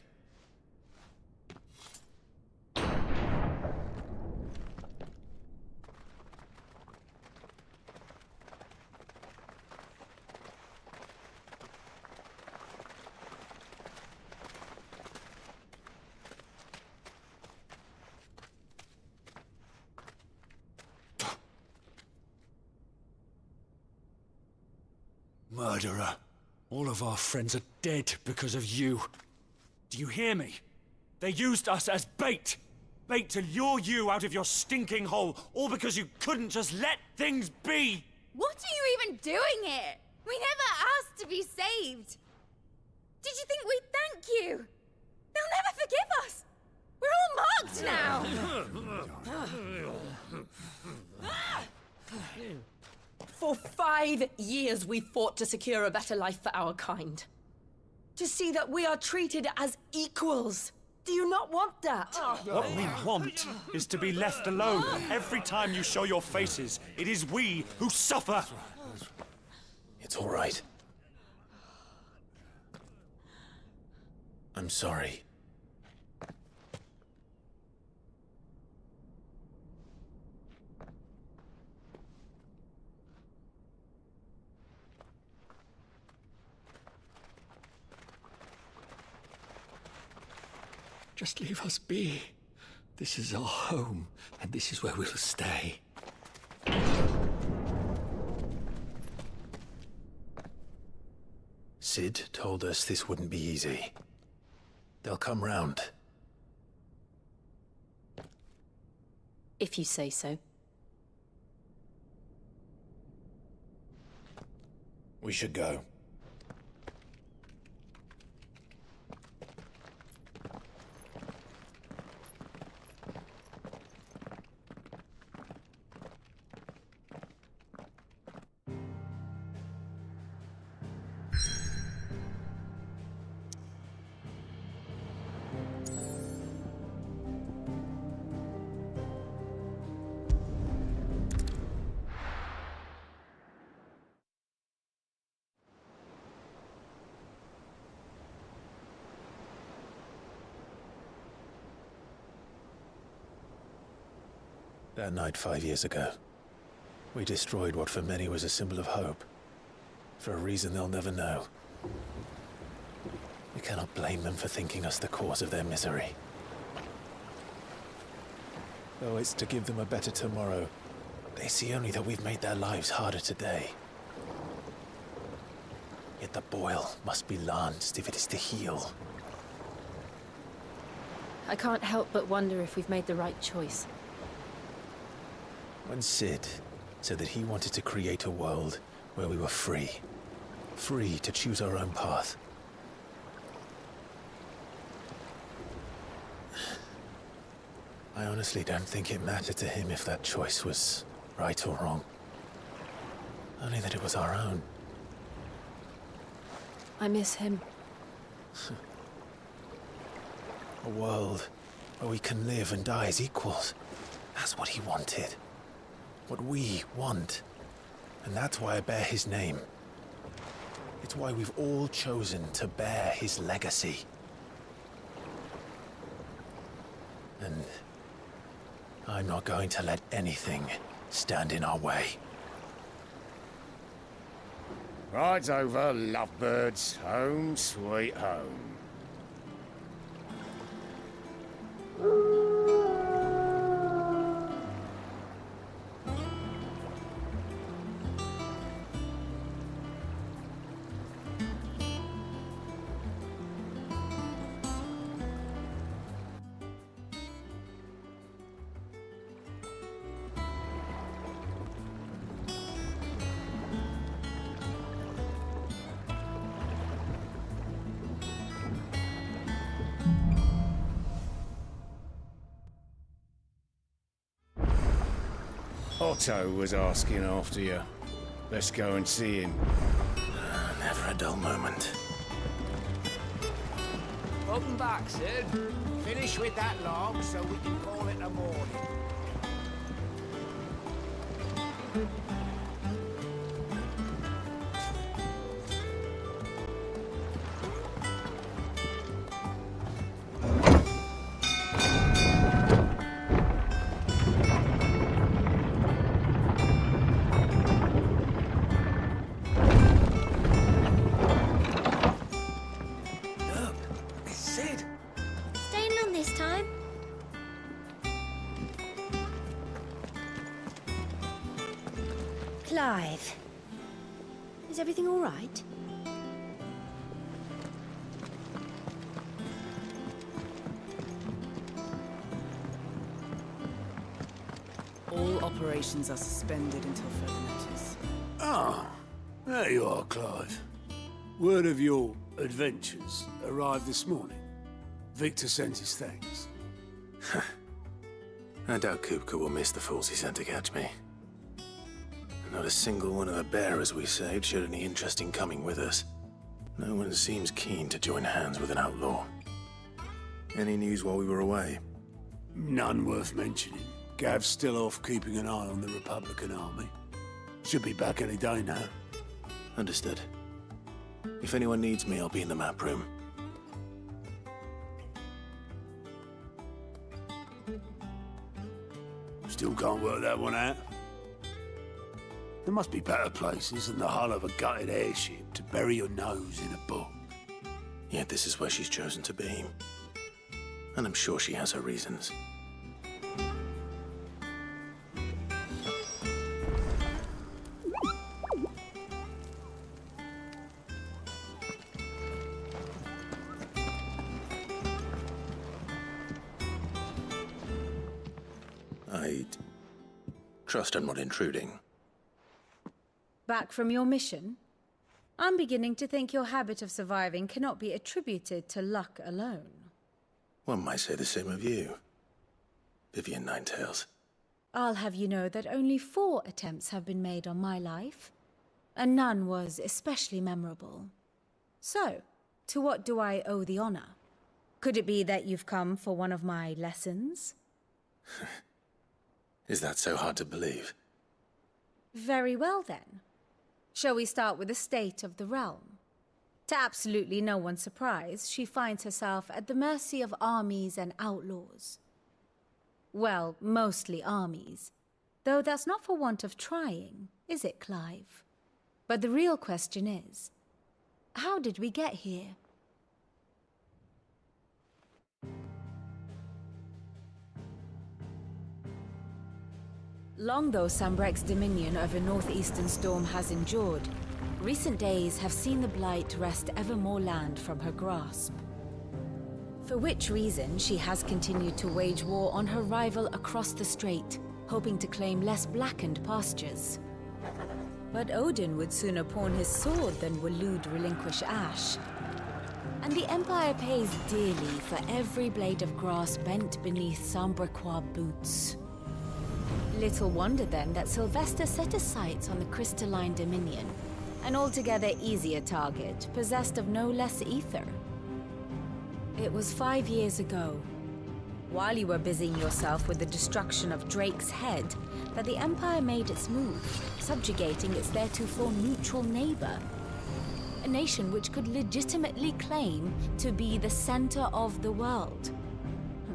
Murderer. All of our friends are dead because of you. Do you hear me? They used us as bait. Bait to lure you out of your stinking hole, all because you couldn't just let things be. What are you even doing here? We never asked to be saved. Did you think we'd thank you? They'll never forgive us. We're all marked now. For 5 years we fought to secure a better life for our kind. To see that we are treated as equals. Do you not want that? What we want is to be left alone. Every time you show your faces, it is we who suffer. It's all right. I'm sorry. Just leave us be. This is our home, and this is where we'll stay. Sid told us this wouldn't be easy. They'll come round. If you say so. We should go. That night 5 years ago, we destroyed what for many was a symbol of hope. For a reason they'll never know. We cannot blame them for thinking us the cause of their misery. Though it's to give them a better tomorrow, they see only that we've made their lives harder today. Yet the boil must be lanced if it is to heal. I can't help but wonder if we've made the right choice. When Sid said that he wanted to create a world where we were free. Free to choose our own path. I honestly don't think it mattered to him if that choice was right or wrong. Only that it was our own. I miss him. A world where we can live and die as equals. That's what he wanted. What we want. And that's why I bear his name. It's why we've all chosen to bear his legacy. And I'm not going to let anything stand in our way. Ride's over, lovebirds. Home sweet home. Otto was asking after you. Let's go and see him. Never a dull moment. Up and back, Sid. Finish with that log so we can call it a morning. Sid! Staying long this time? Clive. Is everything all right? All operations are suspended until further notice. Ah, there you are, Clive. Word of your adventures arrived this morning. Victor sent his thanks. I doubt Kupka will miss the fools he sent to catch me. Not a single one of the bearers we saved showed any interest in coming with us. No one seems keen to join hands with an outlaw. Any news while we were away? None worth mentioning. Gav's still off keeping an eye on the Republican army. Should be back any day now. Understood. If anyone needs me, I'll be in the map room. Still can't work that one out. There must be better places than the hull of a gutted airship to bury your nose in a book. Yet this is where she's chosen to be. And I'm sure she has her reasons. I trust I'm not intruding. Back from your mission? I'm beginning to think your habit of surviving cannot be attributed to luck alone. One might say the same of you, Vivian Ninetails. I'll have you know that only 4 attempts have been made on my life, and none was especially memorable. So, to what do I owe the honor? Could it be that you've come for one of my lessons? Is that so hard to believe? Very well then. Shall we start with the state of the realm? To absolutely no one's surprise, she finds herself at the mercy of armies and outlaws. Well, mostly armies. Though that's not for want of trying, is it, Clive? But the real question is, how did we get here? Long though Sambrek's dominion over northeastern Storm has endured, recent days have seen the Blight wrest ever more land from her grasp. For which reason she has continued to wage war on her rival across the strait, hoping to claim less blackened pastures. But Odin would sooner pawn his sword than Waloed relinquish Ash. And the Empire pays dearly for every blade of grass bent beneath Sambrequois boots. Little wonder then that Sylvester set his sights on the Crystalline Dominion, an altogether easier target, possessed of no less ether. It was 5 years ago, while you were busying yourself with the destruction of Drake's head, that the Empire made its move, subjugating its theretofore neutral neighbor. A nation which could legitimately claim to be the center of the world.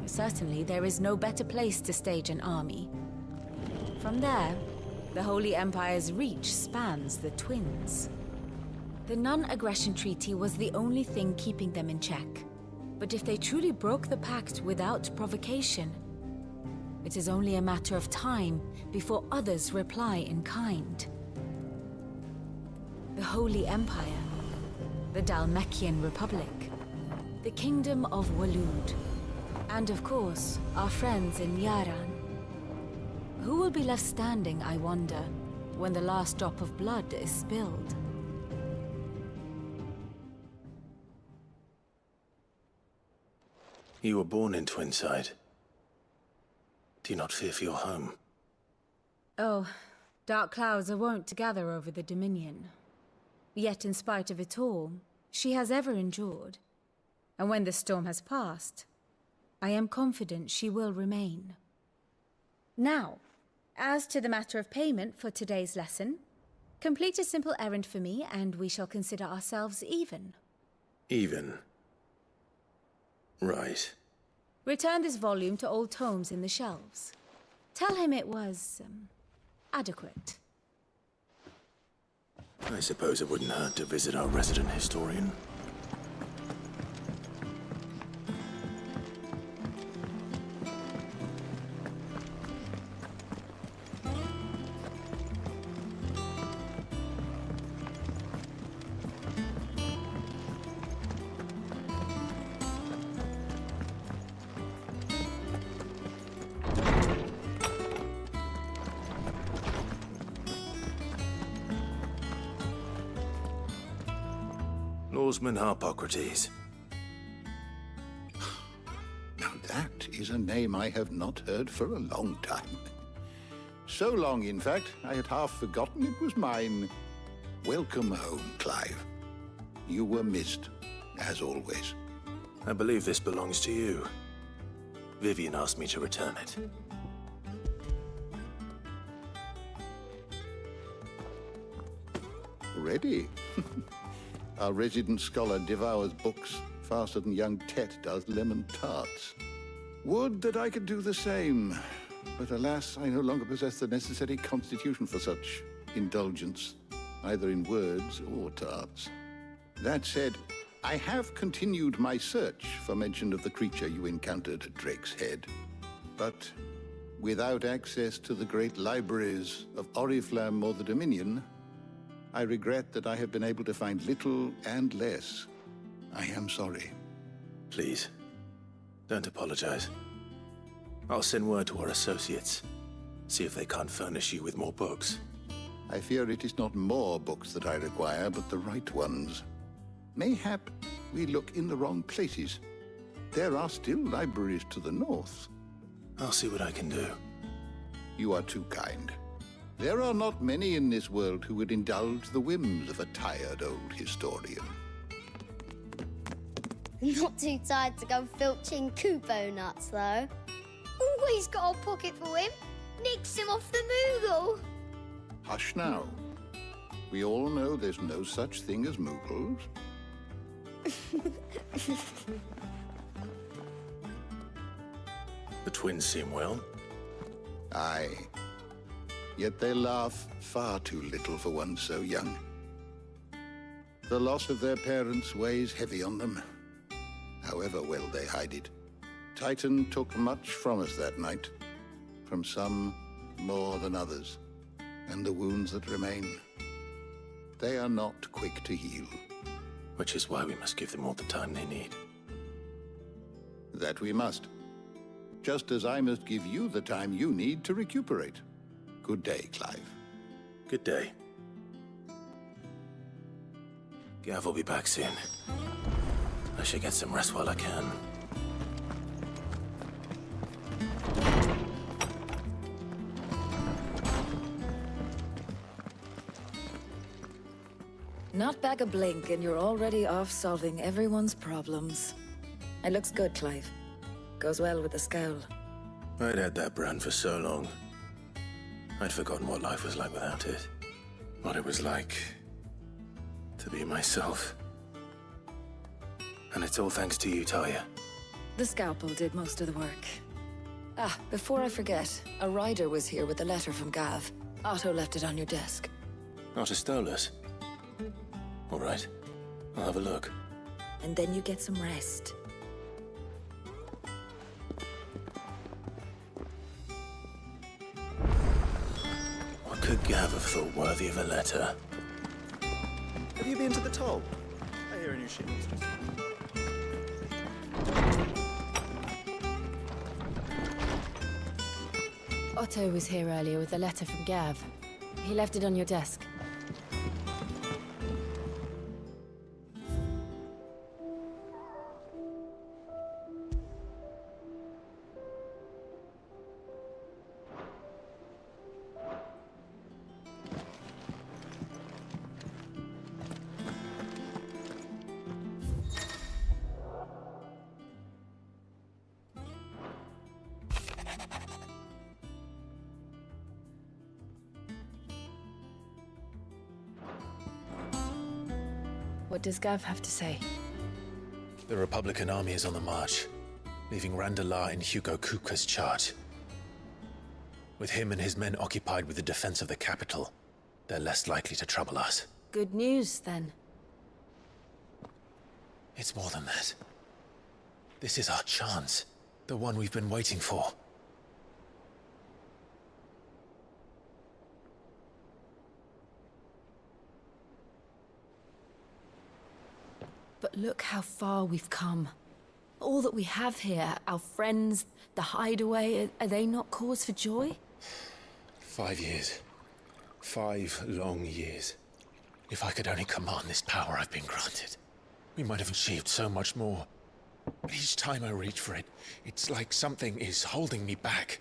Certainly, there is no better place to stage an army. From there, the Holy Empire's reach spans the Twins. The non-aggression treaty was the only thing keeping them in check. But if they truly broke the pact without provocation, it is only a matter of time before others reply in kind. The Holy Empire, the Dhalmekian Republic, the Kingdom of Waloed, and of course, our friends in Yaran. Who will be left standing, I wonder, when the last drop of blood is spilled? You were born in Twinside. Do you not fear for your home? Oh, dark clouds are wont to gather over the Dominion. Yet in spite of it all, she has ever endured. And when the storm has passed, I am confident she will remain. Now, as to the matter of payment for today's lesson, complete a simple errand for me and we shall consider ourselves even. Even. Right. Return this volume to old tomes in the shelves. Tell him it was, adequate. I suppose it wouldn't hurt to visit our resident historian. Norseman Harpocrates. Now that is a name I have not heard for a long time. So long, in fact, I had half forgotten it was mine. Welcome home, Clive. You were missed, as always. I believe this belongs to you. Vivian asked me to return it. Ready? Our resident scholar devours books faster than young Tet does lemon tarts. Would that I could do the same. But alas, I no longer possess the necessary constitution for such indulgence, either in words or tarts. That said, I have continued my search for mention of the creature you encountered at Drake's Head. But without access to the great libraries of Oriflamme or the Dominion, I regret that I have been able to find little and less. I am sorry. Please, don't apologize. I'll send word to our associates. See if they can't furnish you with more books. I fear it is not more books that I require, but the right ones. Mayhap we look in the wrong places. There are still libraries to the north. I'll see what I can do. You are too kind. There are not many in this world who would indulge the whims of a tired old historian. Not too tired to go filching Kupo nuts, though. Always got a pocket for him. Nicks him off the Moogle. Hush now. We all know there's no such thing as Moogles. The twins seem well. Aye. Yet they laugh far too little for one so young. The loss of their parents weighs heavy on them, however well they hide it. Titan took much from us that night, from some more than others, and the wounds that remain, they are not quick to heal. Which is why we must give them all the time they need. That we must. Just as I must give you the time you need to recuperate. Good day, Clive. Good day. Gav will be back soon. I should get some rest while I can. Not back a blink and you're already off solving everyone's problems. It looks good, Clive. Goes well with the scowl. I'd had that brand for so long. I'd forgotten what life was like without it. What it was like to be myself. And it's all thanks to you, Talia. The scalpel did most of the work. Ah, before I forget, a rider was here with a letter from Gav. Otto left it on your desk. Not a Stolas. All right, I'll have a look. And then you get some rest. What could Gav have thought worthy of a letter? Have you been to the toll? I hear a new ship. Otto was here earlier with a letter from Gav. He left it on your desk. What does Gav have to say? The Republican army is on the march, leaving Randalar in Hugo Kuka's charge. With him and his men occupied with the defense of the capital, they're less likely to trouble us. Good news, then. It's more than that. This is our chance. The one we've been waiting for. But look how far we've come. All that we have here, our friends, the hideaway, are they not cause for joy? 5 years. 5 long years. If I could only command this power I've been granted, we might have achieved so much more. But each time I reach for it, it's like something is holding me back.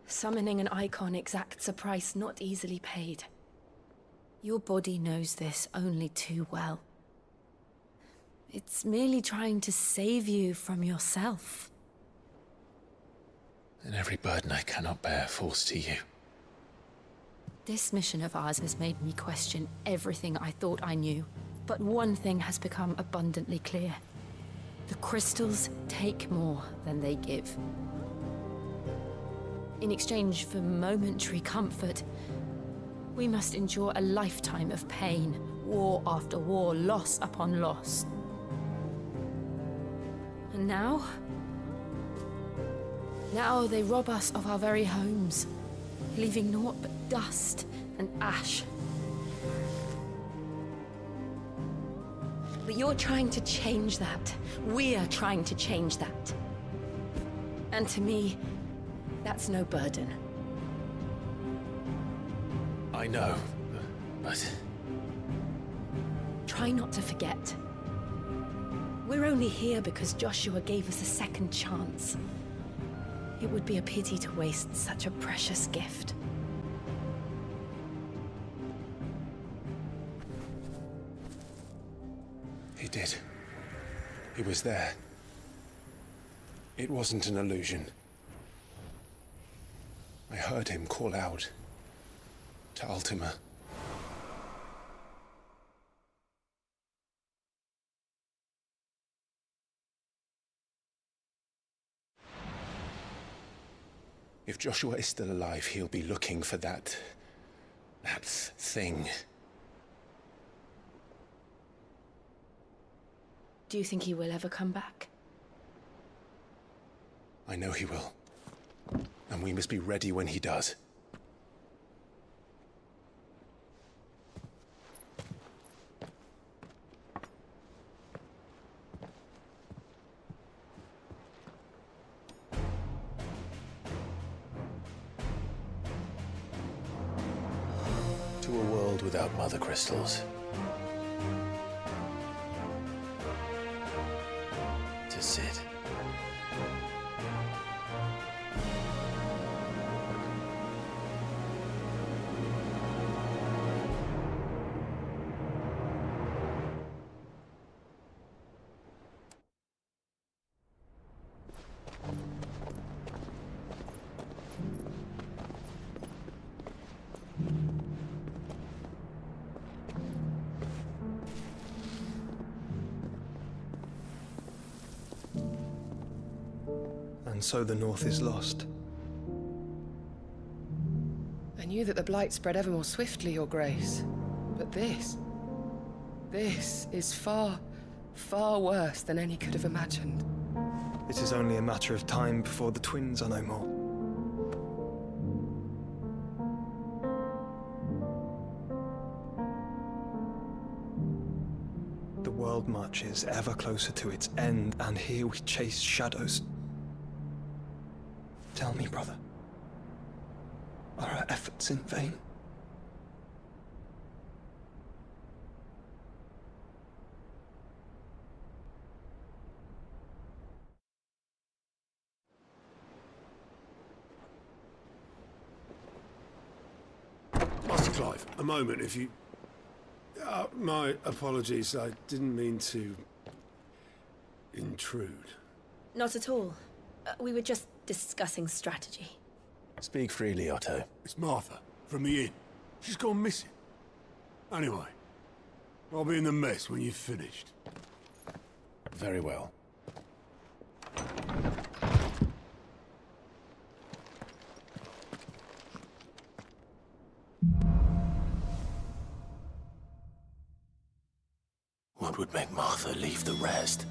Summoning an icon exacts a price not easily paid. Your body knows this only too well. It's merely trying to save you from yourself. And every burden I cannot bear falls to you. This mission of ours has made me question everything I thought I knew. But one thing has become abundantly clear. The crystals take more than they give. In exchange for momentary comfort, we must endure a lifetime of pain, war after war, loss upon loss. And now they rob us of our very homes, leaving naught but dust and ash. But you're trying to change that. We are trying to change that. And to me, that's no burden. I know, but... Try not to forget. We're only here because Joshua gave us a second chance. It would be a pity to waste such a precious gift. He did. He was there. It wasn't an illusion. I heard him call out to Ultima. If Joshua is still alive, he'll be looking for that thing. Do you think he will ever come back? I know he will. And we must be ready when he does. To a world without mother crystals. To Sid. And so the North is lost. I knew that the Blight spread ever more swiftly, Your Grace. But this is far, far worse than any could have imagined. It is only a matter of time before the twins are no more. The world marches ever closer to its end, and here we chase shadows. Tell me, brother, are our efforts in vain? Master Clive, a moment, if you... my apologies, I didn't mean to... intrude. Not at all. We were just discussing strategy. Speak freely, Otto. It's Martha, from the inn. She's gone missing. Anyway, I'll be in the mess when you've finished. Very well. What would make Martha leave the rest?